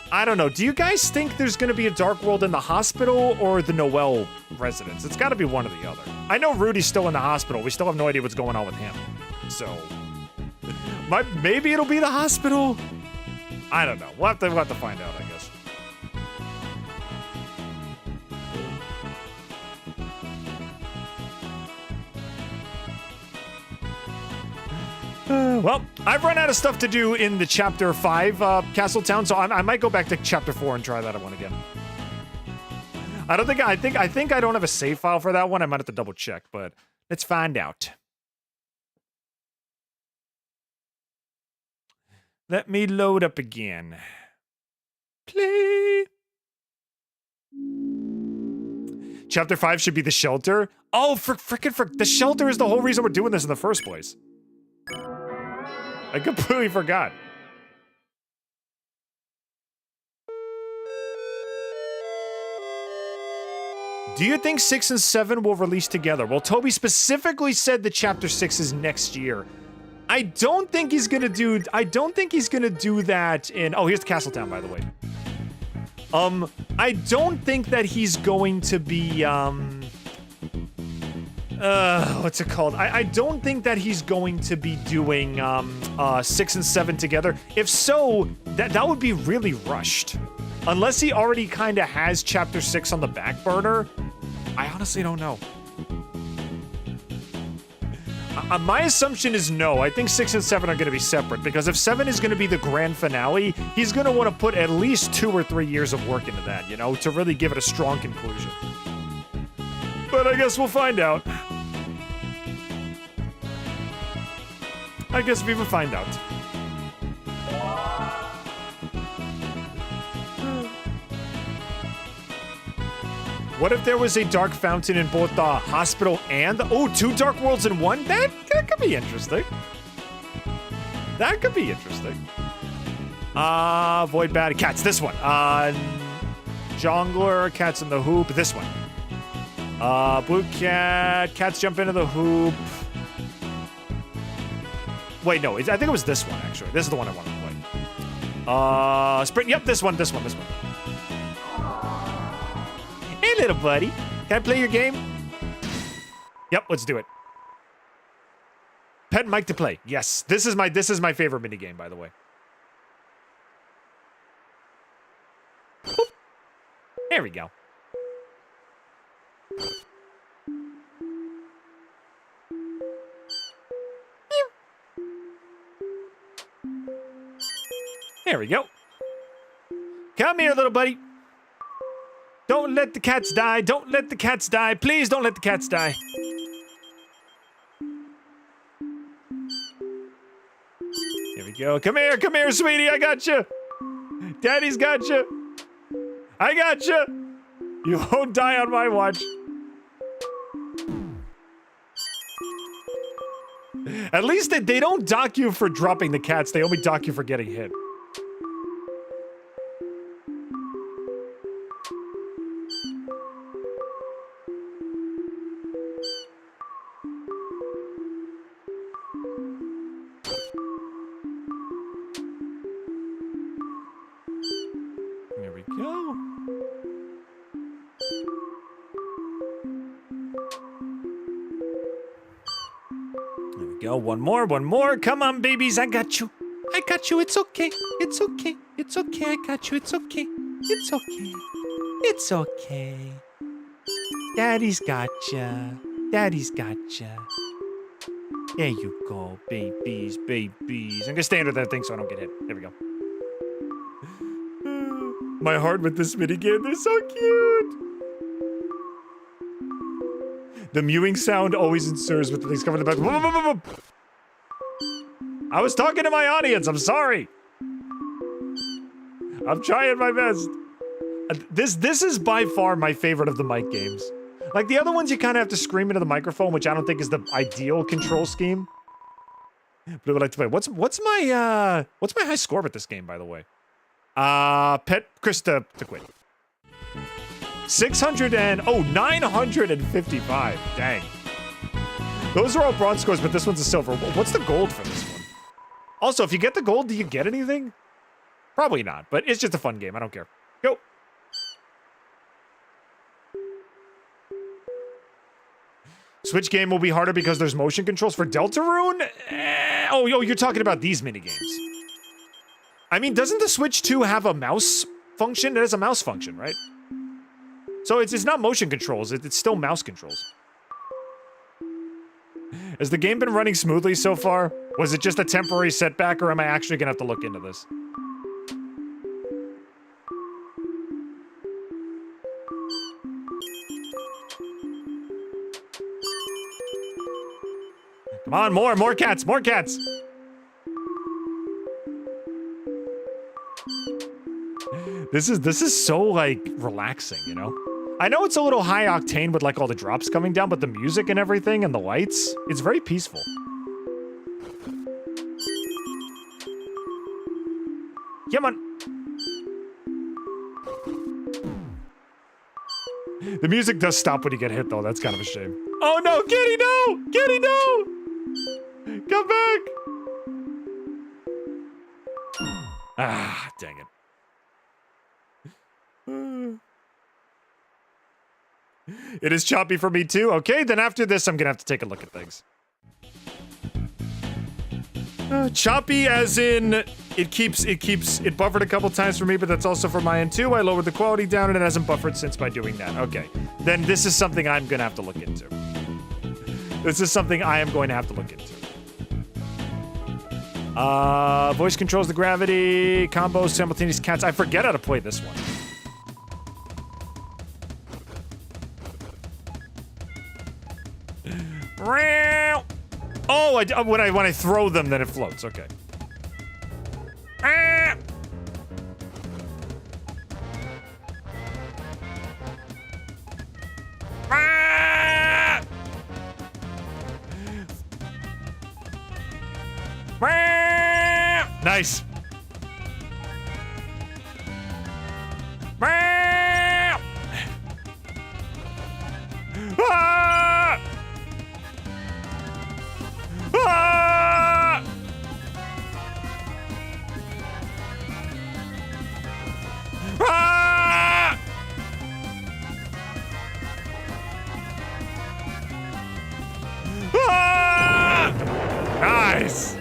I don't know. Do you guys think there's going to be a dark world in the hospital or the Noel residence? It's got to be one or the other. I know Rudy's still in the hospital. We still have no idea what's going on with him. So, maybe it'll be the hospital? I don't know. We'll have to find out, I guess. Well, I've run out of stuff to do in the Chapter 5 Castletown, so I might go back to Chapter 4 and try that one again. I think I don't have a save file for that one. I might have to double check, but let's find out. Let me load up again. Play. Chapter 5 should be the shelter. Oh, frickin' the shelter is the whole reason we're doing this in the first place. I completely forgot. Do you think 6 and 7 will release together? Well, Toby specifically said that Chapter 6 is next year. I don't think he's gonna do that in... Oh, here's the Castletown, by the way. I don't think that he's going to be, what's it called? I don't think that he's going to be doing, 6 and 7 together. If so, that would be really rushed. Unless he already kind of has Chapter 6 on the back burner, I honestly don't know. My assumption is no. I think 6 and 7 are going to be separate, because if 7 is going to be the grand finale, he's going to want to put at least 2 or 3 years of work into that, you know, to really give it a strong conclusion. But I guess we'll find out. I guess we will find out. What if there was a dark fountain in both the hospital and the... Oh, 2 dark worlds in one? That could be interesting. That could be interesting. Void Bat. Cats, this one. Jongler, Cats in the Hoop, this one. Blue Cat, Cats jump into the hoop. Wait, no, I think it was this one, actually. This is the one I wanted to play. Sprint, yep, this one. Hey, little buddy. Can I play your game? Yep, let's do it. Pet Mike to play. Yes, this is my favorite minigame, by the way. Boop. There we go. There we go. Come here, little buddy. Don't let the cats die. Don't let the cats die. Please don't let the cats die. Here we go. Come here, sweetie. I got you. Daddy's got you. I got you. You won't die on my watch. At least they don't dock you for dropping the cats. They only dock you for getting hit. There we go. There we go. One more. Come on, babies. I got you. It's okay. I got you. It's okay. Daddy's gotcha. There you go, babies. I'm gonna stay under that thing so I don't get hit. There we go. My heart with this minigame, they're so cute. The mewing sound always ensues with the things coming in the back. I was talking to my audience, I'm sorry. I'm trying my best. This is by far my favorite of the mic games. Like the other ones, you kind of have to scream into the microphone, which I don't think is the ideal control scheme. But I would like to play. What's my high score with this game, by the way? Kris to quit. 955. Dang. Those are all bronze scores, but this one's a silver. What's the gold for this one? Also, if you get the gold, do you get anything? Probably not, but it's just a fun game. I don't care. Go. Switch game will be harder because there's motion controls for Deltarune? Oh, you're talking about these minigames. I mean, doesn't the Switch 2 have a mouse function? It has a mouse function, right? So it's not motion controls, it's still mouse controls. Has the game been running smoothly so far? Was it just a temporary setback, or am I actually gonna have to look into this? Come on, more cats! This is so, like, relaxing, you know? I know it's a little high octane with, like, all the drops coming down, but the music and everything and the lights, it's very peaceful. Come on. The music does stop when you get hit, though. That's kind of a shame. Oh, no! Kitty, no! Kitty, no! Come back! Ah, dang it. It is choppy for me too. Okay, then after this, I'm gonna have to take a look at things. Choppy as in it buffered a couple times for me, but that's also for my end too. I lowered the quality down and it hasn't buffered since by doing that. Okay, then this is something I'm gonna have to look into. This is something I am going to have to look into. Voice controls the gravity, combos, simultaneous cats. I forget how to play this one. Oh, when I throw them, then it floats. Okay. Nice. Nice.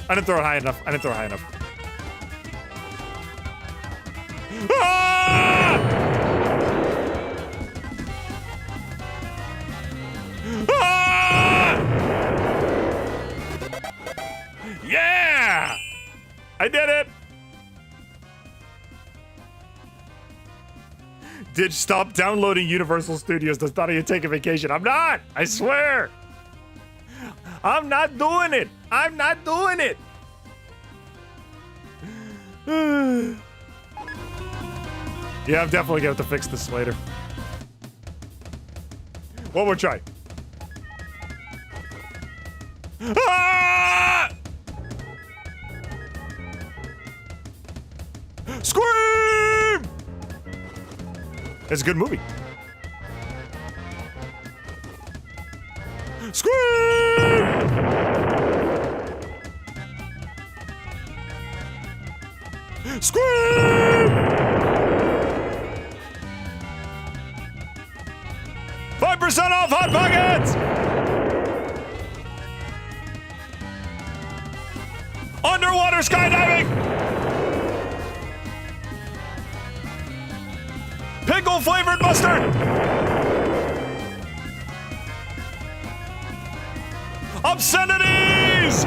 I didn't throw it high enough. I didn't throw it high enough. Yeah! I did it! Didge, stop downloading Universal Studios. That's not how you take a vacation. I'm not! I swear! I'm not doing it! I'm not doing it! Yeah, I'm definitely gonna have to fix this later. One more try. Ah! Scream! It's a good movie. Scream! Scream! 5% off Hot Pockets! Underwater skydiving! Pickle flavored mustard! Obscenities!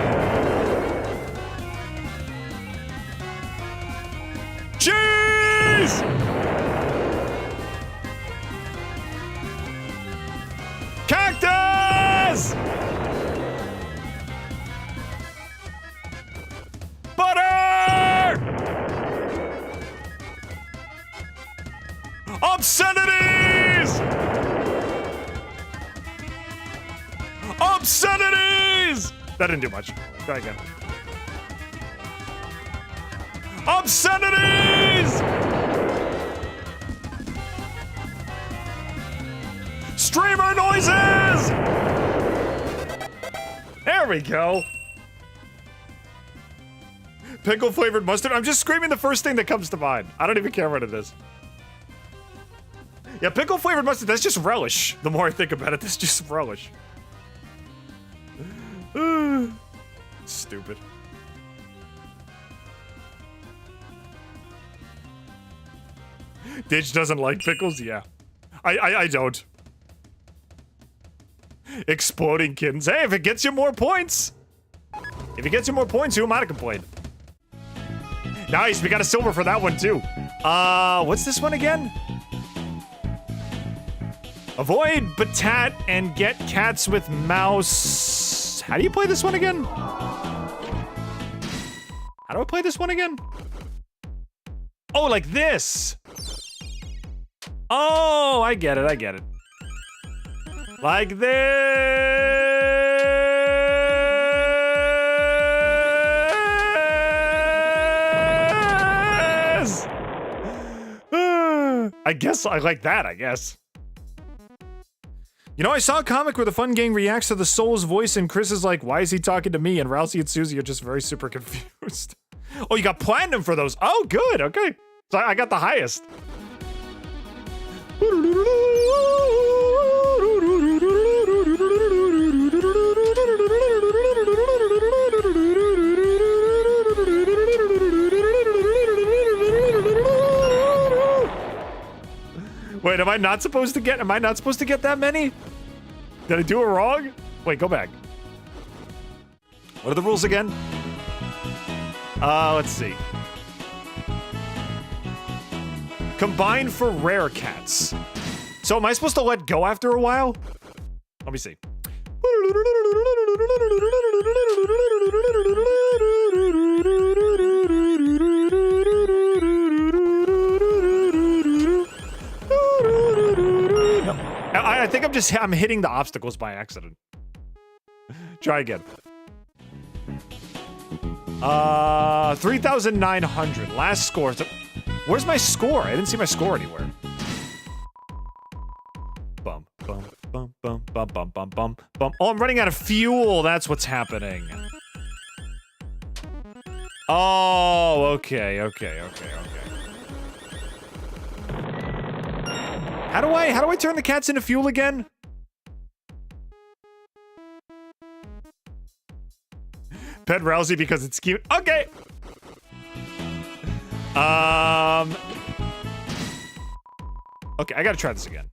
Cheese! Cactus! Butter! Obscenities! Obscenities! That didn't do much. Try again. Obscenities! Streamer noises! There we go. Pickle flavored mustard. I'm just screaming the first thing that comes to mind. I don't even care what it is. Yeah, pickle flavored mustard, that's just relish. The more I think about it, that's just relish. Stupid. Didge doesn't like pickles? Yeah. I don't. Exploding kittens. Hey, if it gets you more points. If it gets you more points, who am I to complain? Nice, we got a silver for that one too. What's this one again? Avoid batat and get cats with mouse. How do you play this one again? How do I play this one again? Oh, like this. Oh, I get it, I get it. Like this! I guess I like that, I guess. You know, I saw a comic where the fun gang reacts to the soul's voice and Kris is like, why is he talking to me? And Ralsei and Susie are just very super confused. Oh, you got platinum for those. Oh, good. Okay. So I got the highest. Wait, am I not supposed to get that many? Did I do it wrong? Wait, go back. What are the rules again? Let's see. Combine for rare cats. So am I supposed to let go after a while? Let me see. I think I'm hitting the obstacles by accident. Try again. 3,900. Last score. Where's my score? I didn't see my score anywhere. Bum, bum, bum, bum, bum, bum, bum, bum, bum. Oh, I'm running out of fuel. That's what's happening. Oh, okay. How do I turn the cats into fuel again? Pet Ralsei because it's cute. Okay. Okay, I gotta try this again.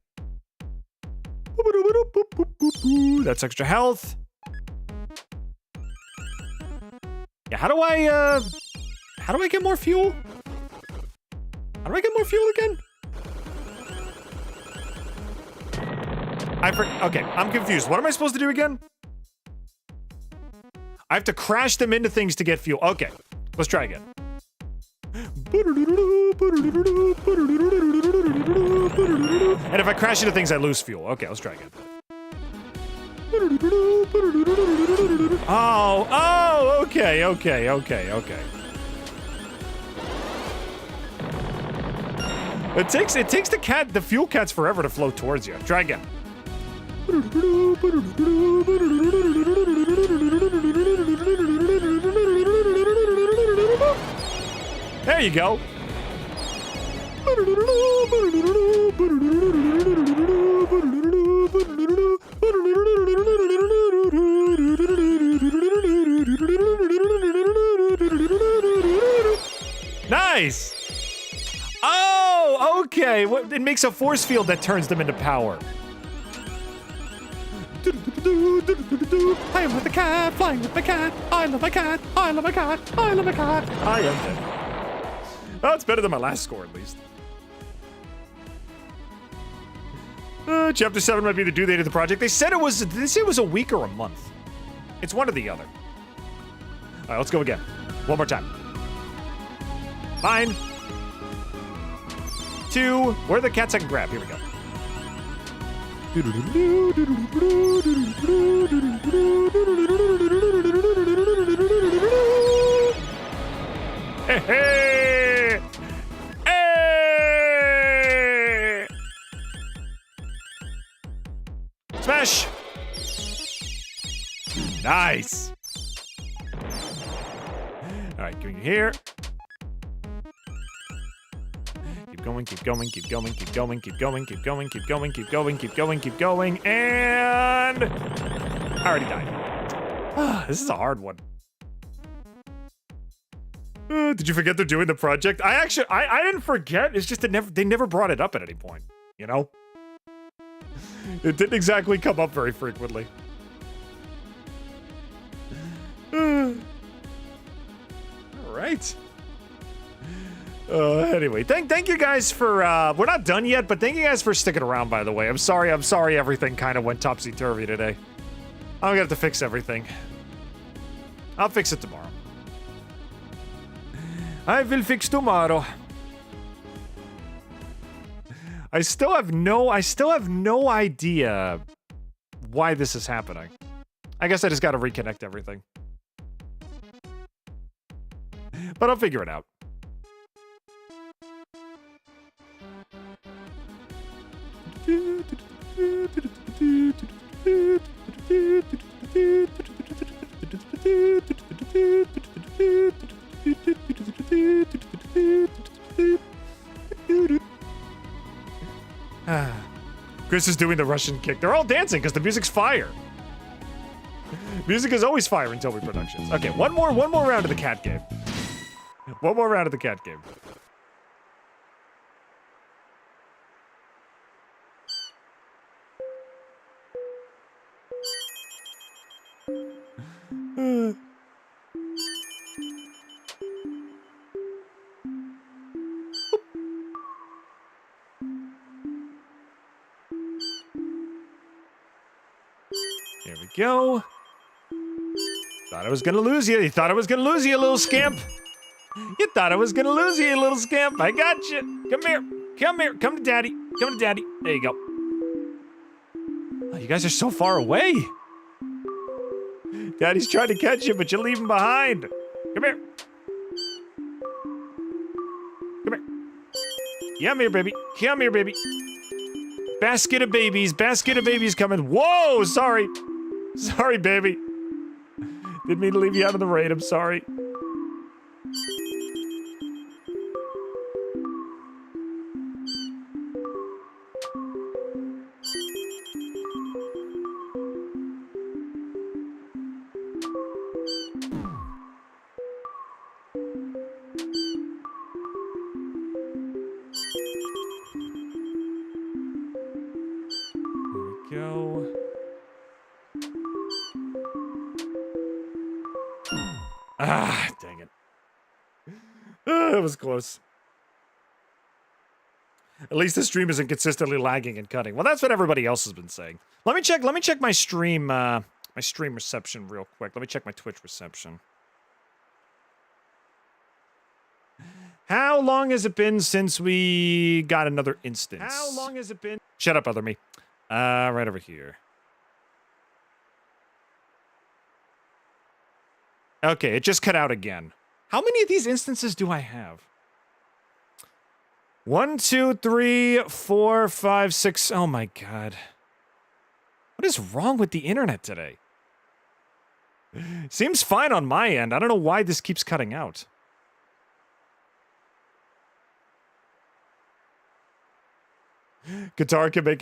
That's extra health. Yeah, how do I get more fuel? How do I get more fuel again? Okay, I'm confused. What am I supposed to do again? I have to crash them into things to get fuel. Okay, let's try again. And if I crash into things, I lose fuel. Okay, let's try again. Oh, okay. It takes the fuel cats forever to float towards you. Try again. There you go. Nice. Oh, okay. It makes a force field that turns them into power. I am with the cat, flying with my cat. I love my cat. I love my cat. I love my cat. I am dead. Oh, it's better than my last score, at least. Chapter 7 might be the due date of the project. They said it was a week or a month. It's one or the other. All right, let's go again. One more time. Fine. 2. Where are the cats I can grab? Here we go. Hey, hey! Hey! Smash! Nice! Alright, give me here. Keep going, keep going, keep going, keep going, keep going, keep going, keep going, keep going, keep going, keep going, and I already died. This is a hard one. Did you forget they're doing the project? I didn't forget. It's just they never brought it up at any point, you know? It didn't exactly come up very frequently. All right. Anyway, thank you guys for, we're not done yet, but thank you guys for sticking around, by the way. I'm sorry everything kind of went topsy-turvy today. I'm gonna have to fix everything. I'll fix it tomorrow. I will fix tomorrow. I still have no idea why this is happening. I guess I just gotta reconnect everything. But I'll figure it out. Kris is doing the Russian kick. They're all dancing because the music's fire. Music is always fire in Toby Productions. Okay, one more round of the cat game. One more round of the cat game. There we go. Thought I was gonna lose you. You thought I was gonna lose you, you little scamp. You thought I was gonna lose you, you little scamp. I got you. Come here. Come here. Come to daddy. Come to daddy. There you go. Oh, you guys are so far away. Daddy's trying to catch you, but you leave him behind. Come here. Come here. Come here, baby. Come here, baby. Basket of babies. Basket of babies coming. Whoa, sorry. Sorry, baby. Didn't mean to leave you out of the rain. I'm sorry. Go. Ah, dang it. That was close. At least the stream isn't consistently lagging and cutting. Well, that's what everybody else has been saying. Let me check my stream reception real quick. Let me check my Twitch reception. How long has it been since we got another instance? How long has it been? Shut up, other me. Right over here. Okay, it just cut out again. How many of these instances do I have? 1, 2, 3, 4, 5, 6. Oh my god. What is wrong with the internet today? Seems fine on my end. I don't know why this keeps cutting out. Takar can make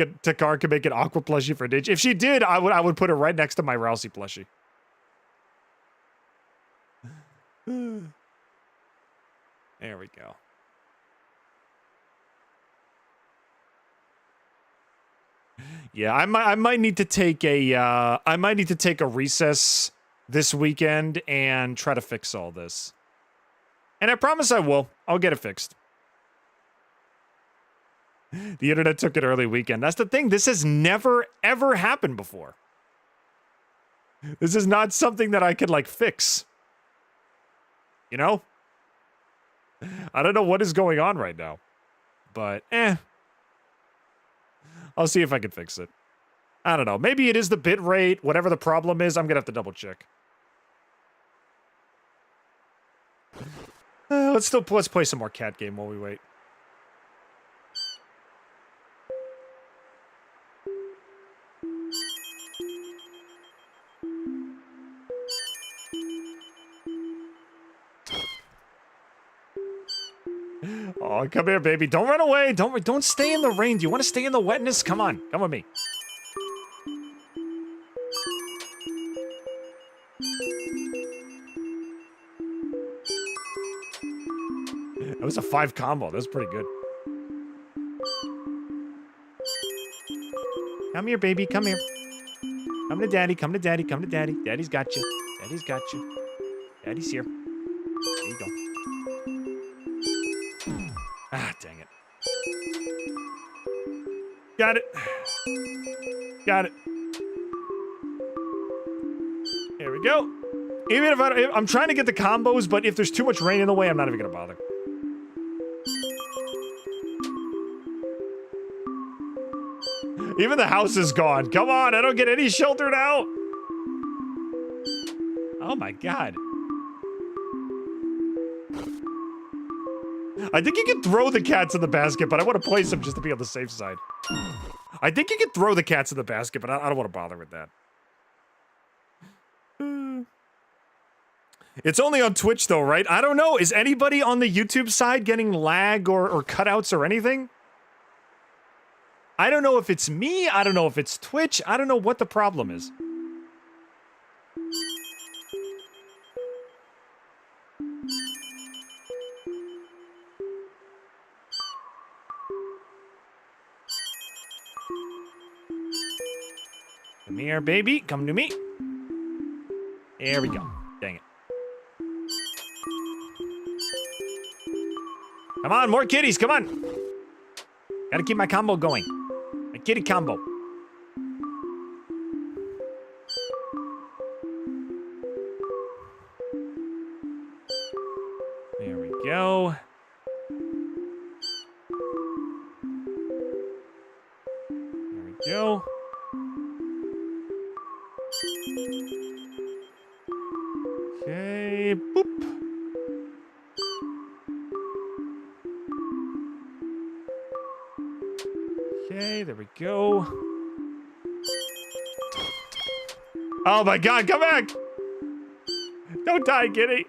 an Aqua plushie for Didge. If she did, I would put her right next to my Ralsei plushie. There we go. Yeah, I might need to take a recess this weekend and try to fix all this. And I promise I will. I'll get it fixed. The internet took an early weekend. That's the thing. This has never, ever happened before. This is not something that I could, like, fix. You know? I don't know what is going on right now. But, I'll see if I can fix it. I don't know. Maybe it is the bit rate. Whatever the problem is, I'm going to have to double check. Let's play some more cat game while we wait. Oh, come here, baby. Don't run away. Don't stay in the rain. Do you want to stay in the wetness? Come on. Come with me. That was a 5 combo. That was pretty good. Come here, baby. Come here. Come to daddy. Come to daddy. Come to daddy. Daddy's got you. Daddy's got you. Daddy's here. There you go. Ah, dang it. Got it. Got it. There we go. Even if I'm trying to get the combos, but if there's too much rain in the way, I'm not even gonna bother. Even the house is gone. Come on, I don't get any shelter now. Oh my god. I think you can throw the cats in the basket, but I want to place them just to be on the safe side. I think you can throw the cats in the basket, but I don't want to bother with that. It's only on Twitch though, right? I don't know. Is anybody on the YouTube side getting lag or cutouts or anything? I don't know if it's me. I don't know if it's Twitch. I don't know what the problem is. Come here, baby. Come to me. There we go. Dang it. Come on, more kitties. Come on. Gotta keep my combo going. My kitty combo. There we go. There we go. Okay, boop. Okay, there we go. Oh my god, come back! Don't die, kitty!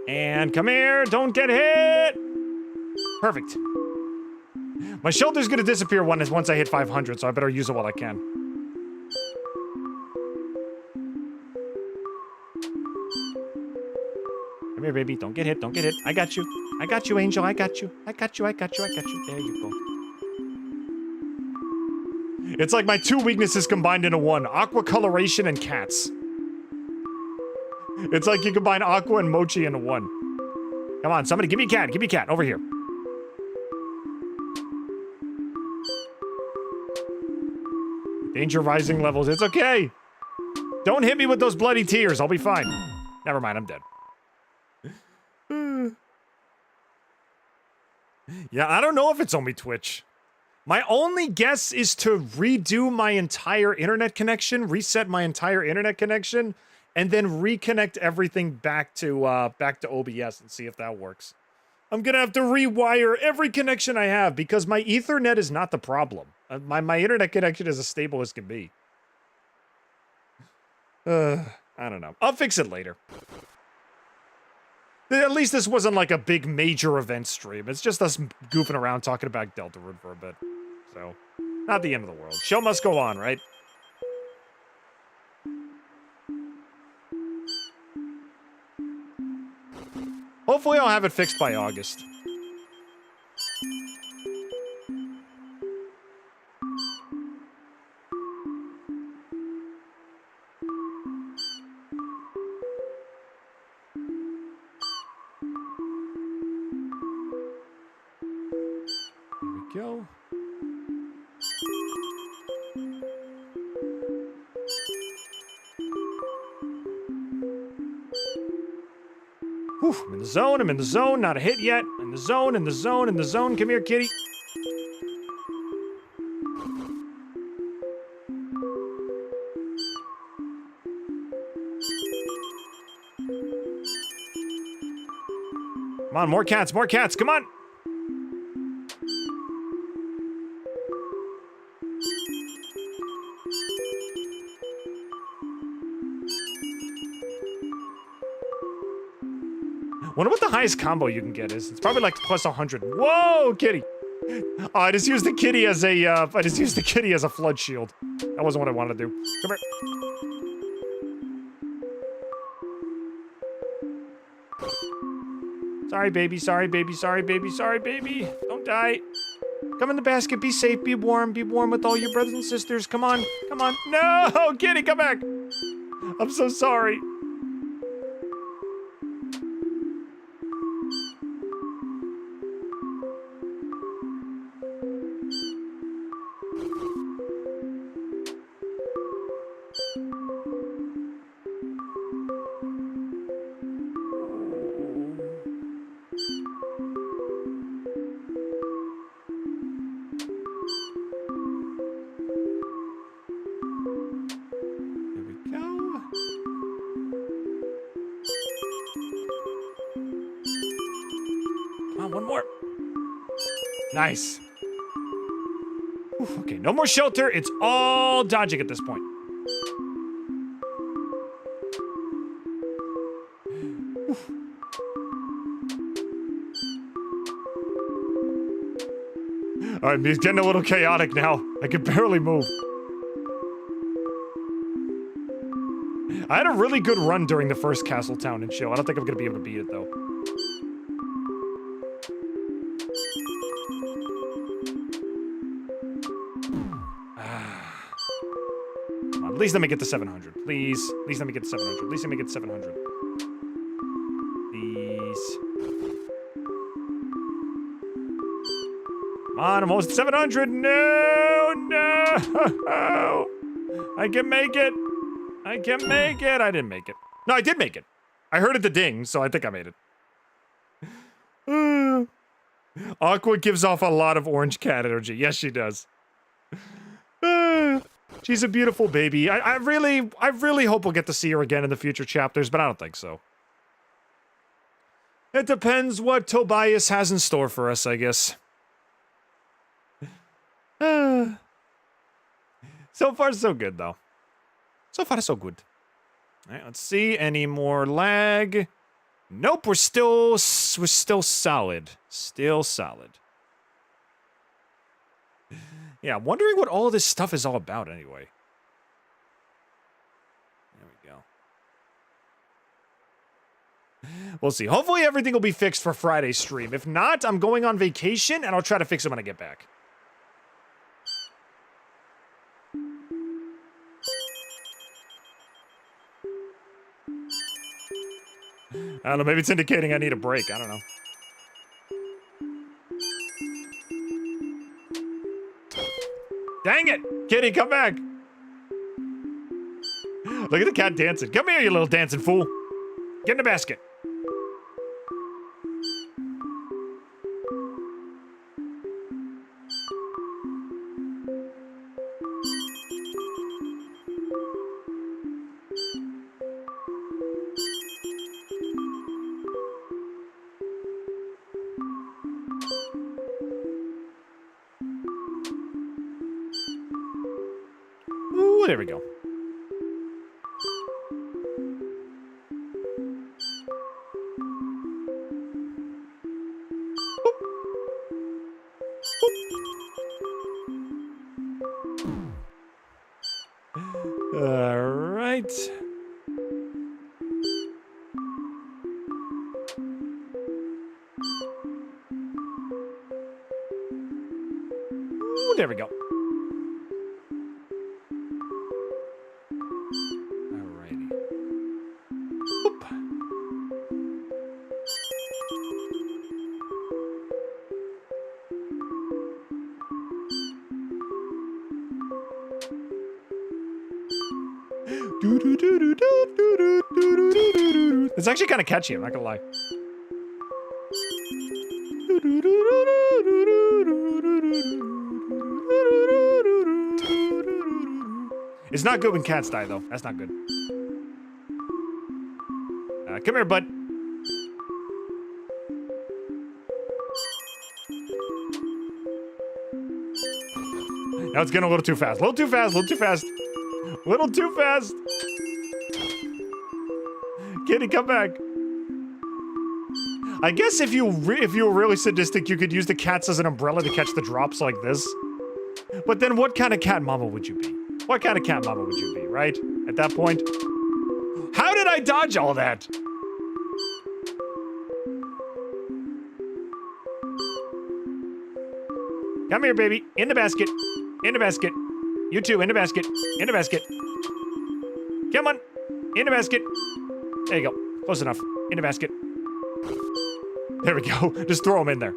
And come here, don't get hit! Perfect. My shelter's gonna disappear once I hit 500, so I better use it while I can. Come here, baby, don't get hit, don't get hit. I got you. I got you, Angel, I got you. I got you, I got you, I got you. There you go. It's like my two weaknesses combined into one. Aqua coloration and cats. It's like you combine Aqua and Mochi into one. Come on, somebody, give me a cat. Give me a cat. Over here. Danger rising levels. It's okay. Don't hit me with those bloody tears. I'll be fine. Never mind, I'm dead. Yeah, I don't know if it's only Twitch. My only guess is to redo my entire internet connection, reset my entire internet connection, and then reconnect everything back to OBS and see if that works. I'm gonna have to rewire every connection I have because my Ethernet is not the problem. My internet connection is as stable as can be. I don't know. I'll fix it later. At least this wasn't like a big major event stream. It's just us goofing around talking about Deltarune for a bit. So, not the end of the world. Show must go on, right? Hopefully I'll have it fixed by August. There we go. Whew, I'm in the zone, I'm in the zone, not a hit yet. In the zone, in the zone, in the zone. Come here, kitty. Come on, more cats, come on! Wonder what the highest combo you can get is. It's probably like plus 100. Whoa, kitty! Oh, I just used the kitty as a flood shield. That wasn't what I wanted to do. Come here. Sorry, baby. Sorry, baby. Sorry, baby. Sorry, baby. Don't die. Come in the basket. Be safe. Be warm. Be warm with all your brothers and sisters. Come on. Come on. No! Kitty, come back! I'm so sorry. One more. Nice. Oof, okay, no more shelter. It's all dodging at this point. Oof. All right, it's getting a little chaotic now. I can barely move. I had a really good run during the first Castletown and Chill. I don't think I'm going to be able to beat it, though. At least let me get to 700. Please. At least let me get to 700. At least let me get to 700. Please. Come on, I'm almost at 700. No, no. I can make it. I can make it. I didn't make it. No, I did make it. I heard it the ding, so I think I made it. Aqua gives off a lot of orange cat energy. Yes, she does. She's a beautiful baby. I really hope we'll get to see her again in the future chapters, but I don't think so. It depends what Tobias has in store for us, I guess. So far, so good, though. So far, so good. All right, let's see. Any more lag? Nope, we're still solid. Still solid. Yeah, I'm wondering what all of this stuff is all about anyway. There we go. We'll see. Hopefully everything will be fixed for Friday's stream. If not, I'm going on vacation, and I'll try to fix it when I get back. I don't know, maybe it's indicating I need a break. I don't know. Dang it! Kitty, come back! Look at the cat dancing. Come here, you little dancing fool. Get in the basket. Ooh, there we go. All right. Ooh, there we go. Alrighty. Oop. It's actually kind of catchy, I'm not gonna lie. It's not good when cats die, though. That's not good. Come here, bud. Now it's getting a little too fast. A little too fast, a little too fast. A little too fast. Kitty, come back. I guess if you were really sadistic, you could use the cats as an umbrella to catch the drops like this. But then what kind of cat mama would you be? What kind of cat mama would you be, right? At that point? How did I dodge all that? Come here, baby. In the basket. In the basket. You too, in the basket. In the basket. Come on. In the basket. There you go. Close enough. In the basket. There we go. Just throw them in there.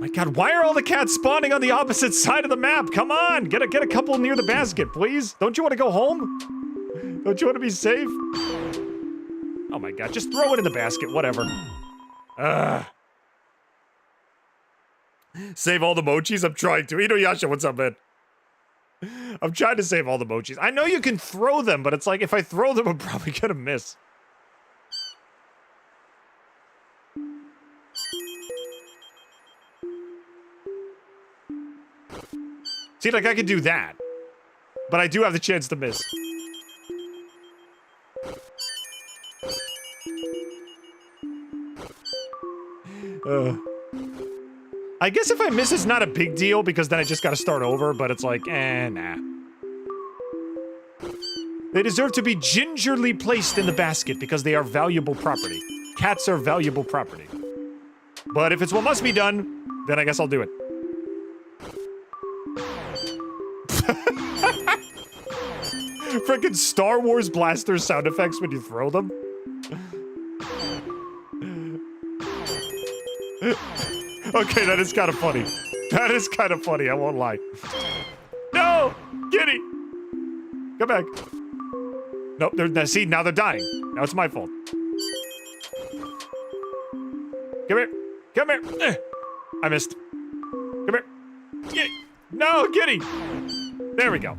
My God, why are all the cats spawning on the opposite side of the map? Come on, get a couple near the basket, please. Don't you want to go home? Don't you want to be safe? Oh my God, just throw it in the basket, whatever. Save all the mochis? I'm trying to. Inuyasha, what's up, man? I'm trying to save all the mochis. I know you can throw them, but it's like, if I throw them, I'm probably gonna miss. See, like, I could do that. But I do have the chance to miss. I guess if I miss, it's not a big deal, because then I just gotta start over, but it's like, nah. They deserve to be gingerly placed in the basket, because they are valuable property. Cats are valuable property. But if it's what must be done, then I guess I'll do it. Frickin' Star Wars blaster sound effects when you throw them. Okay, that is kind of funny. That is kind of funny, I won't lie. No! Kitty! Come back. Nope, see, now they're dying. Now it's my fault. Come here. Come here. I missed. Come here. Yeah. No, Kitty! There we go.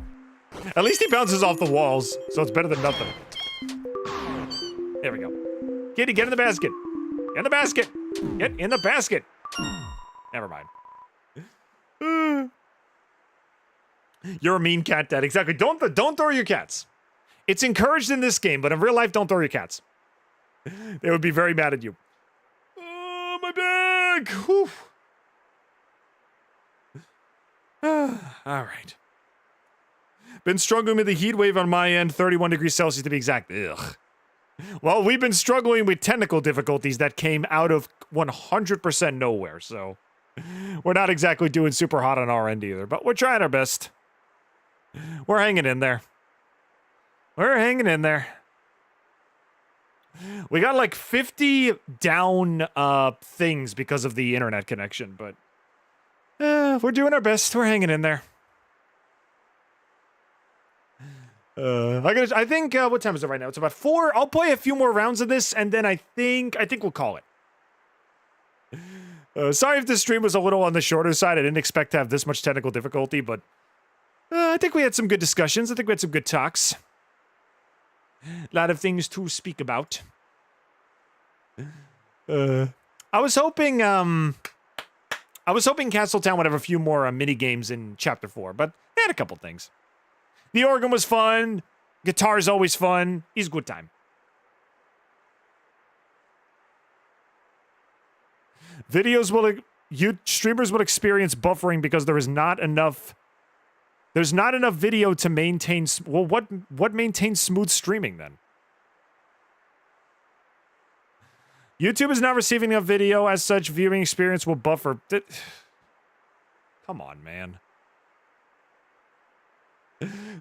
At least he bounces off the walls, so it's better than nothing. There we go. Kitty, get in the basket. Get in the basket. Get in the basket. Never mind. You're a mean cat dad. Exactly. Don't throw your cats. It's encouraged in this game, but in real life, don't throw your cats. They would be very mad at you. Oh, my back. Whew. All right. Been struggling with the heat wave on my end, 31 degrees Celsius to be exact. Ugh. Well, we've been struggling with technical difficulties that came out of 100% nowhere, so we're not exactly doing super hot on our end either, but we're trying our best. We're hanging in there. We're hanging in there. We got like 50 down things because of the internet connection, but we're doing our best. We're hanging in there. I think, what time is it right now? It's about 4. I'll play a few more rounds of this, and then I think we'll call it. Sorry if this stream was a little on the shorter side. I didn't expect to have this much technical difficulty, but I think we had some good discussions. I think we had some good talks. A lot of things to speak about. I was hoping Castletown would have a few more mini games in Chapter 4, but they had a couple things. The organ was fun. Guitar's always fun. It's a good time. Streamers will experience buffering because there's not enough video to maintain. Well, what maintains smooth streaming then? YouTube is not receiving enough video, as such, viewing experience will buffer. Come on, man.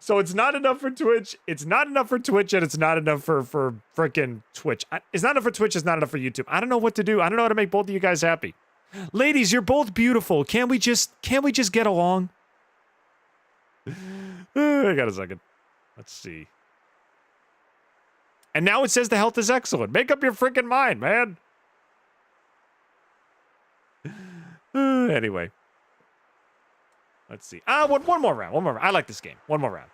So it's not enough for Twitch. It's not enough for Twitch, and it's not enough for frickin' Twitch. It's not enough for Twitch. It's not enough for YouTube. I don't know what to do. I don't know how to make both of you guys happy. Ladies, you're both beautiful. Can't we just get along? I got a second. Let's see. And now it says the health is excellent. Make up your frickin' mind, man. Anyway. Let's see. One more round. One more round. I like this game. One more round.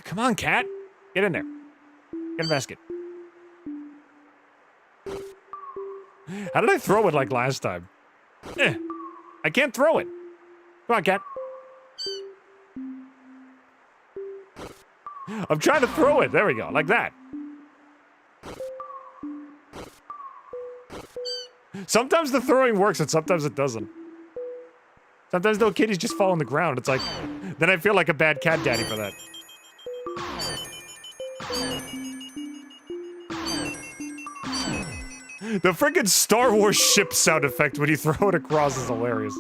Come on, cat. Get in there. Get in the basket. How did I throw it like last time? I can't throw it. Come on, cat. I'm trying to throw it. There we go. Like that. Sometimes the throwing works and sometimes it doesn't. Sometimes little kitties just fall on the ground. It's like, Then I feel like a bad cat daddy for that. The freaking Star Wars ship sound effect when you throw it across is hilarious.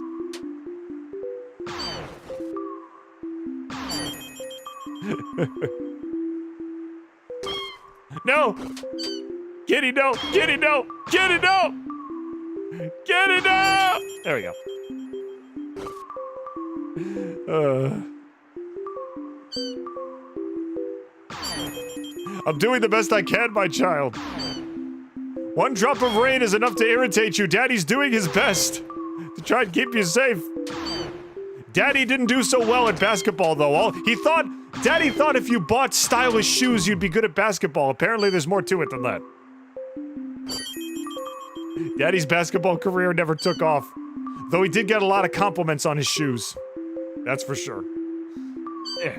No! Kitty, no! Kitty, no! Kitty, no! Kitty, no! There we go. I'm doing the best I can, my child. One drop of rain is enough to irritate you. Daddy's doing his best to try and keep you safe. Daddy didn't do so well at basketball, though. Daddy thought if you bought stylish shoes, you'd be good at basketball. Apparently, there's more to it than that. Daddy's basketball career never took off, though he did get a lot of compliments on his shoes. That's for sure. Yeah.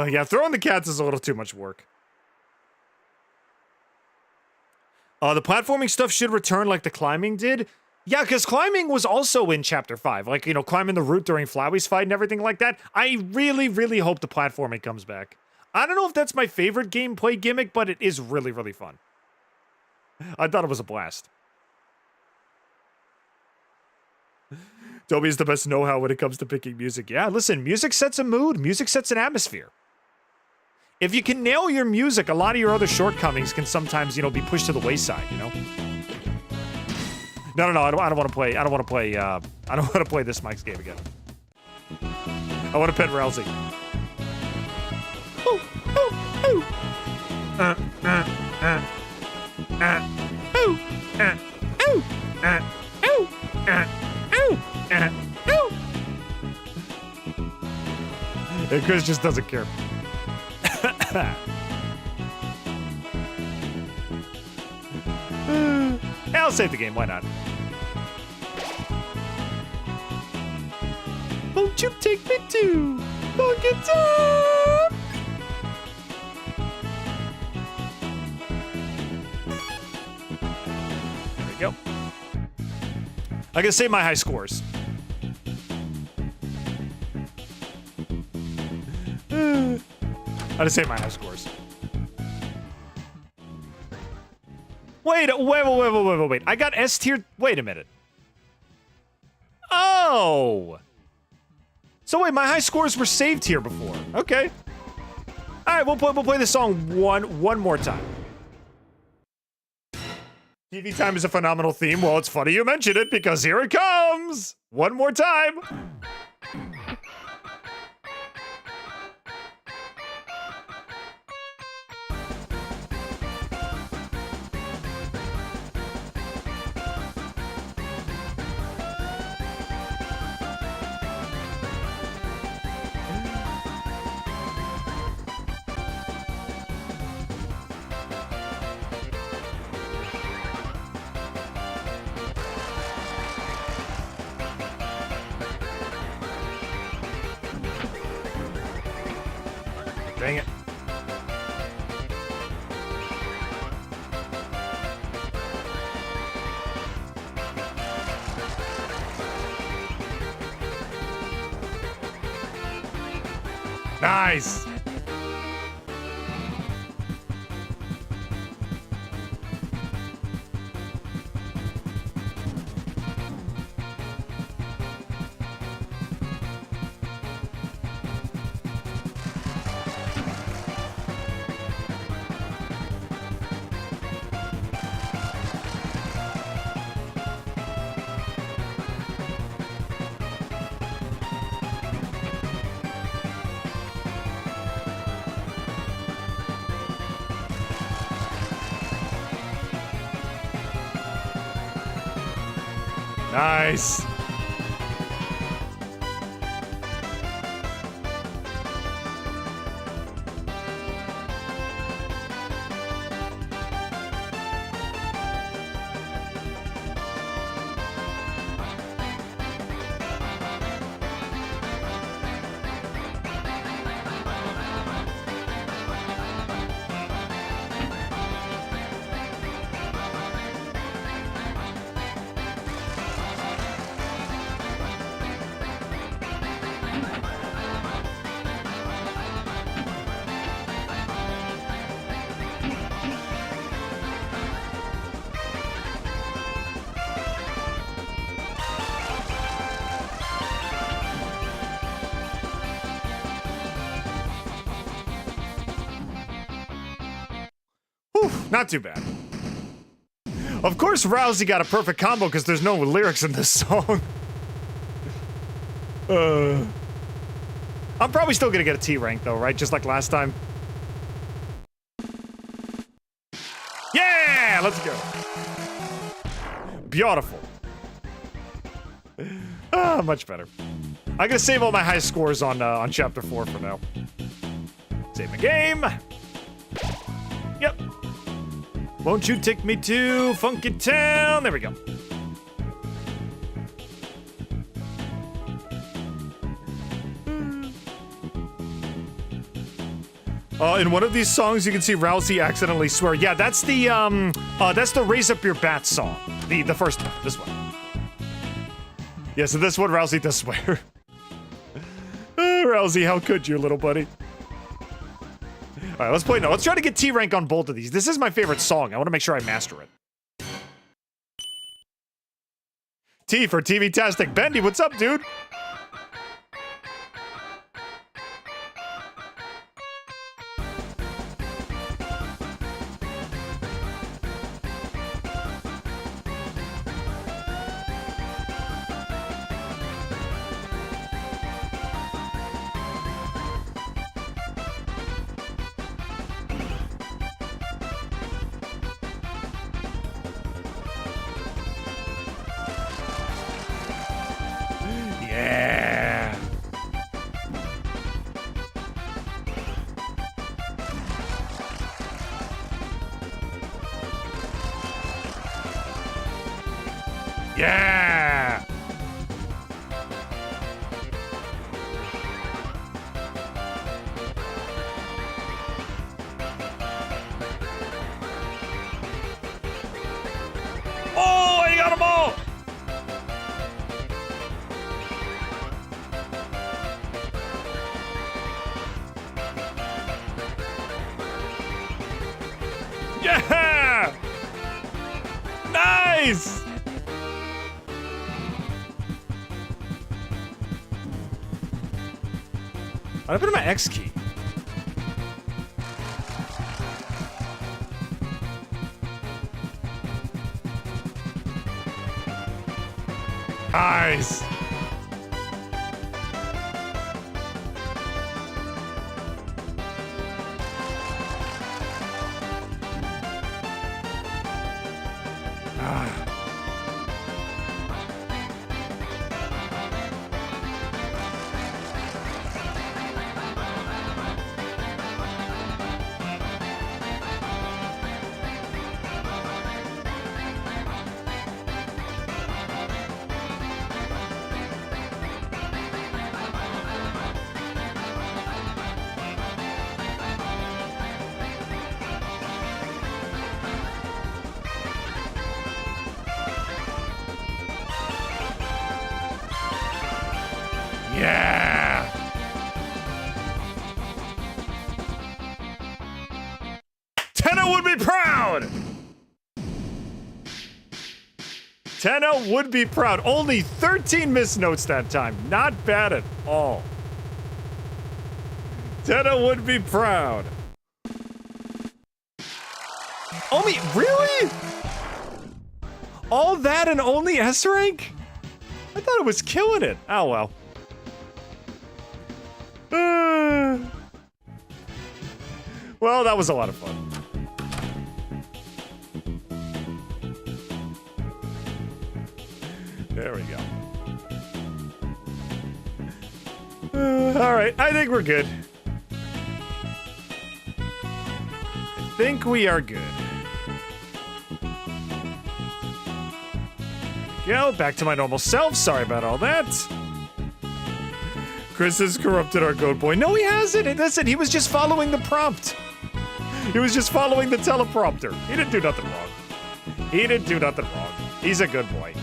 Yeah, throwing the cats is a little too much work. The platforming stuff should return like the climbing did. Yeah, because climbing was also in Chapter 5. Like, you know, climbing the root during Flowery's fight and everything like that. I really, really hope the platforming comes back. I don't know if that's my favorite gameplay gimmick, but it is really, really fun. I thought it was a blast. Toby's the best know-how when it comes to picking music. Yeah, listen, music sets a mood. Music sets an atmosphere. If you can nail your music, a lot of your other shortcomings can sometimes, you know, be pushed to the wayside, you know? No, I don't want to play, I don't want to play this Mike's game again. I want to pet Ralsei. Ooh, ooh, ooh. And Kris just doesn't care. I'll save the game, why not? Won't you take me to Morgantown? There we go. I can save my high scores. I just save my high scores. Wait. I got S tier. Wait a minute. Oh. So wait, my high scores were saved here before. Okay. All right, we'll play the song one more time. TV time is a phenomenal theme. Well, it's funny you mention it because here it comes. One more time. Dang it. Nice. Nice. Not too bad. Of course, Ralsei got a perfect combo because there's no lyrics in this song. I'm probably still gonna get a T rank though, right? Just like last time. Yeah, let's go. Beautiful. Ah, much better. I'm gonna save all my high scores on chapter 4 for now. Save the game. Yep. Won't you take me to Funky Town? There we go. In one of these songs, you can see Ralsei accidentally swear. Yeah, that's the Raise Up Your Bat song. The first one, this one. Yeah, so this one, Ralsei does swear. Ralsei, how could you, little buddy? All right, let's play now. Let's try to get T rank on both of these. This is my favorite song. I want to make sure I master it. T for TV-tastic. Bendy, what's up, dude? Yeah! Oh, I got them all! Yeah! Nice! What happened to my X key? Nice! Yeah! Tenno would be proud! Tenno would be proud. Only 13 misnotes that time. Not bad at all. Tenno would be proud. Only, really? All that and only S rank? I thought it was killing it. Oh well. Well, that was a lot of fun. There we go. All right, I think we're good. I think we are good. Go back to my normal self. Sorry about all that. Kris has corrupted our goat boy. No, he hasn't. Listen, he was just following the prompt. He was just following the teleprompter. He didn't do nothing wrong. He didn't do nothing wrong. He's a good boy.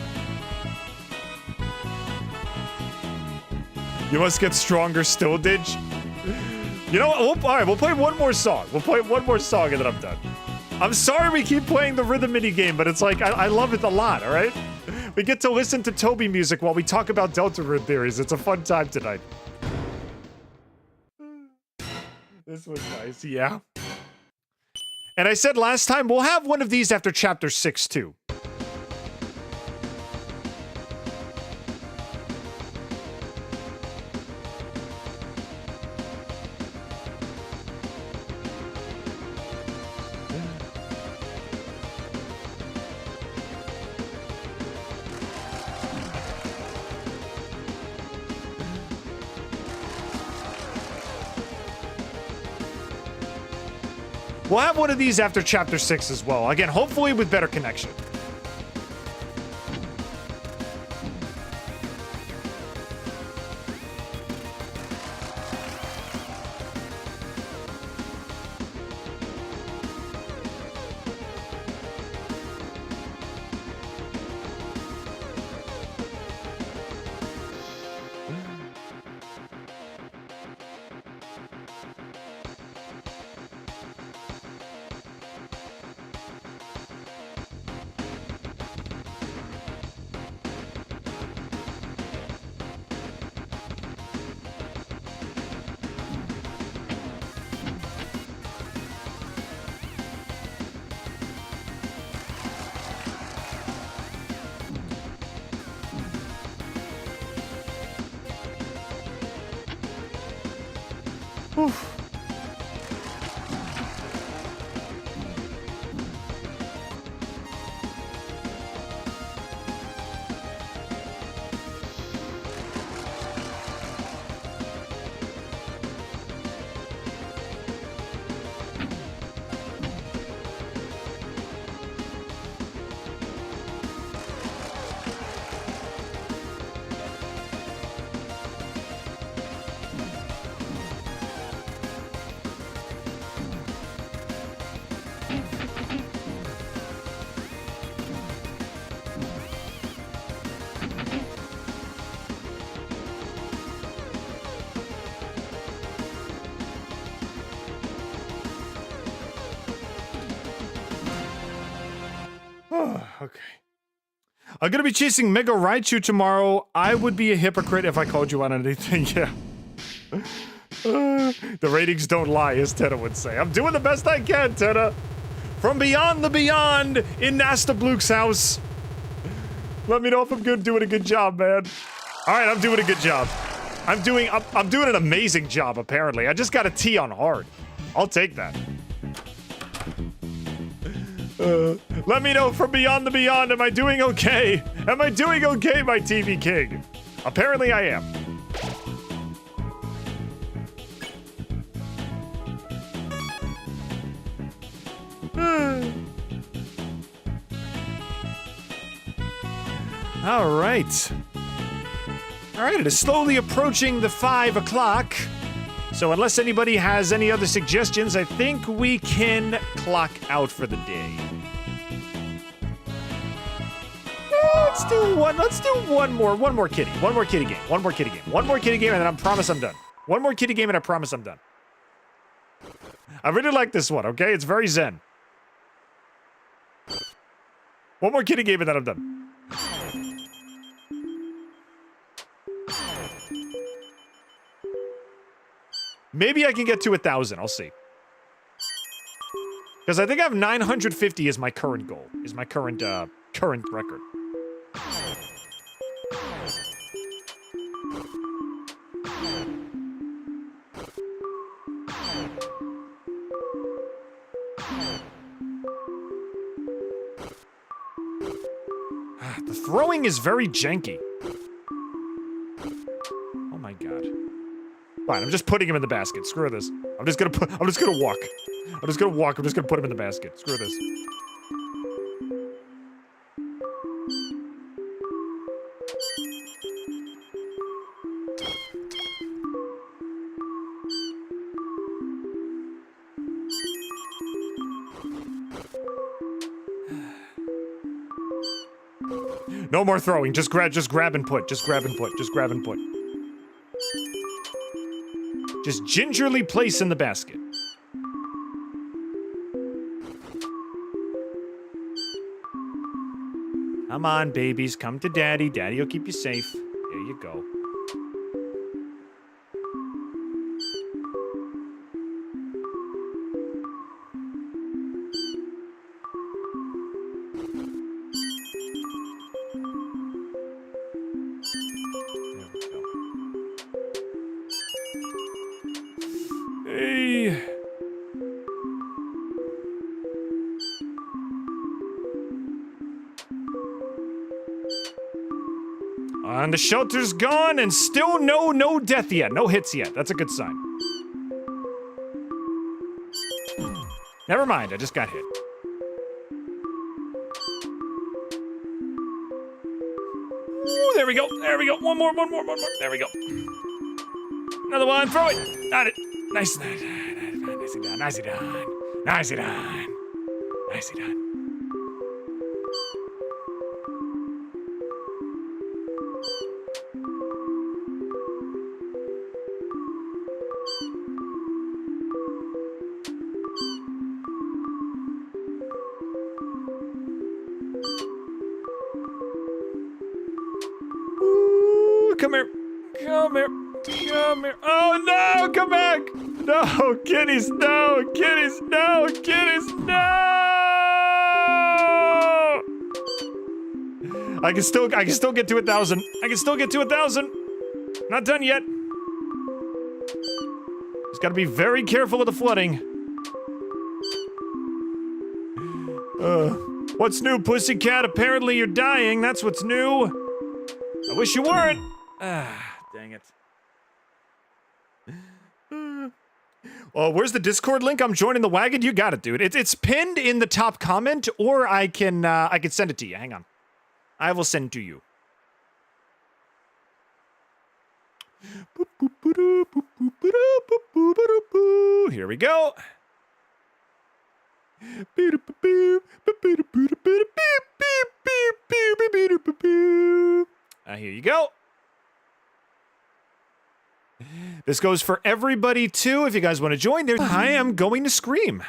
You must get stronger still, Didge. You know what? All right, we'll play one more song. We'll play one more song and then I'm done. I'm sorry we keep playing the rhythm mini game, but it's like, I love it a lot, all right? We get to listen to Toby music while we talk about Deltarune theories. It's a fun time tonight. This was nice, yeah. And I said last time, we'll have one of these after Chapter 6, too. We'll have one of these after Chapter 6 as well. Again, hopefully with better connection. Okay. I'm gonna be chasing Mega Raichu tomorrow. I would be a hypocrite if I called you on anything, yeah. The ratings don't lie, as Teta would say. I'm doing the best I can, Teta. From beyond the beyond in Nasta Bluke's house. Let me know if I'm doing a good job, man. Alright, I'm doing a good job. I'm doing an amazing job, apparently. I just got a T on hard. I'll take that. Let me know from beyond the beyond. Am I doing okay? Am I doing okay, my TV king? Apparently I am. All right. All right, it is slowly approaching the 5 o'clock. So unless anybody has any other suggestions, I think we can clock out for the day. Let's do one more kitty game, and then I promise I'm done. One more kitty game and I promise I'm done. I really like this one, okay? It's very zen. One more kitty game and then I'm done. Maybe I can get to 1,000, I'll see. Because I think I have 950 as my current goal, is my current record. The throwing is very janky. Oh my god. Fine, I'm just putting him in the basket. Screw this. I'm just gonna walk. I'm just gonna put him in the basket. Screw this. No more throwing. Just grab and put. Just grab and put. Just gingerly place in the basket. Come on, babies. Come to daddy. Daddy will keep you safe. There you go. And the shelter's gone, and still no death yet. No hits yet. That's a good sign. Never mind, I just got hit. Ooh, there we go. There we go. One more. There we go. Another one. Throw it. Got it. Nicely done. Nicely done. Come here. Oh no, come back. No, kitties, no. I can still get to 1,000. Not done yet. Just gotta be very careful with the flooding. What's new, pussycat? Apparently you're dying. That's what's new. I wish you weren't. Dang it. Where's the Discord link? I'm joining the wagon. You got it, dude. It's pinned in the top comment, or I can send it to you. Hang on. I will send to you. Here we go. Here you go. This goes for everybody, too, if you guys want to join. I am going to scream.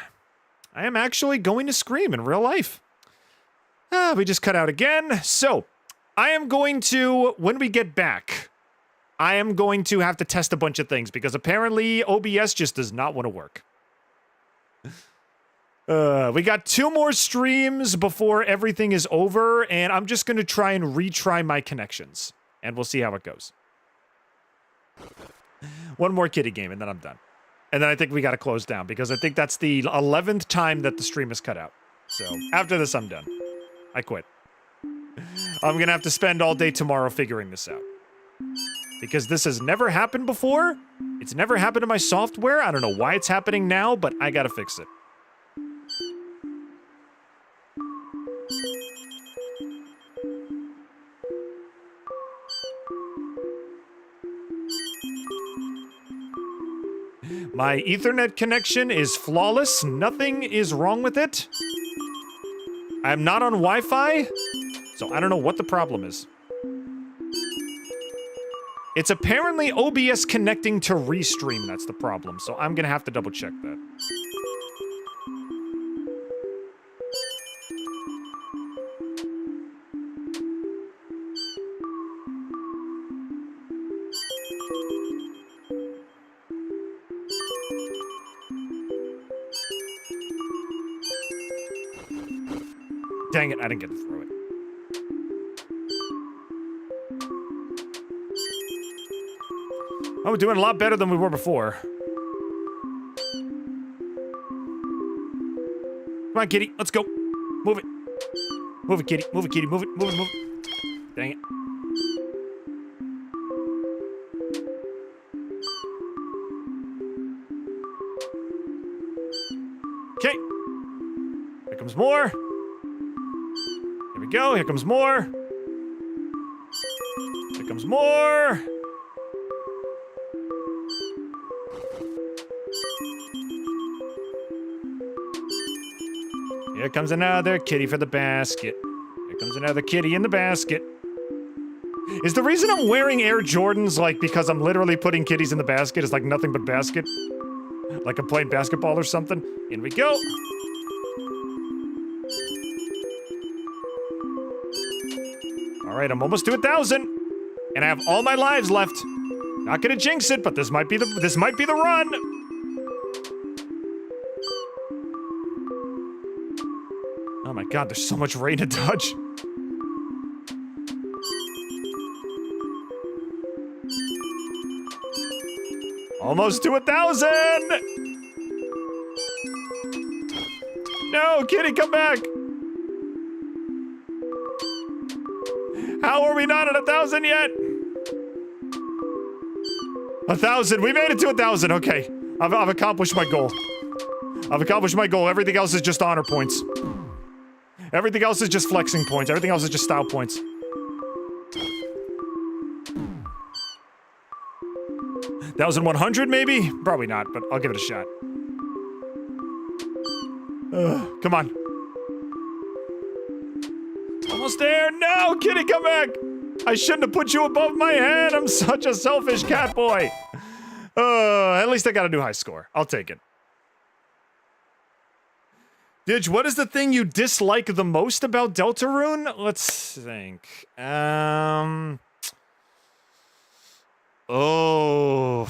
I am actually going to scream in real life. We just cut out again. So, I am going to, when we get back, I am going to have to test a bunch of things, because apparently OBS just does not want to work. We got 2 more streams before everything is over, and I'm just going to try and retry my connections, and we'll see how it goes. 1 more kitty game, and then I'm done. And then I think we got to close down, because I think that's the 11th time that the stream is cut out. So, after this, I'm done. I quit. I'm going to have to spend all day tomorrow figuring this out. Because this has never happened before. It's never happened to my software. I don't know why it's happening now, but I got to fix it. My Ethernet connection is flawless. Nothing is wrong with it. I'm not on Wi-Fi, so I don't know what the problem is. It's apparently OBS connecting to Restream that's the problem, so I'm gonna have to double check that. Dang it, I didn't get to throw it. Oh, we're doing a lot better than we were before. Come on, kitty, let's go. Move it. Move it, kitty. Move it, kitty. Move it, move it, move it. Dang it. Okay. Here comes more. Here we go. Here comes more. Here comes more. Here comes another kitty for the basket. Here comes another kitty in the basket. Is the reason I'm wearing Air Jordans, like, because I'm literally putting kitties in the basket? It's like nothing but basket? Like I'm playing basketball or something? In we go. Alright, I'm almost to 1,000. And I have all my lives left. Not gonna jinx it, but this might be the run. Oh my god, there's so much rain to dodge. Almost to 1,000! No, kitty, come back! How are we not at 1,000 yet? 1,000. We made it to 1,000. Okay. I've accomplished my goal. I've accomplished my goal. Everything else is just honor points. Everything else is just flexing points. Everything else is just style points. 1,100 maybe? Probably not, but I'll give it a shot. Come on. Almost there. No, kitty, come back. I shouldn't have put you above my head. I'm such a selfish cat boy. At least I got a new high score. I'll take it. Didge, what is the thing you dislike the most about Deltarune? Let's think. Oh.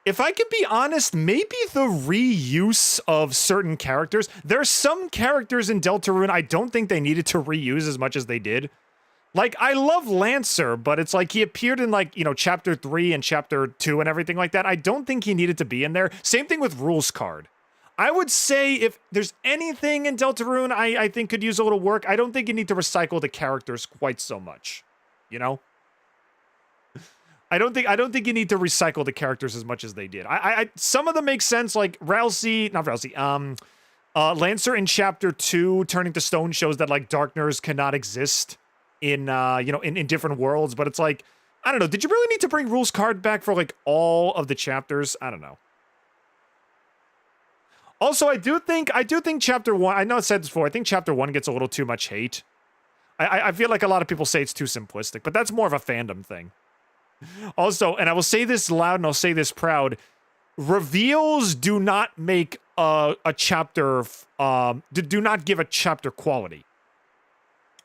If I could be honest, maybe the reuse of certain characters. There are some characters in Deltarune I don't think they needed to reuse as much as they did. Like, I love Lancer, but it's like he appeared in, like, you know, Chapter 3 and Chapter 2 and everything like that. I don't think he needed to be in there. Same thing with Rules Card. I would say if there's anything in Deltarune I think could use a little work, I don't think you need to recycle the characters quite so much. You know? I don't think you need to recycle the characters as much as they did. Some of them make sense, like Lancer in Chapter 2 turning to stone shows that, like, Darkners cannot exist in you know, in different worlds, but it's like, I don't know, did you really need to bring Rules Card back for, like, all of the chapters? I don't know. Also, I do think Chapter 1, I know I said this before, I think Chapter 1 gets a little too much hate. I feel like a lot of people say it's too simplistic, but that's more of a fandom thing. Also, and I will say this loud and I'll say this proud, reveals do not make a chapter, do not give a chapter quality.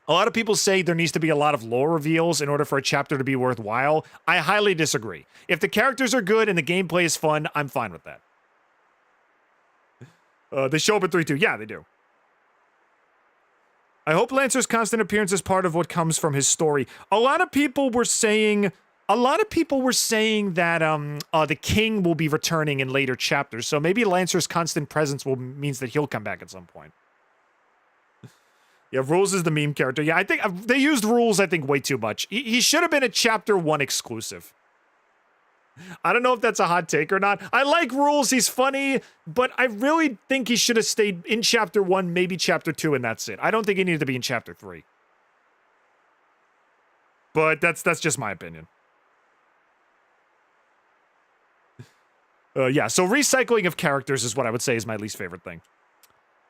A lot of people say there needs to be a lot of lore reveals in order for a chapter to be worthwhile. I highly disagree. If the characters are good and the gameplay is fun, I'm fine with that. They show up in 3-2. Yeah, they do. I hope Lancer's constant appearance is part of what comes from his story. A lot of people were saying that the king will be returning in later chapters, so maybe Lancer's constant presence means that he'll come back at some point. Yeah, Rules is the meme character. Yeah, I think they used Rules, I think, way too much. He should have been a Chapter 1 exclusive. I don't know if that's a hot take or not. I like Rules, he's funny, but I really think he should have stayed in Chapter 1, maybe Chapter 2, and that's it. I don't think he needed to be in Chapter 3. But that's just my opinion. Yeah, so recycling of characters is what I would say is my least favorite thing.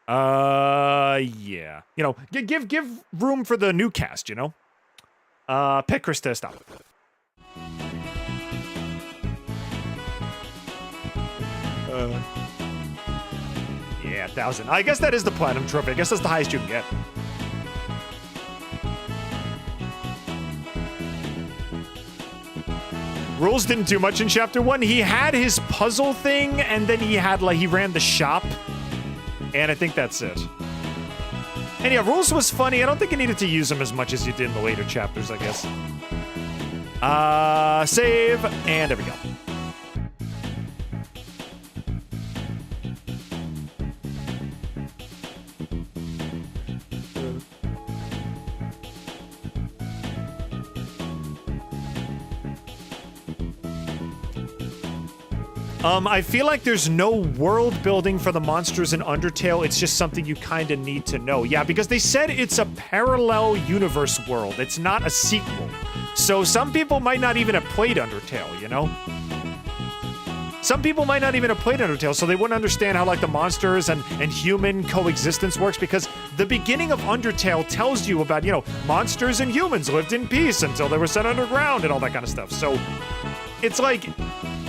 Yeah. You know, give room for the new cast, you know? Pick Kris to stop. Yeah, 1,000. I guess that is the platinum trophy. I guess that's the highest you can get. Rules didn't do much in Chapter 1. He had his puzzle thing, and then he had, like, he ran the shop. And I think that's it. And yeah, Rules was funny. I don't think you needed to use him as much as you did in the later chapters, I guess. Save, and there we go. I feel like there's no world building for the monsters in Undertale. It's just something you kind of need to know. Yeah, because they said it's a parallel universe world. It's not a sequel. So some people might not even have played Undertale, you know? Some people might not even have played Undertale, so they wouldn't understand how, like, the monsters and human coexistence works, because the beginning of Undertale tells you about, you know, monsters and humans lived in peace until they were sent underground and all that kind of stuff. So it's like,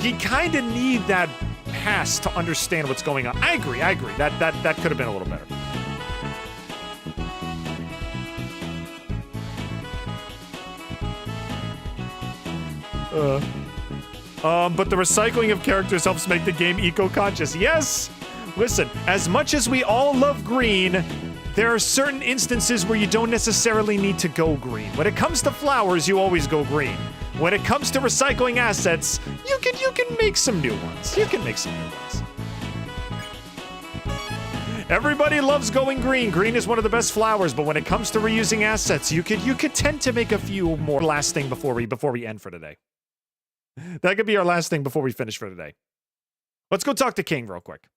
you kind of need that past to understand what's going on. I agree. That could have been a little better. But the recycling of characters helps make the game eco-conscious. Yes! Listen, as much as we all love green, there are certain instances where you don't necessarily need to go green. When it comes to flowers, you always go green. When it comes to recycling assets, you can make some new ones. You can make some new ones. Everybody loves going green. Green is one of the best flowers, but when it comes to reusing assets, you could tend to make a few more. Last thing before we end for today. That could be our last thing before we finish for today. Let's go talk to King real quick.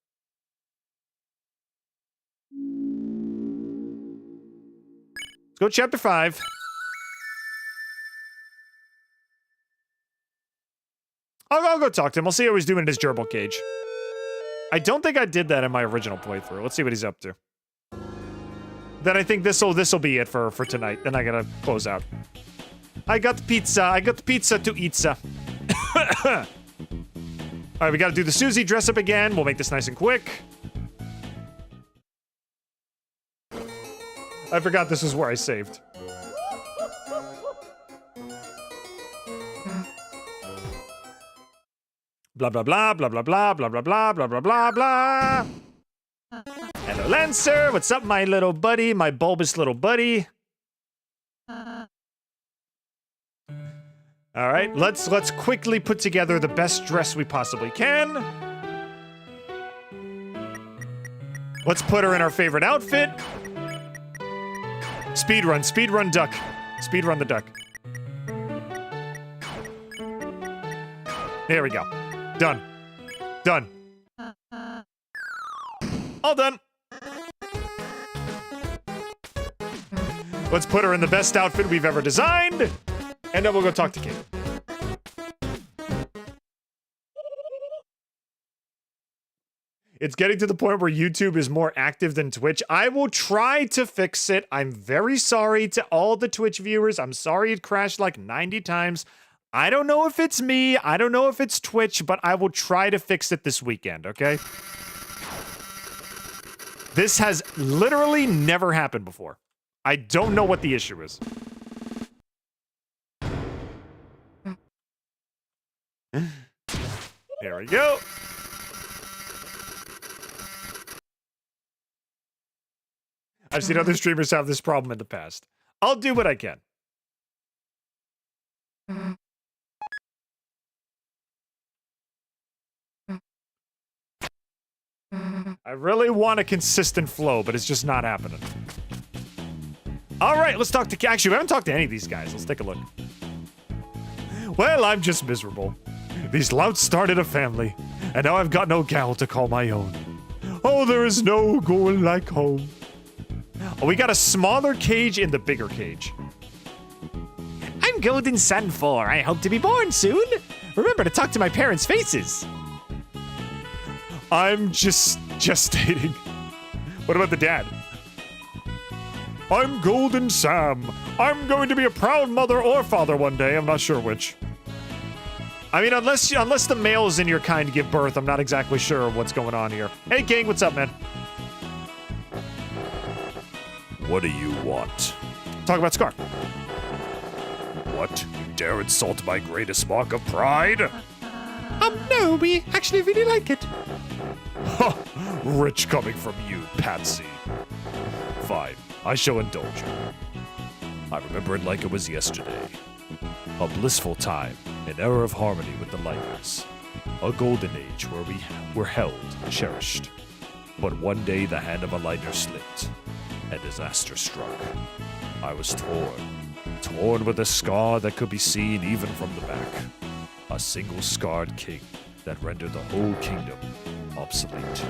Let's go chapter 5. I'll go talk to him. I'll see how he's doing in his gerbil cage. I don't think I did that in my original playthrough. Let's see what he's up to. Then I think this'll be it for tonight. Then I gotta close out. I got pizza. I got pizza to eat. Alright, we gotta do the Susie dress up again. We'll make this nice and quick. I forgot this is where I saved. Blah, blah, blah, blah, blah, blah, blah, blah, blah, blah, blah, blah, blah. Hello, Lancer. What's up, my little buddy? My bulbous little buddy. All right, let's quickly put together the best dress we possibly can. Let's put her in our favorite outfit. Speedrun duck. Speedrun the duck. There we go. Done. Done. All done. Let's put her in the best outfit we've ever designed, and then we'll go talk to King. It's getting to the point where YouTube is more active than Twitch. I will try to fix it. I'm very sorry to all the Twitch viewers. I'm sorry it crashed like 90 times. I don't know if it's me. I don't know if it's Twitch, but I will try to fix it this weekend, okay? This has literally never happened before. I don't know what the issue is. There we go. I've seen other streamers have this problem in the past. I'll do what I can. I really want a consistent flow, but it's just not happening. All right, let's talk to... Actually, we haven't talked to any of these guys. Let's take a look. Well, I'm just miserable. These louts started a family, and now I've got no gal to call my own. Oh, there is no going like home. Oh, we got a smaller cage in the bigger cage. I'm Golden Sun 4. I hope to be born soon. Remember to talk to my parents' faces. I'm just gestating. What about the dad? I'm Golden Sam. I'm going to be a proud mother or father one day. I'm not sure which. I mean, unless the males in your kind give birth, I'm not exactly sure what's going on here. Hey, King, what's up, man? What do you want? Talk about Scar. What? You dare insult my greatest mark of pride? No, we actually really like it. Ha! Rich coming from you, Patsy. Fine, I shall indulge you. I remember it like it was yesterday. A blissful time, an era of harmony with the Lighters. A golden age where we were held, cherished. But one day the hand of a Lighter slipped, and disaster struck. I was torn with a scar that could be seen even from the back. A single scarred king that rendered the whole kingdom obsolete.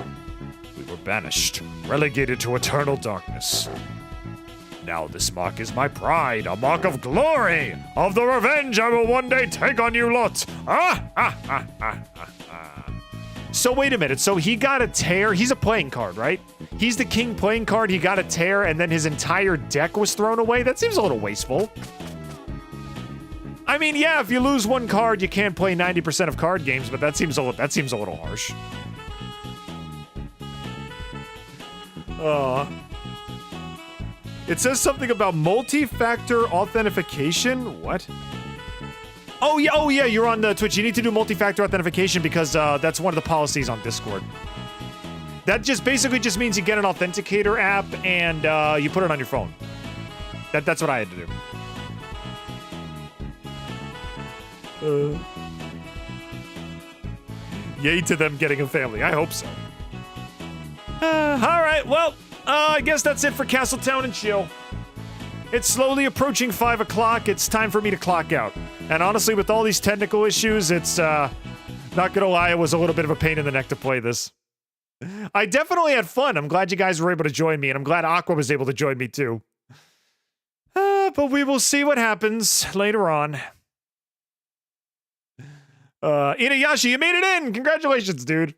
We were banished, relegated to eternal darkness. Now this mark is my pride, a mark of glory, of the revenge I will one day take on you lot. So wait a minute, so he got a tear, he's a playing card, right? He's the king playing card, he got a tear, and then his entire deck was thrown away? That seems a little wasteful. I mean, yeah, if you lose one card, you can't play 90% of card games, but that seems a little harsh. It says something about multi-factor authentication. What? Oh yeah, you're on the Twitch. You need to do multi-factor authentication because that's one of the policies on Discord. That just basically just means you get an authenticator app and you put it on your phone. That's what I had to do. Yay to them getting a family. I hope so. All right, well, I guess that's it for Castletown and Chill. It's slowly approaching 5 o'clock. It's time for me to clock out. And honestly, with all these technical issues, it's, not gonna lie, it was a little bit of a pain in the neck to play this. I definitely had fun. I'm glad you guys were able to join me, and I'm glad Aqua was able to join me too. But we will see what happens later on. Inayashi, you made it in! Congratulations, dude.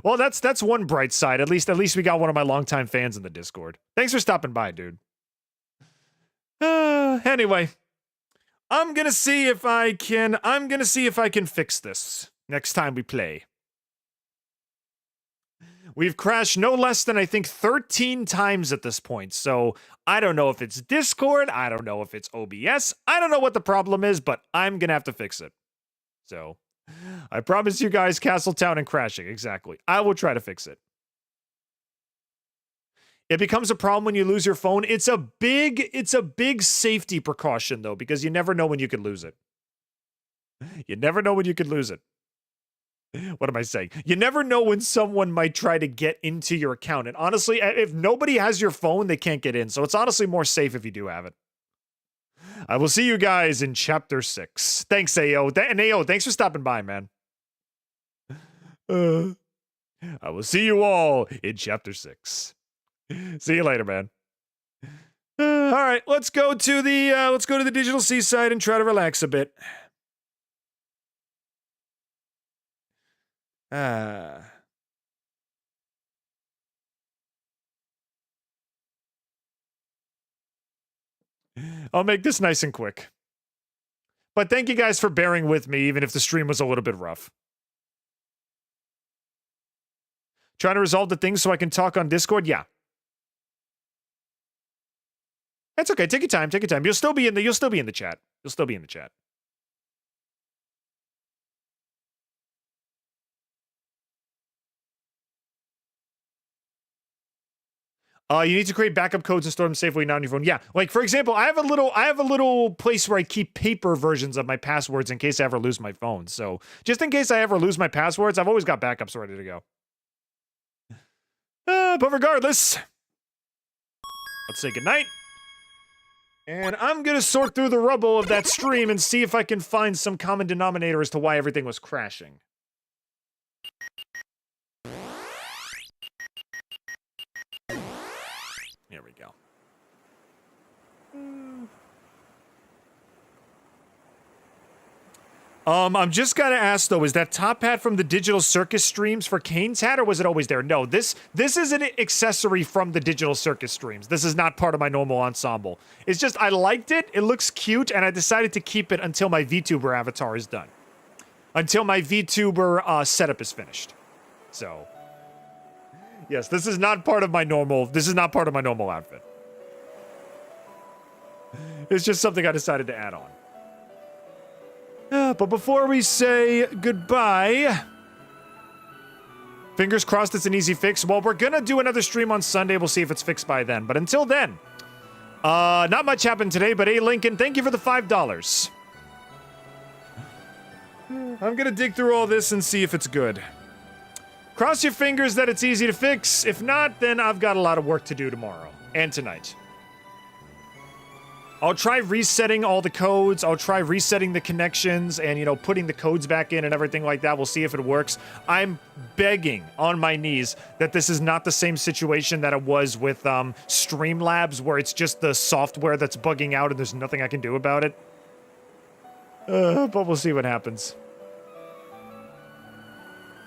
Well, that's one bright side. At least we got one of my longtime fans in the Discord. Thanks for stopping by, dude. Anyway, I'm gonna see if I can fix this next time we play. We've crashed no less than, I think, 13 times at this point, so I don't know if it's Discord, I don't know if it's OBS, I don't know what the problem is, but I'm gonna have to fix it. So, I promise you guys Castletown and crashing, exactly. I will try to fix it. It becomes a problem when you lose your phone. It's a big safety precaution, though, because you never know when you could lose it. You never know when you could lose it. What am I saying? You never know when someone might try to get into your account. And honestly, if nobody has your phone, they can't get in. So it's honestly more safe if you do have it. I will see you guys in Chapter 6. Thanks, AO. And AO, thanks for stopping by, man. I will see you all in Chapter 6. See you later, man. All right, let's go to the digital seaside and try to relax a bit. I'll make this nice and quick. But thank you guys for bearing with me, even if the stream was a little bit rough. Trying to resolve the things so I can talk on Discord? Yeah. That's okay. Take your time. Take your time. You'll still be in the chat. You'll still be in the chat. You need to create backup codes and store them safely not on your phone. Yeah, like for example, I have a little place where I keep paper versions of my passwords in case I ever lose my phone. So just in case I ever lose my passwords, I've always got backups ready to go. But regardless, let's say goodnight. And I'm gonna sort through the rubble of that stream and see if I can find some common denominator as to why everything was crashing. Here we go. I'm just gotta ask though, is that top hat from the Digital Circus streams for Kane's hat, or was it always there? No, this is an accessory from the Digital Circus streams. This is not part of my normal ensemble. It's just, I liked it, it looks cute, and I decided to keep it until my VTuber avatar is done. Until my VTuber setup is finished. So, yes, this is not part of my normal outfit. It's just something I decided to add on. But before we say goodbye, fingers crossed it's an easy fix. Well, we're gonna do another stream on Sunday. We'll see if it's fixed by then. But until then, not much happened today, but hey, Lincoln, thank you for the $5. I'm gonna dig through all this and see if it's good. Cross your fingers that it's easy to fix. If not, then I've got a lot of work to do tomorrow and tonight. I'll try resetting all the codes. I'll try resetting the connections and, you know, putting the codes back in and everything like that. We'll see if it works. I'm begging on my knees that this is not the same situation that it was with Streamlabs, where it's just the software that's bugging out and there's nothing I can do about it. But we'll see what happens.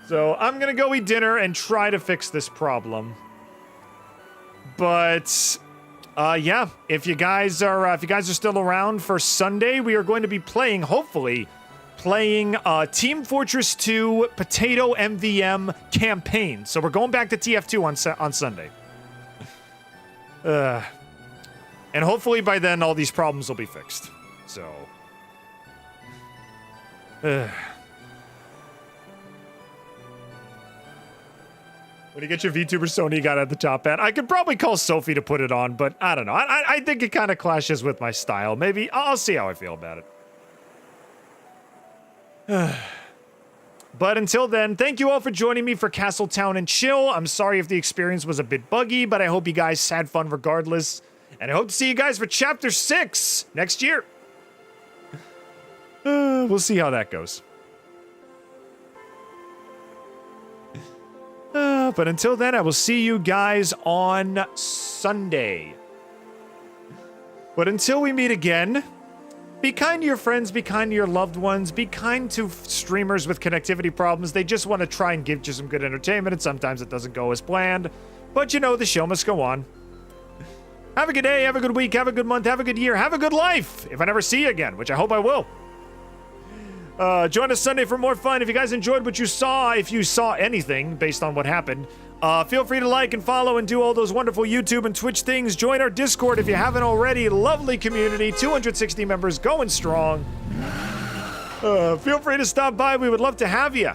So I'm gonna go eat dinner and try to fix this problem. But yeah, if you guys are still around for Sunday, we are going to be playing, hopefully, Team Fortress 2 Potato MVM campaign. So we're going back to TF2 on Sunday. And hopefully by then all these problems will be fixed. So when you get your VTuber Sony, you gotta have the top hat. I could probably call Sophie to put it on, but I don't know. I think it kind of clashes with my style. Maybe I'll see how I feel about it. But until then, thank you all for joining me for Castletown and Chill. I'm sorry if the experience was a bit buggy, but I hope you guys had fun regardless. And I hope to see you guys for Chapter 6 next year. We'll see how that goes. But until then, I will see you guys on Sunday. But until we meet again, be kind to your friends, be kind to your loved ones, be kind to streamers with connectivity problems. They just want to try and give you some good entertainment, and sometimes it doesn't go as planned. But you know, the show must go on. Have a good day, have a good week, have a good month, have a good year, have a good life, if I never see you again, which I hope I will. Join us Sunday for more fun. If you guys enjoyed what you saw, if you saw anything based on what happened, feel free to like and follow and do all those wonderful YouTube and Twitch things. Join our Discord if you haven't already. Lovely community, 260 members, going strong. Feel free to stop by. We would love to have you.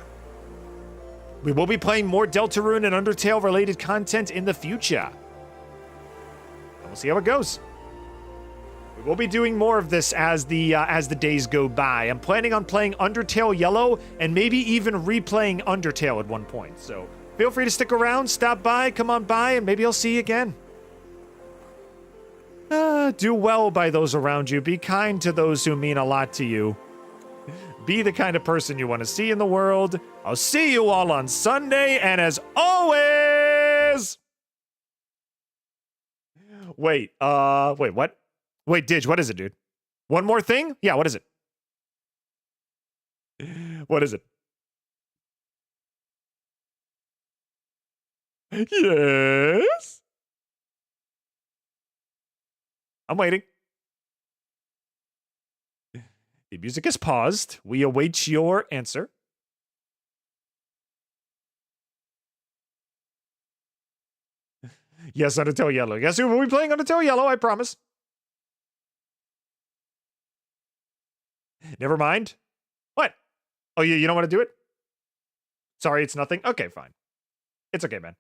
We will be playing more Deltarune and Undertale related content in the future. And we'll see how it goes. We'll be doing more of this as the days go by. I'm planning on playing Undertale Yellow and maybe even replaying Undertale at one point. So feel free to stick around, stop by, come on by, and maybe I'll see you again. Do well by those around you. Be kind to those who mean a lot to you. Be the kind of person you want to see in the world. I'll see you all on Sunday, and as always... Wait, what? Wait, Didge, what is it, dude? One more thing? Yeah, what is it? What is it? Yes? I'm waiting. The music is paused. We await your answer. Yes, Undertale Yellow. Yes, we will be playing Undertale Yellow, I promise. Never mind. What? Oh, you don't want to do it? Sorry, it's nothing? Okay, fine. It's okay, man.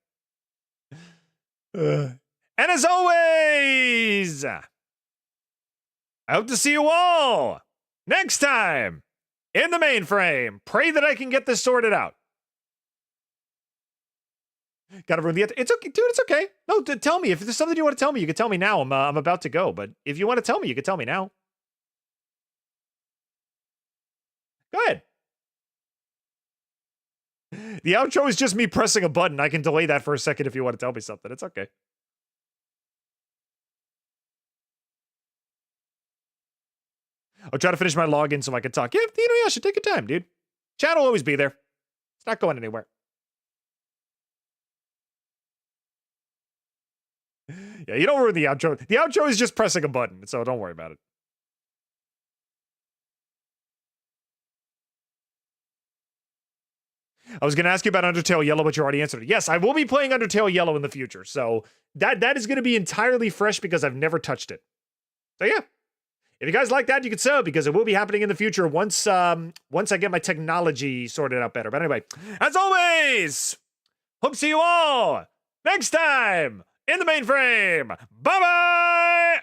And as always, I hope to see you all next time in the mainframe. Pray that I can get this sorted out. Gotta ruin the... It's okay, dude, it's okay. No, tell me. If there's something you want to tell me, you can tell me now. I'm about to go, but if you want to tell me, you can tell me now. Go ahead. The outro is just me pressing a button. I can delay that for a second if you want to tell me something. It's okay. I'll try to finish my login so I can talk. Yeah, I should take your time, dude. Chat will always be there. It's not going anywhere. Yeah, you don't ruin the outro. The outro is just pressing a button, so don't worry about it. I was going to ask you about Undertale Yellow, but you already answered it. Yes, I will be playing Undertale Yellow in the future. So that is going to be entirely fresh because I've never touched it. So yeah, if you guys like that, you can sub because it will be happening in the future once I get my technology sorted out better. But anyway, as always, hope to see you all next time in the mainframe. Bye-bye!